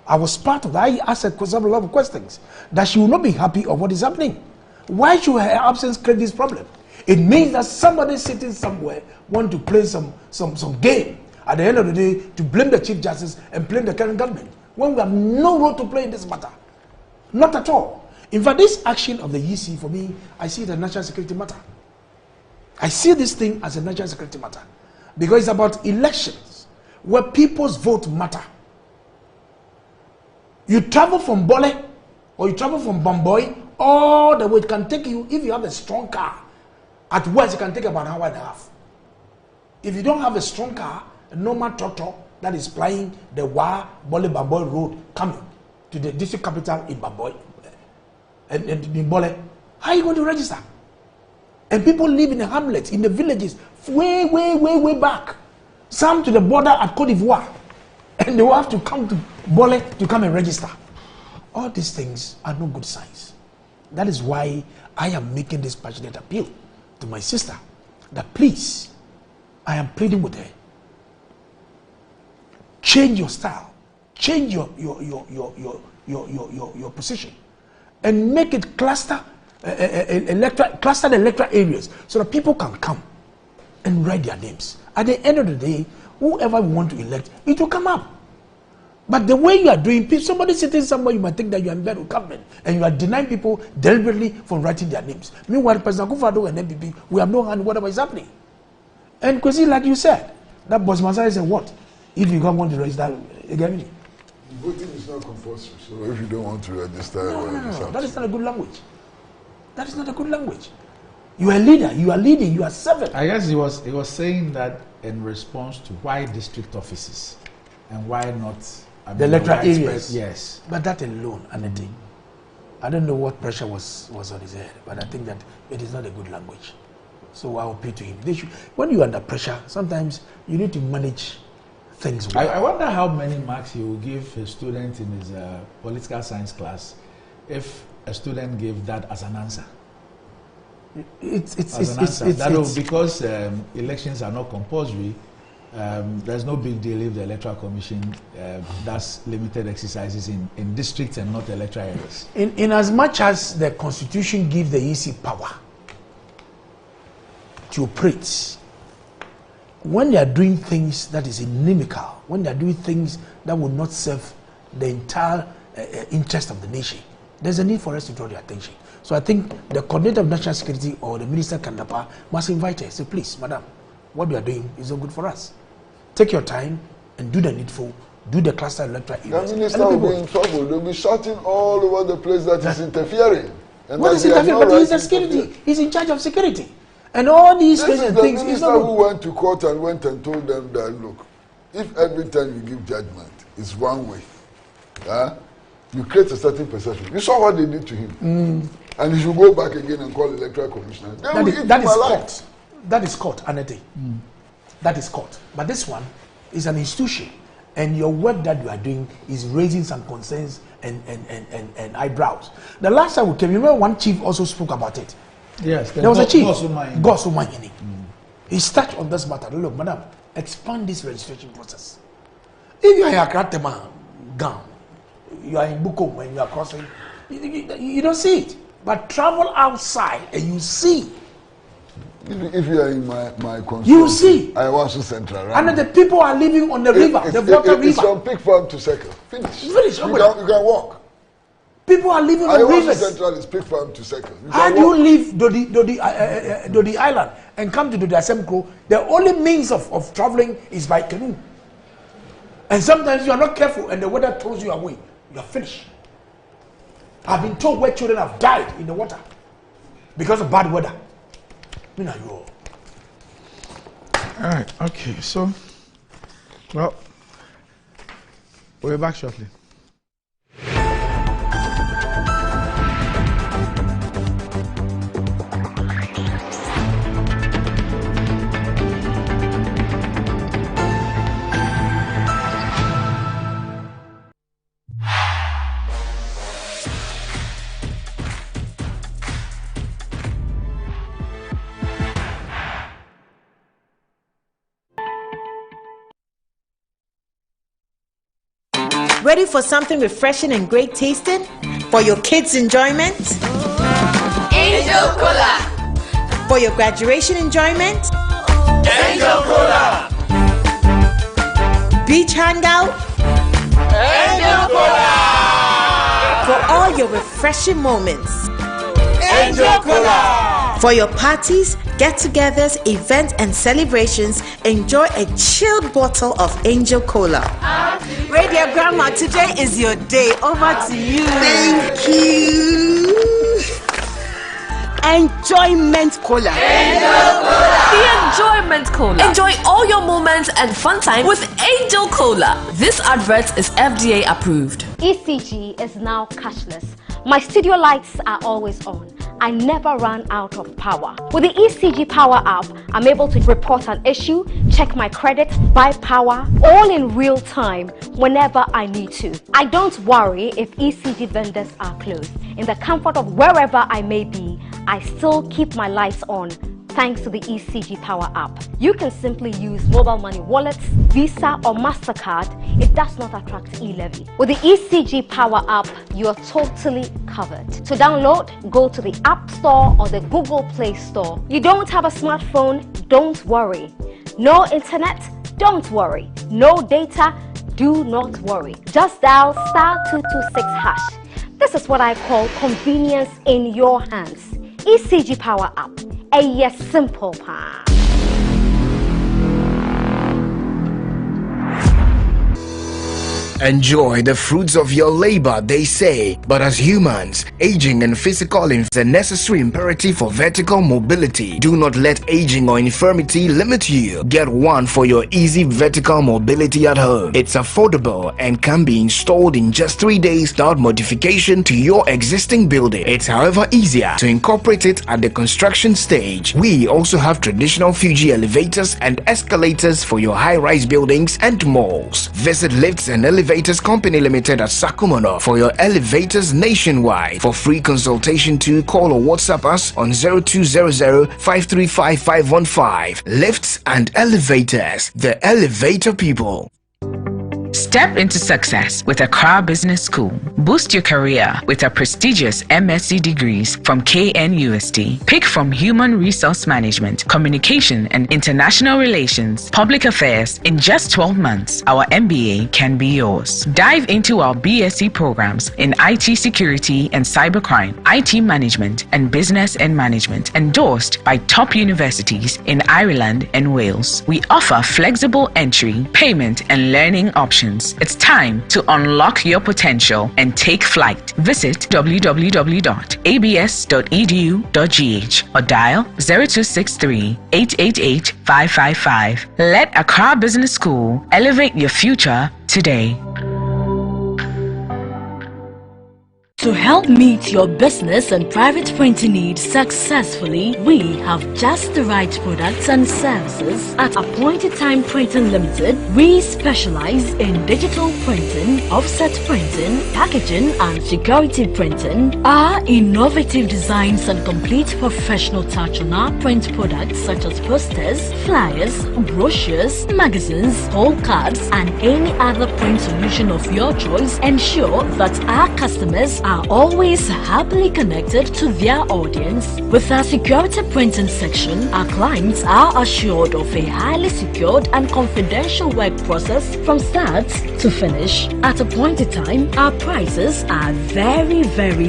I was part of that. I asked her several of questions that she will not be happy of what is happening. Why should her absence create this problem? It means that somebody sitting somewhere want to play some game at the end of the day to blame the Chief Justice and blame the current government when we have no role to play in this matter. Not at all. In fact, this action of the EC, for me, I see it as a national security matter. I see this thing as a national security matter because it's about elections where people's vote matter. You travel from Bole or you travel from Bamboy, all the way it can take you, if you have a strong car, at worst it can take about an hour and a half. If you don't have a strong car, a normal tractor, that is plying the Bole Bamboy Road coming to the district capital in Bamboy and in Bole, how are you going to register? And people live in the hamlets, in the villages, way back. Some to the border at Cote d'Ivoire. And they will have to come to Bole to come and register. All these things are no good signs. That is why I am making this passionate appeal to my sister that please, I am pleading with her. Change your style, change your position, and make it cluster the electoral areas so that people can come and write their names. At the end of the day, whoever we want to elect, it will come up. But the way you are doing, somebody sitting somewhere, you might think that you are in bed with government and you are denying people deliberately from writing their names. Meanwhile, President Akufo-Addo and MPP, we have no hand in whatever is happening. And because, like you said, that Boss Masai said, what? If you don't want to register again? Voting is not compulsory, so if you don't want to register, no. That is not a good language. That is not a good language. You are a leader, you are leading, you are serving. I guess he was saying that in response to why district offices and why not the electoral areas. Yes. But that alone, Anette, I don't know what pressure was on his head, but I think that it is not a good language. So I will appeal to him. When you are under pressure, sometimes you need to manage things well. I wonder how many marks he will give a student in his political science class if a student gave that as an answer. Because elections are not compulsory, there's no big deal if the Electoral Commission does limited exercises in districts and not electoral areas. In as much as the Constitution gives the EC power to operate, when they are doing things that is inimical, when they are doing things that will not serve the entire interest of the nation, there's a need for us to draw their attention. So I think the coordinator of national security or the minister Kandapa must invite her. Say, please, madam, what you are doing is not good for us. Take your time and do the needful, do the cluster electoral areas. The minister will be in trouble. They'll be shouting all over the place that is interfering. And what is interfering? But he's the security. He's in charge of security. And all these things. The minister who went to court and went and told them that, look, if every time you give judgment, it's one way, you create a certain perception. You saw what they did to him. And he should go back again and call the electoral commissioner. That is court. That is court, Anette. That is court. But this one is an institution. And your work that you are doing is raising some concerns and eyebrows. The last time we came, you remember one chief also spoke about it. Yes. There was a chief, Gosumahini. He touched on this matter. Look, madam, expand this registration process. If you are a Kratema gown, you are in Bukom when you are crossing, you don't see it. But travel outside and you see. If you are in my constituency, you see. I was to Central. Right? And the people are living on the river, the water river. It's from Pig Farm to Circle. Finish. Finish. You can walk. People are living on rivers. Central is Pig Farm to Circle. How do you leave Dodi Island and come to Dodi Asemkro? The only means of traveling is by canoe. And sometimes you are not careful and the weather throws you away. You are finished. I've been told where children have died in the water because of bad weather. All right, okay, so, well, we'll be back shortly. Ready for something refreshing and great tasting? For your kids' enjoyment? Angel Cola. For your graduation enjoyment? Angel Cola. Beach hangout? Angel Cola. For all your refreshing moments? Angel Cola. For your parties, get-togethers, events, and celebrations, enjoy a chilled bottle of Angel Cola. Radio Grandma, today is your day. Over to you. Thank you. Enjoyment Cola. The Enjoyment Cola. Enjoy all your moments and fun time with Angel Cola. This advert is FDA approved. ECG is now cashless. My studio lights are always on. I never run out of power. With the ECG Power app, I'm able to report an issue, check my credit, buy power, all in real time whenever I need to. I don't worry if ECG vendors are closed. In the comfort of wherever I may be, I still keep my lights on thanks to the ECG Power app. You can simply use mobile money wallets, Visa or MasterCard. It does not attract e-levy. With the ECG Power app, you are totally covered. To download, go to the App Store or the Google Play Store. You don't have a smartphone? Don't worry. No internet? Don't worry. No data? Do not worry. Just dial *226#. This is what I call convenience in your hands. ECG Power app. A yes, simple pa. Enjoy the fruits of your labor, they say. But as humans, aging and physical is a necessary imperative for vertical mobility. Do not let aging or infirmity limit you. Get one for your easy vertical mobility at home. It's affordable and can be installed in just 3 days without modification to your existing building. It's however easier to incorporate it at the construction stage. We also have traditional Fuji elevators and escalators for your high-rise buildings and malls. Visit Lifts and Elevators Company Limited at Sakumono for your elevators nationwide. For free consultation to call or WhatsApp us on 0200-535-515. Lifts and Elevators, the elevator people. Step into success with Accra Business School. Boost your career with our prestigious MSc degrees from KNUST. Pick from Human Resource Management, Communication and International Relations, Public Affairs. In just 12 months, our MBA can be yours. Dive into our BSc programs in IT Security and Cybercrime, IT Management and Business and Management, endorsed by top universities in Ireland and Wales. We offer flexible entry, payment and learning options. It's time to unlock your potential and take flight. Visit www.abs.edu.gh or dial 0263-888-555. Let Accra Business School elevate your future today. To help meet your business and private printing needs successfully, we have just the right products and services. At Appointed Time Printing Limited, we specialize in digital printing, offset printing, packaging and security printing. Our innovative designs and complete professional touch on our print products such as posters, flyers, brochures, magazines, poll cards and any other print solution of your choice ensure that our customers are always happily connected to their audience. With our security printing section, our clients are assured of a highly secured and confidential work process from start to finish. At Appointed Time, our prices are very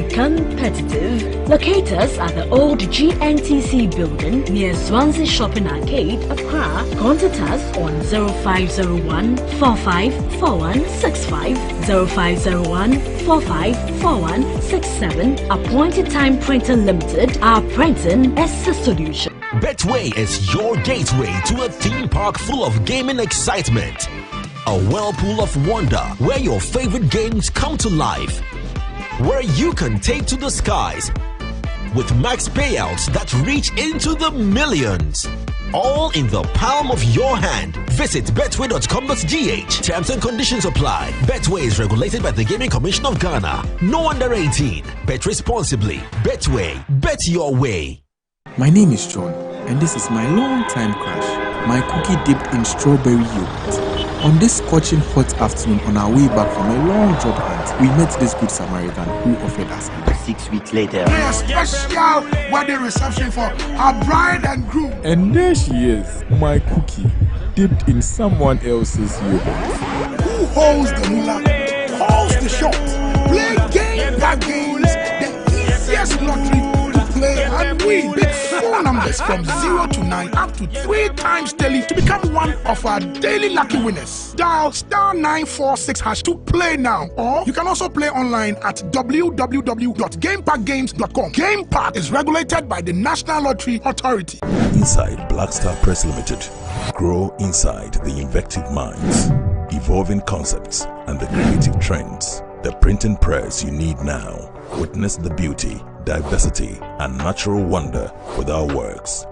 competitive. Locate us at the old GNTC building near Swansea Shopping Arcade, Accra. Contact us on 0501 454165, 0501 454167. Appointed Time Printing Limited. Our printing is a solution. Betway is your gateway to a theme park full of gaming excitement. A whirlpool of wonder where your favorite games come to life. Where you can take to the skies with max payouts that reach into the millions. All in the palm of your hand. Visit betway.com.gh. Terms and conditions apply. Betway is regulated by the Gaming Commission of Ghana. No under 18. Bet responsibly. Betway. Bet your way. My name is John, and this is my long-time crush, my cookie dipped in strawberry yogurt. On this scorching hot afternoon on our way back from a long job hunt, we met this good Samaritan who offered us 6 weeks later. A special wedding reception for our bride and groom. And there she is, my cookie, dipped in someone else's yogurt. Who holds the moolah, calls the shots, play game by games, the easiest lottery to play and win. phone numbers from 0 to 9 up to 3 times daily to become one of our daily lucky winners. Dial *946# to play now, or you can also play online at www.gamepackgames.com. Game Park is regulated by the National Lottery Authority. Inside Black Star Press Limited. Grow inside the invective minds, evolving concepts, and the creative trends. The printing press you need now. Witness the beauty, diversity, and natural wonder with our works.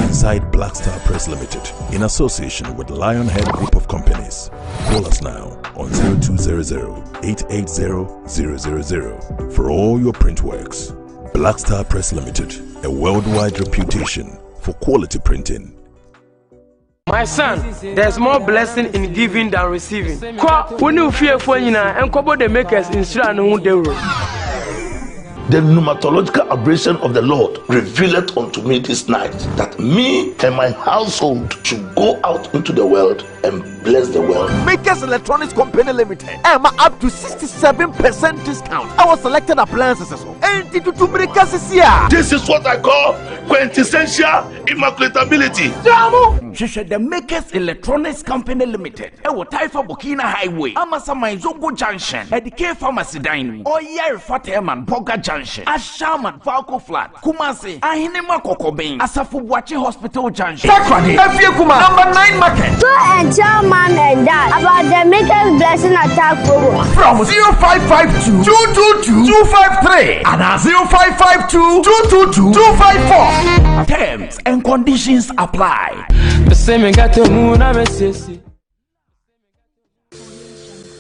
Inside Black Star Press Limited, in association with Lionhead Group of Companies. Call us now on 0200-880-000 for all your print works. Black Star Press Limited, a worldwide reputation for quality printing. My son, there's more blessing in giving than receiving. When you fear for you and cover the makers in Sranu. The pneumatological aberration of the Lord revealed unto me this night that me and my household should go out into the world and bless the world. Makers Electronics Company Limited. I'm up to 67% discount. Our selected appliances. This is what I call quintessential immaculatability. The Makers Electronics Company Limited. Taifa Burkina Highway. Amasama Zongo Junction. Edike Pharmacy Dining. Oyer Fateman Boga Junction. Ashaman Falco Flat. Kumasi. Ahinema Kokobin. Asafu Bwachi Hospital Junction. Sakrani. Kuma. Number 9 Market. So and tell mom and dad about the Makers Blessing Attack program. From 0552 222 253 and 0552 222 254. Terms and conditions apply.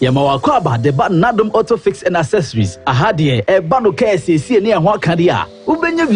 Yamawakwaba the button Nadum Auto Fix and Accessories. Ahadie e bano care see near one cadia. Ubenya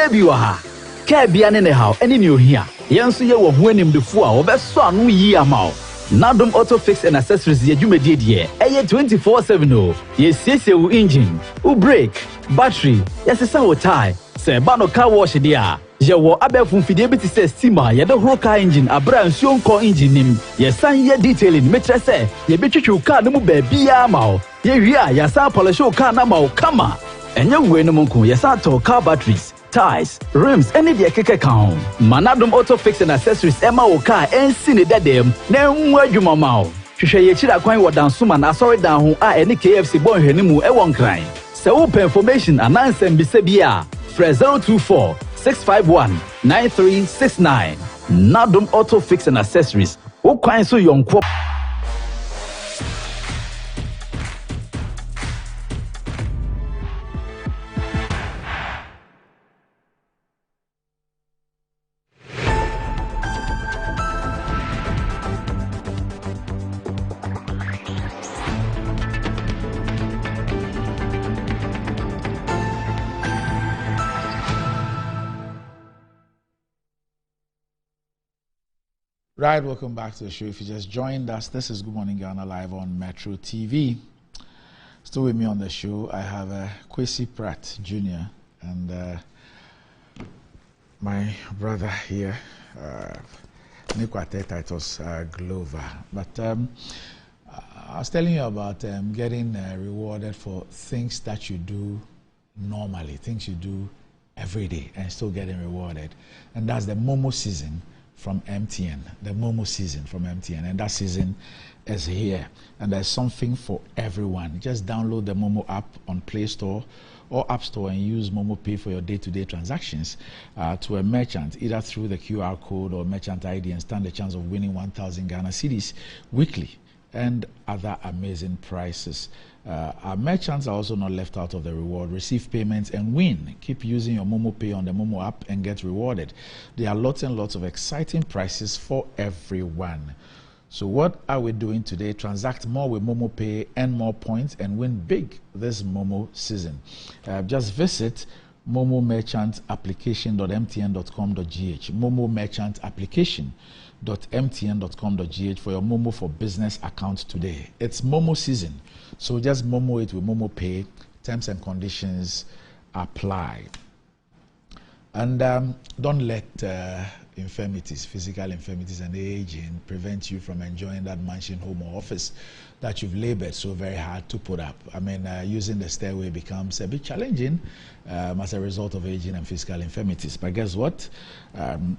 biwaha. Care bian in the house and in your here. Yansu ye were winning the four or best son ye amount. Nadum Auto Fix and Accessories ye jume did ye. 24/7 ye CCU engine, brake, battery, yes a tie. Say bano car wash dia. Je wo abefun fidelity say steamer ye the whole car engine abra nsuo nko engine nim ye san ye detailing metre say ye betwetwe car no mu ba bia ma o ye wi a ye san polish car na ma o kama enye we no nko ye san to car batteries, tires, rims any de keke kan Manadum Auto Fix and Accessories ema wo car ensi ne dadem na enwu adwuma ma o hwehwe ye chira kwan wo dansoma na sorry dan ho a ene KFC bon hwanimu e won kran se wo information anansem bi se bia 024 651 9369. Nadum Auto Fix and Accessories. O kwan so young kwop. Right, welcome back to the show. If you just joined us, this is Good Morning Ghana live on Metro TV. Still with me on the show, I have Kwesi Pratt Jr. and my brother here, Nikwate Titus Glover. But I was telling you about getting rewarded for things that you do normally, things you do every day and still getting rewarded. And that's the Momo season from MTN, the Momo season from MTN, and that season is here. And there's something for everyone. Just download the Momo app on Play Store or App Store and use Momo Pay for your day-to-day transactions to a merchant, either through the QR code or merchant ID, and stand a chance of winning 1,000 Ghana cedis weekly and other amazing prizes. Our merchants are also not left out of the reward. Receive payments and win. Keep using your Momo Pay on the Momo app and get rewarded. There are lots and lots of exciting prizes for everyone. So what are we doing today? Transact more with Momo Pay, earn more points, and win big this Momo season. Just visit momomerchantapplication.mtn.com.gh. Momo Merchant Application.mtn.com.gh for your Momo for Business account today. It's Momo season, so just Momo it with Momo Pay. Terms and conditions apply. And don't let infirmities, physical infirmities and aging prevent you from enjoying that mansion, home or office that you've labored so very hard to put up. I mean, using the stairway becomes a bit challenging as a result of aging and physical infirmities. But guess what? The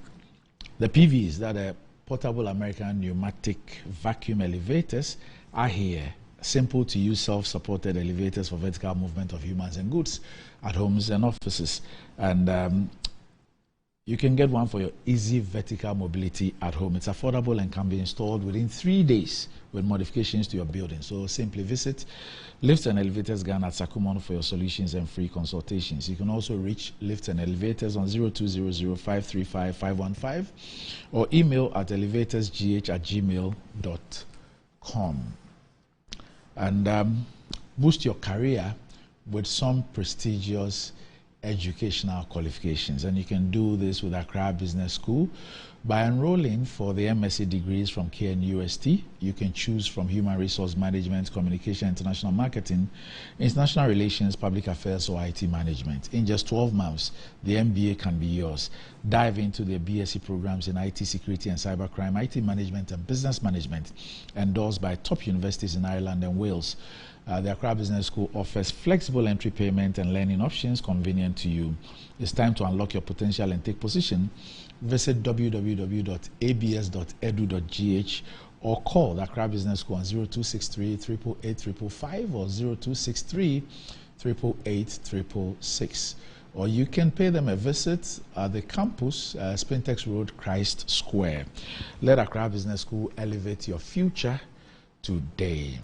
PVs, that are portable American pneumatic vacuum elevators, are here. Simple to use self-supported elevators for vertical movement of humans and goods at homes and offices. And you can get one for your easy vertical mobility at home. It's affordable and can be installed within 3 days with modifications to your building. So simply visit Lifts and Elevators Ghana at Sakumon for your solutions and free consultations. You can also reach Lifts and Elevators on 0200-535-515 or email at elevatorsgh@gmail.com. And boost your career with some prestigious educational qualifications, and you can do this with Accra Business School by enrolling for the MSc degrees from KNUST. You can choose from Human Resource Management, Communication, International Marketing, International Relations, Public Affairs, or IT Management. In just 12 months, the MBA can be yours. Dive into the BSc programs in IT Security and Cybercrime, IT Management and Business Management, endorsed by top universities in Ireland and Wales. The Accra Business School offers flexible entry payment and learning options convenient to you. It's time to unlock your potential and take position. Visit www.abs.edu.gh or call the Accra Business School on 0263 888 or 0263 888 Or you can pay them a visit at the campus, Spintex Road, Christ Square. Let Accra Business School elevate your future today.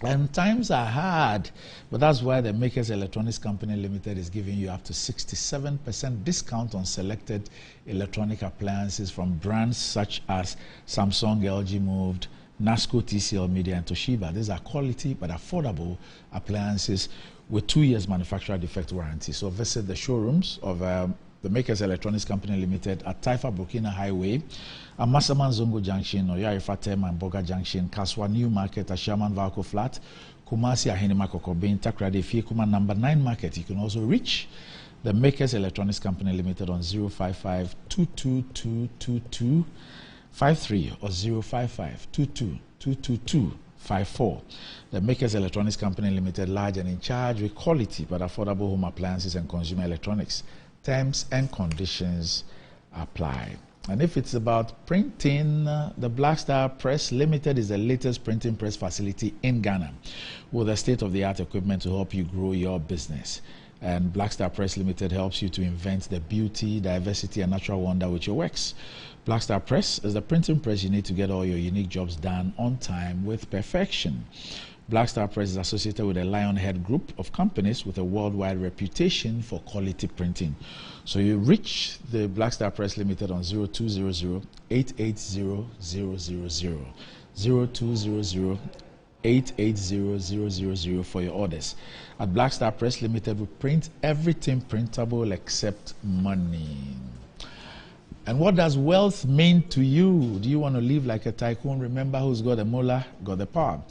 And times are hard, but that's why the Makers Electronics Company Limited is giving you up to 67% discount on selected electronic appliances from brands such as Samsung, LG Moved, NASCO, TCL Media, and Toshiba. These are quality but affordable appliances with 2 years manufacturer defect warranty. So visit the showrooms of the Makers Electronics Company Limited at Taifa Burkina Highway, Amasaman Zongo Junction, Oyarifa Tema and Boga Junction, Kaswa New Market, Ashaman Valco Flat, Kumasi Ahenima Kokobin, Takrade Fiekuma number 9 Market. You can also reach the Makers Electronics Company Limited on 055 222 53 or 055 22 54. The Makers Electronics Company Limited, large and in charge with quality but affordable home appliances and consumer electronics. Terms and conditions apply. And if it's about printing, the Black Star Press Limited is the latest printing press facility in Ghana with a state-of-the-art equipment to help you grow your business. And Black Star Press Limited helps you to invent the beauty, diversity, and natural wonder with your works. Black Star Press is the printing press you need to get all your unique jobs done on time with perfection. Black Star Press is associated with a Lionhead group of companies with a worldwide reputation for quality printing. So you reach the Black Star Press Limited on 0200 880 000, 0200 880 000 for your orders. At Black Star Press Limited, we print everything printable except money. And what does wealth mean to you? Do you want to live like a tycoon? Remember, who's got the mullah, got the power.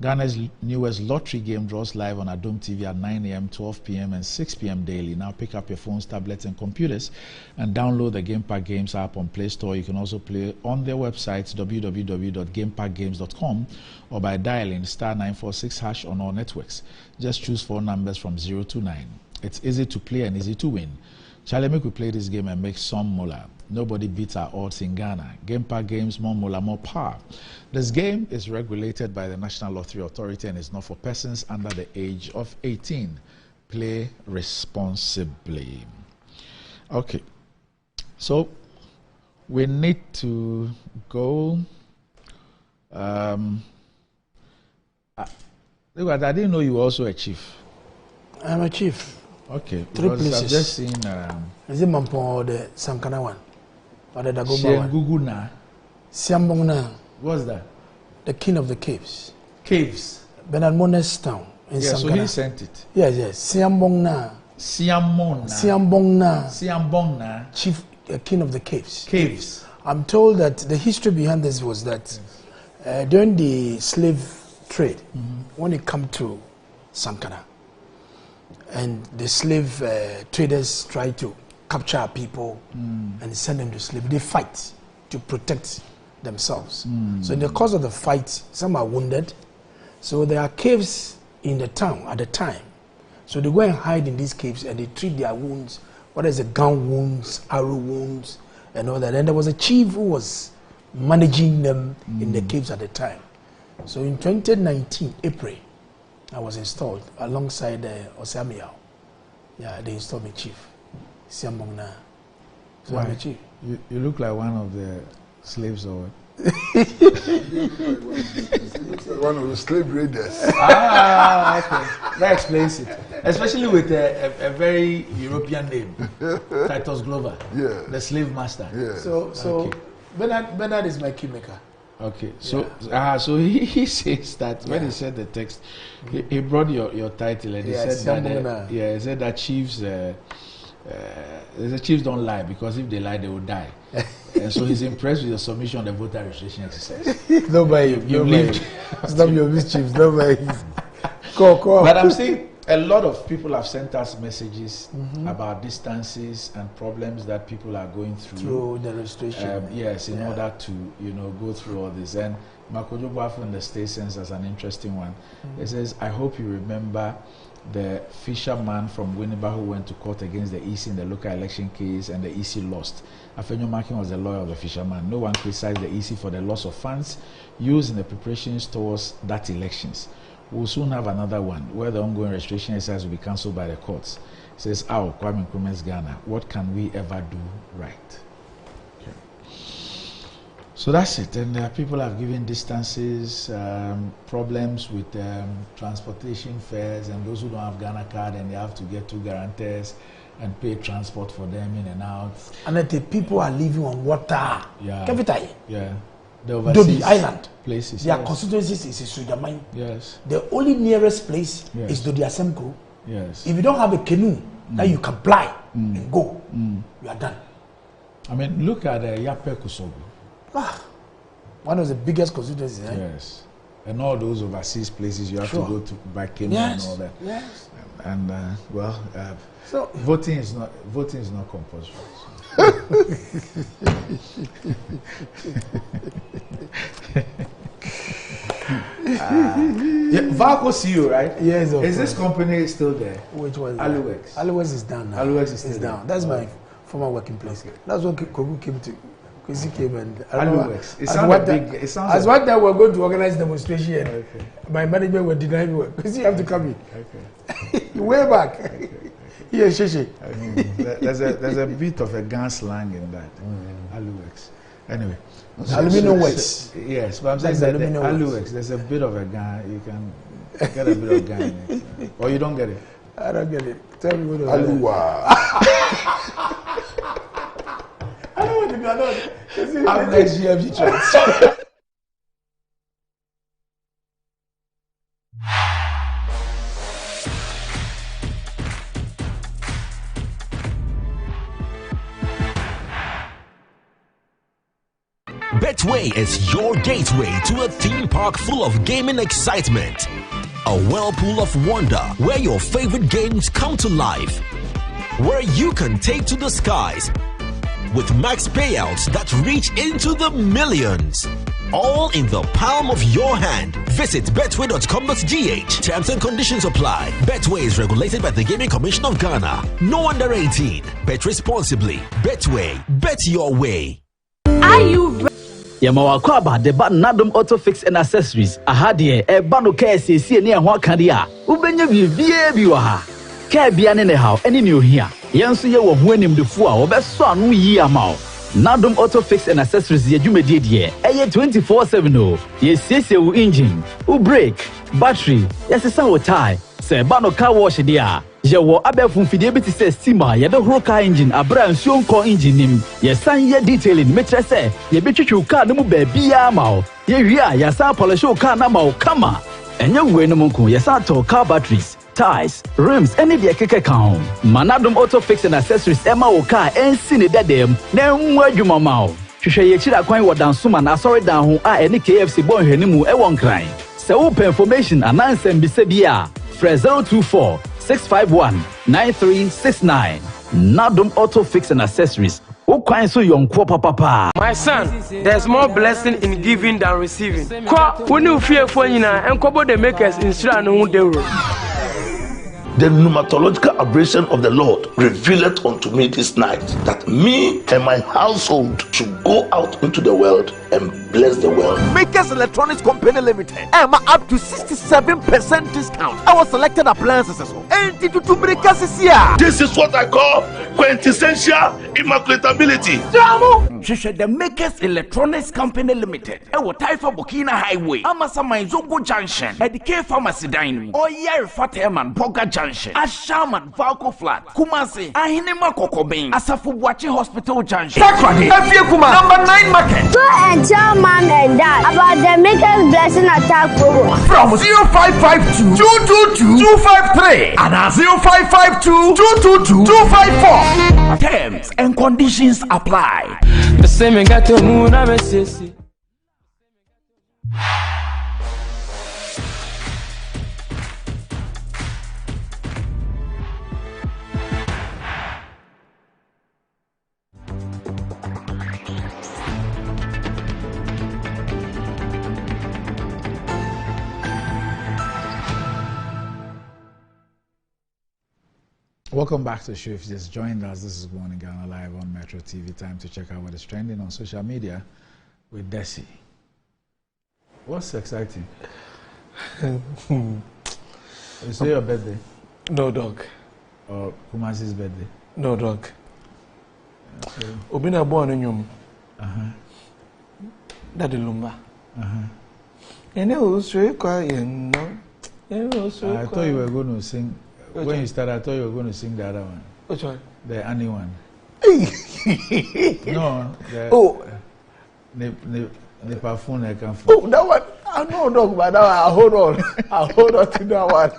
Ghana's newest lottery game draws live on Adom TV at 9 a.m., 12 p.m. and 6 p.m. daily. Now pick up your phones, tablets, and computers and download the Game Park Games app on Play Store. You can also play on their websites, www.gameparkgames.com, or by dialing *946# on all networks. Just choose 4 numbers from 0 to 9. It's easy to play and easy to win. Charlie, make we play this game and make some moolah. Nobody beats our odds in Ghana. Game Park Games, more moolah, more power. This game is regulated by the National Lottery Authority and is not for persons under the age of 18. Play responsibly. Okay. So, we need to go. I didn't know you were also a chief. I'm a chief. Okay. 3 places. I've just seen. Is it Mampong or the Sankana one? Or the Dagoba one? Guguna. Siambongna. What's that? The king of the caves. Caves? Bernard Mones town in yeah, Sankana. So he sent it. Yes. Siambongna. Siambongna. Chief, king of the caves. Caves. I'm told that the history behind this was that during the slave trade, when it come to Sankana, and the slave traders tried to capture people and send them to slavery. They fight to protect themselves. So in the course of the fight, some are wounded. So there are caves in the town at the time. So they go and hide in these caves and they treat their wounds, whether it's gun wounds, arrow wounds, and all that. And there was a chief who was managing them in the caves at the time. So in 2019, April, I was installed alongside Osamiao. Yeah, they installed me chief. Siambongna. So I'm a chief. You look like one of the slaves or what? One of the slave raiders. Okay. That explains it. Especially with a very European name, Titus Glover. Yeah. The slave master. Yeah. So okay. Bernard is my keymaker. Okay, so he says that when he said the text, he brought your title and he said that he said that chiefs the chiefs don't lie because if they lie they will die. And so he's impressed with your submission on the voter registration exercise. Nobody, stop your mischiefs. Nobody. Go. But I'm saying a lot of people have sent us messages about distances and problems that people are going through the registration. In order to go through all this. And Makojo Boafo in the state sends us an interesting one. It says, I hope you remember the fisherman from Winneba who went to court against the EC in the local election case and the EC lost. Afenyo Makin was the lawyer of the fisherman. No one criticized the EC for the loss of funds used in the preparations towards that elections. We'll soon have another one where the ongoing registration exercise will be cancelled by the courts. It says, Kwame Nkrumah's Ghana, what can we ever do right? Okay. So that's it. And people have given distances, problems with transportation fares, and those who don't have Ghana card and they have to get 2 guarantors and pay transport for them in and out. And that the people are living on water. Yeah. Capital. Yeah. The overseas Dobi Island. Places. Their constituencies is Sujamai. Yes. The only nearest place is Dodi Asemko. Yes. If you don't have a canoe that you can fly and go, you are done. I mean, look at Yape Kusogo. One of the biggest constituencies. Yes. And all those overseas places you have to go to by canoe and all that. Yes. And so voting is not compulsory. Valco CEO, right? Yes. Is this company still there? Which one? Aluwex. Aluwex is down now. Aluwex is still down. That's my former working place. Okay. That's what Kogu came to. Kwesi came and Aluwex. It sounds as one time we were going to organize demonstration. Okay. My management were denying me. Because you have to come in. Okay. Way back. Okay. Yeah, Shishi. I mean, there's a bit of a gun slang in that. Aluwex. Anyway. Aluminum wax. Yes, but I'm saying that the Aluwex, there's a bit of a gun. You can get a bit of gun in it. Or you don't get it? I don't get it. Tell me what Aluwa. I don't want to be alone. I'm next GMG trans. Betway is your gateway to a theme park full of gaming excitement. A whirlpool of wonder where your favorite games come to life. Where you can take to the skies with max payouts that reach into the millions. All in the palm of your hand. Visit betway.com.gh. Terms and conditions apply. Betway is regulated by the Gaming Commission of Ghana. No under 18. Bet responsibly. Betway. Bet your way. Are you ready? Yamawako about the button Nadum Auto Fix and Accessories. Ahadie, a bando KSC near Wakadia. Ubenya Biwaha. Kabian in the house, any new here. Yansu ya winning the four, or best son we ye amount. Nadum Auto Fix and Accessories, ye jume did ye. 24/7. Ye says your engine, brake, battery, yes, a sound tie. Say bando car wash dia. Yawo abefun fidelity says steamer ye the whole car engine abran sion core engine nim ye san ye detailing metre say ye betwitwu car no mu ba bia ma ye hia ya san polish car na ma kama enye we no munku ye san to car batteries tires rims any de keke kan Manadum Auto Fix and Accessories ema wo car ensi ne dedem na nwu adwuma ma o hwehwe ye kira kwan wo dansoma na sorry dan ho a ene KFC bon hwanimu e won kran se wo information anansem bi se bia 024 651-9369 Nadum Auto Fix and Accessories. My son, there's more blessing in giving than receiving. When you fear for and Kobo the makers in The pneumatological aberration of the Lord revealed unto me this night that me and my household should go out into the world and bless the world. Makers Electronics Company Limited. Up to 67% discount. Our selected appliances. This is what I call quintessential immaculatability. The Makers Electronics Company Limited. Taifa Burkina Highway. Amasama Zongo Junction. At the K Pharmacy Dining. Oyer Fateman Boga Junction. Ashaman Valco Flat. Kumasi. Ahinema Kokobin. Asafu Bwachi Hospital Junction. Sakradi. Kuma. Number 9 Market. So and tell mom and dad about the Makers Blessing Attack program. From 0552 222 253 and 0552 222 254. Terms and conditions apply. The same got to moon. I'm a sissy. Welcome back to the show. If you just joined us, this is Morning Ghana Live on Metro TV. Time to check out what is trending on social media with Desi. What's exciting? Is it your birthday? No, dog. Or Kumasi's birthday? No, dog. Obina born in you. Daddy Lumba. And it was very quiet, no. I thought you were going to sing. When you started, I thought you were going to sing the other one. Which one? The Annie one. No. The perfume I can Oh, that one. I know, dog, but now I'll hold on. I'll hold on to that one.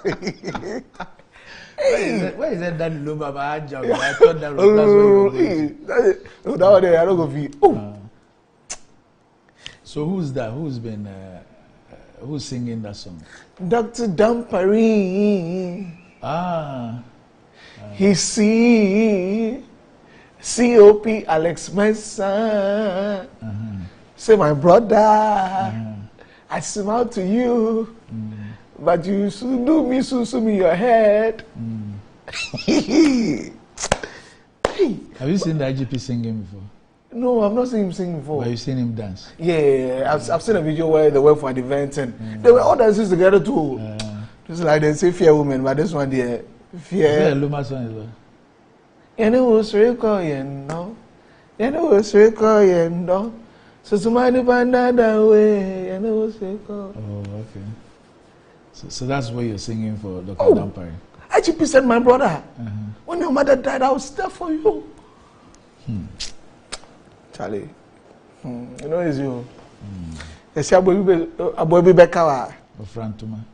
Where is that Daddy Lumba? I thought that was that one there, I don't go feel. So who's that? Who's singing that song? Dr. Dampari. He COP Alex Mesa. Say, my brother, I smile to you, but you should do me, me your head. Have you seen the IGP singing before? No, I've not seen him sing before. But you've seen him dance? Yeah, I've seen a video where they went for an event and they were all dancing together too. Just like they say fear women, but this one there, fear. Is that a Luma song as well? And it was recording, so somebody find that way, and it was recording. Oh, okay. So that's what you're singing for Dr. Dampari. IGP said, my brother, when your mother died, I was there for you. Charlie, you know it's you. You see, a boy be back out. Frantuma.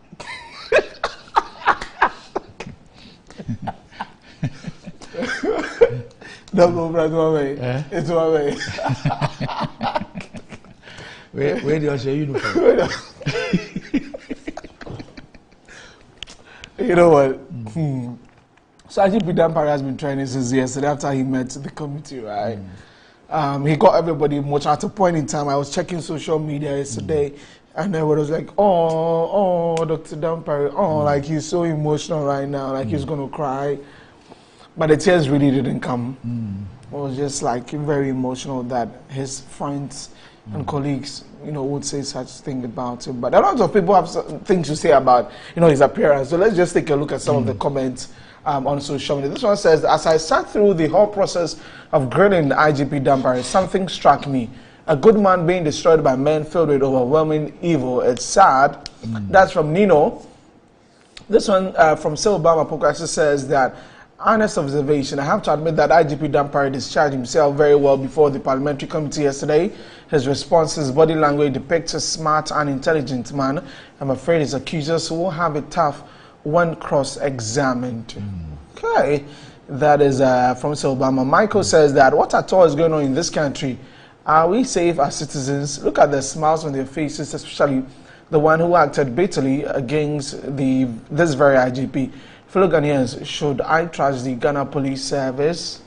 Don't go Frantuma way. It's one way. Where do you show uniform? You know what? So IGP Dampari has been training since yesterday after he met the committee, right? He got everybody much at a point in time. I was checking social media yesterday, and everybody was like, oh, Dr. Dampari, like he's so emotional right now, like he's going to cry. But the tears really didn't come. It was just like very emotional that his friends and colleagues, would say such thing about him. But a lot of people have things to say about, his appearance. So let's just take a look at some of the comments on social media. This one says, as I sat through the whole process of grilling IGP Dampari, something struck me. A good man being destroyed by men filled with overwhelming evil. It's sad. That's from Nino. This one from Silbama Pokasi says that, honest observation, I have to admit that IGP Dampari discharged himself very well before the parliamentary committee yesterday. His responses, body language depicts a smart and intelligent man. I'm afraid his accusers will have it tough when cross-examined. Okay, that is from Obama. Michael says that what at all is going on in this country? Are we safe as citizens? Look at the smiles on their faces, especially the one who acted bitterly against this very IGP. fellow Ghanaians, should I trust the Ghana Police Service?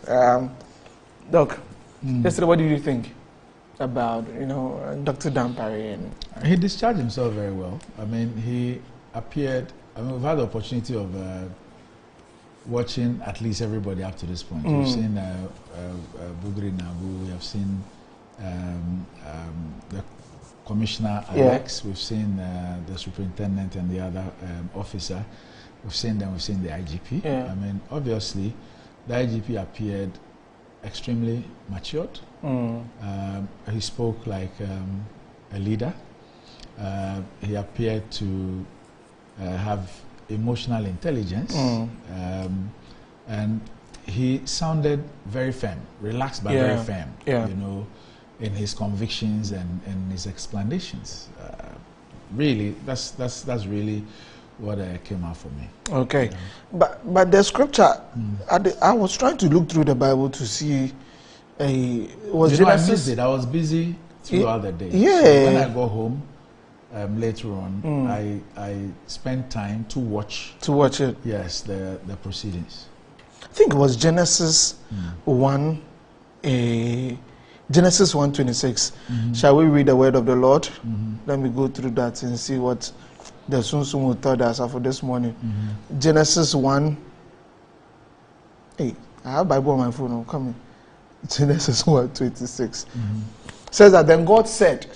Doc, yesterday, what did you think about, Dr. Dampare? He discharged himself very well. I mean, he appeared, we've had the opportunity of watching at least everybody up to this point. We've seen Bugri Nabu, we have seen the Commissioner Alex, we've seen the Superintendent and the other officer. We've seen them, we've seen the IGP. I mean, obviously, the IGP appeared extremely matured. He spoke like a leader. He appeared to have emotional intelligence. And he sounded very firm, relaxed but very firm, in his convictions and his explanations. Really, that's really what came out for me. Okay, but the scripture, I was trying to look through the Bible to see I missed it. I was busy throughout the day. Yeah. So when I got home later on, I spent time to watch. To watch it. Yes, the proceedings. I think it was Genesis 1, Genesis 1:26. Shall we read the word of the Lord? Let me go through that and see what the Sunsun will tell us for this morning. Genesis 1. Hey, I have Bible on my phone. I'm coming. Genesis 1:26 says that then God said,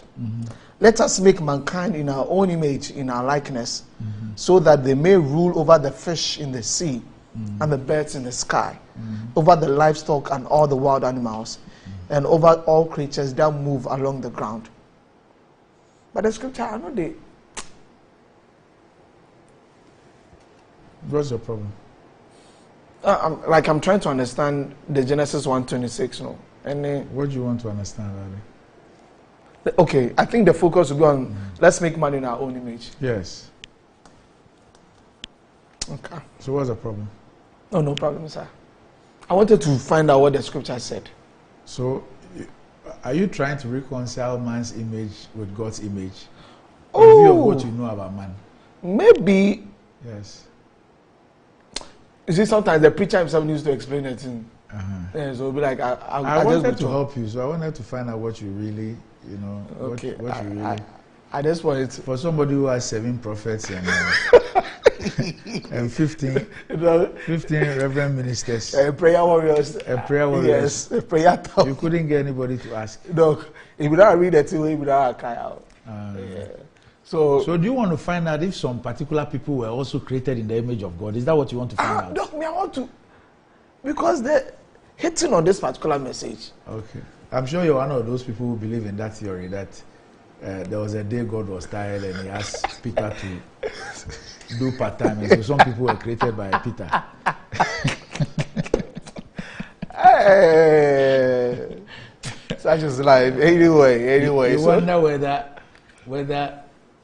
let us make mankind in our own image, in our likeness, so that they may rule over the fish in the sea and the birds in the sky, over the livestock and all the wild animals, and over all creatures that move along the ground. But the scripture, I know they. What's your problem? I'm trying to understand the Genesis 1:26, no? And what do you want to understand about it? Okay, I think the focus will be on let's make man in our own image. Yes. Okay. So what's the problem? Oh, no problem, sir. I wanted to find out what the scripture said. So, are you trying to reconcile man's image with God's image? Oh, in view of what you know about man? Maybe. Yes. You see, sometimes the preacher himself needs to explain it. Yeah, so it'll be like, I wanted to help you, so I wanted to find out what you really, okay. what you really. I just wanted to. For somebody who has 7 prophets and 15 reverend ministers. Prayer warriors. Prayer warriors. Yes, prayer talk. You couldn't get anybody to ask. No, if you don't read it, if you don't cry out. So do you want to find out if some particular people were also created in the image of God? Is that what you want to find out? Doc, I want to, because they're hitting on this particular message. Okay. I'm sure you're one of those people who believe in that theory that there was a day God was tired and he asked Peter to do part-time. And so some people were created by Peter. Hey, such is life. Anyway. You wonder whether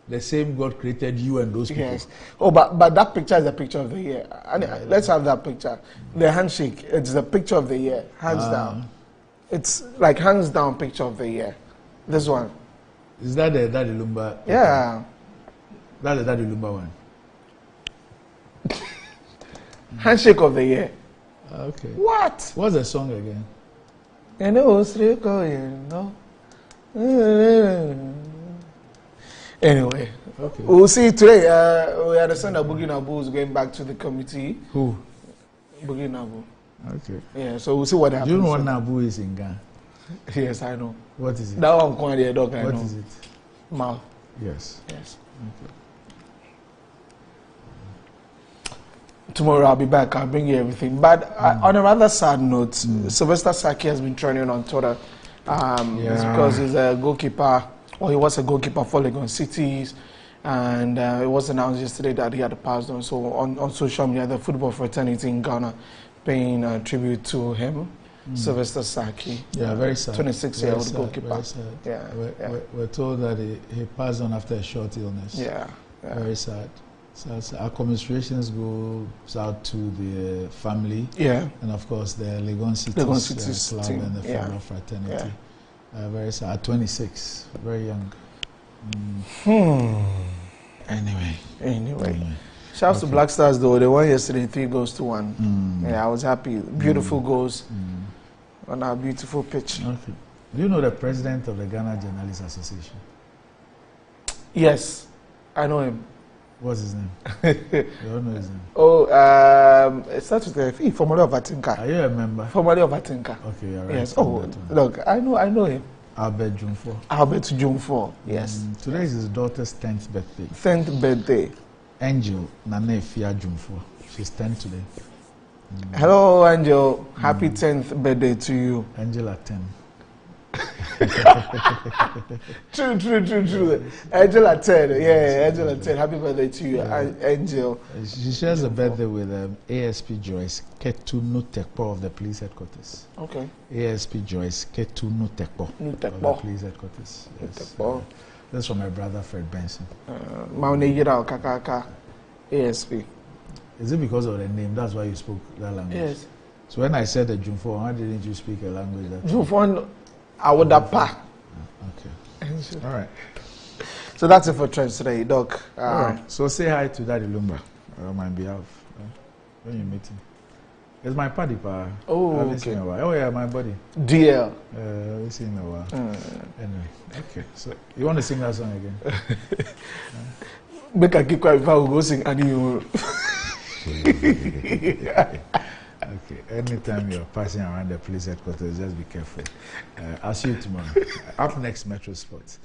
the same God created you and those people. Yes. Oh, but that picture is the picture of the year. Let's have that picture. The handshake, it's the picture of the year, hands down. It's like hands down picture of the year. This one. Is that the Daddy Lumba? Yeah. That's the Daddy Lumba one. Handshake of the year. Okay. What? What's the song again? Anyway, okay. We'll see today. We understand that Bugri Nabu is going back to the committee. Who? Bugri Nabu. Okay. Yeah, so we'll see what happens. Do you know what Nabu is in Ghana? Yes, I know. What is it? That one going there, dog. I know. What is it? Mouth. Yes. Yes. Okay. Tomorrow I'll be back. I'll bring you everything. But on a rather sad note, Sylvester Saki has been trending on Twitter. It's because he's a goalkeeper, or he was a goalkeeper for Legon Cities, and it was announced yesterday that he had passed on. So on social media, the football fraternity in Ghana paying tribute to him, Sylvester Saki. Yeah, very sad. 26-year-old goalkeeper. Very sad. Yeah, we're told that he passed on after a short illness. Yeah. Very sad. So our commiserations goes out to the family, and of course the Legon Cities club team. And the football fraternity. Very sad. 26, very young. Anyway. Shouts to Black Stars though. They won yesterday 3-1. Yeah, I was happy. Beautiful goals on our beautiful pitch. Okay. Do you know the president of the Ghana Journalists Association? Yes, I know him. What's his name? You don't know his name? Oh, it starts with a F. Formerly of Atinka. Are you a member? Formerly of Atinka. Okay, you're right. Yes. Oh, look, I know him. Albert Jumfo. Albert Jumfo. Yes. Today is his daughter's 10th birthday. 10th birthday. Angel Nanefia Jumfo. She's 10 today. Hello, Angel. Happy 10th birthday to you. Angel at 10. True. Angel at 10. Yeah, Angel at 10. Happy birthday to you, Angel. She shares a birthday with ASP Joyce Ketu Nutekpo of the police headquarters. Okay. ASP Joyce Ketu Nutekpo of the police headquarters. Yes. That's from my brother Fred Benson. Maunejira Kakaka ASP. Is it because of the name? That's why you spoke that language? Yes. So when I said the Jumfo, why didn't you speak a language that? Jumfo, I would have pa. Okay. All right. So that's it for Trends today, Doc. All right. So say hi to Daddy Lumba on my behalf when you meet him. It's my paddy pa. Oh, I haven't seen him in a while. Oh yeah, my buddy. DL. I haven't seen him in a while. Anyway, okay. So you want to sing that song again? Make a keep quiet before we go sing and you. Okay, anytime you're passing around the police headquarters, just be careful. I'll see you tomorrow. Up next, Metro Sports.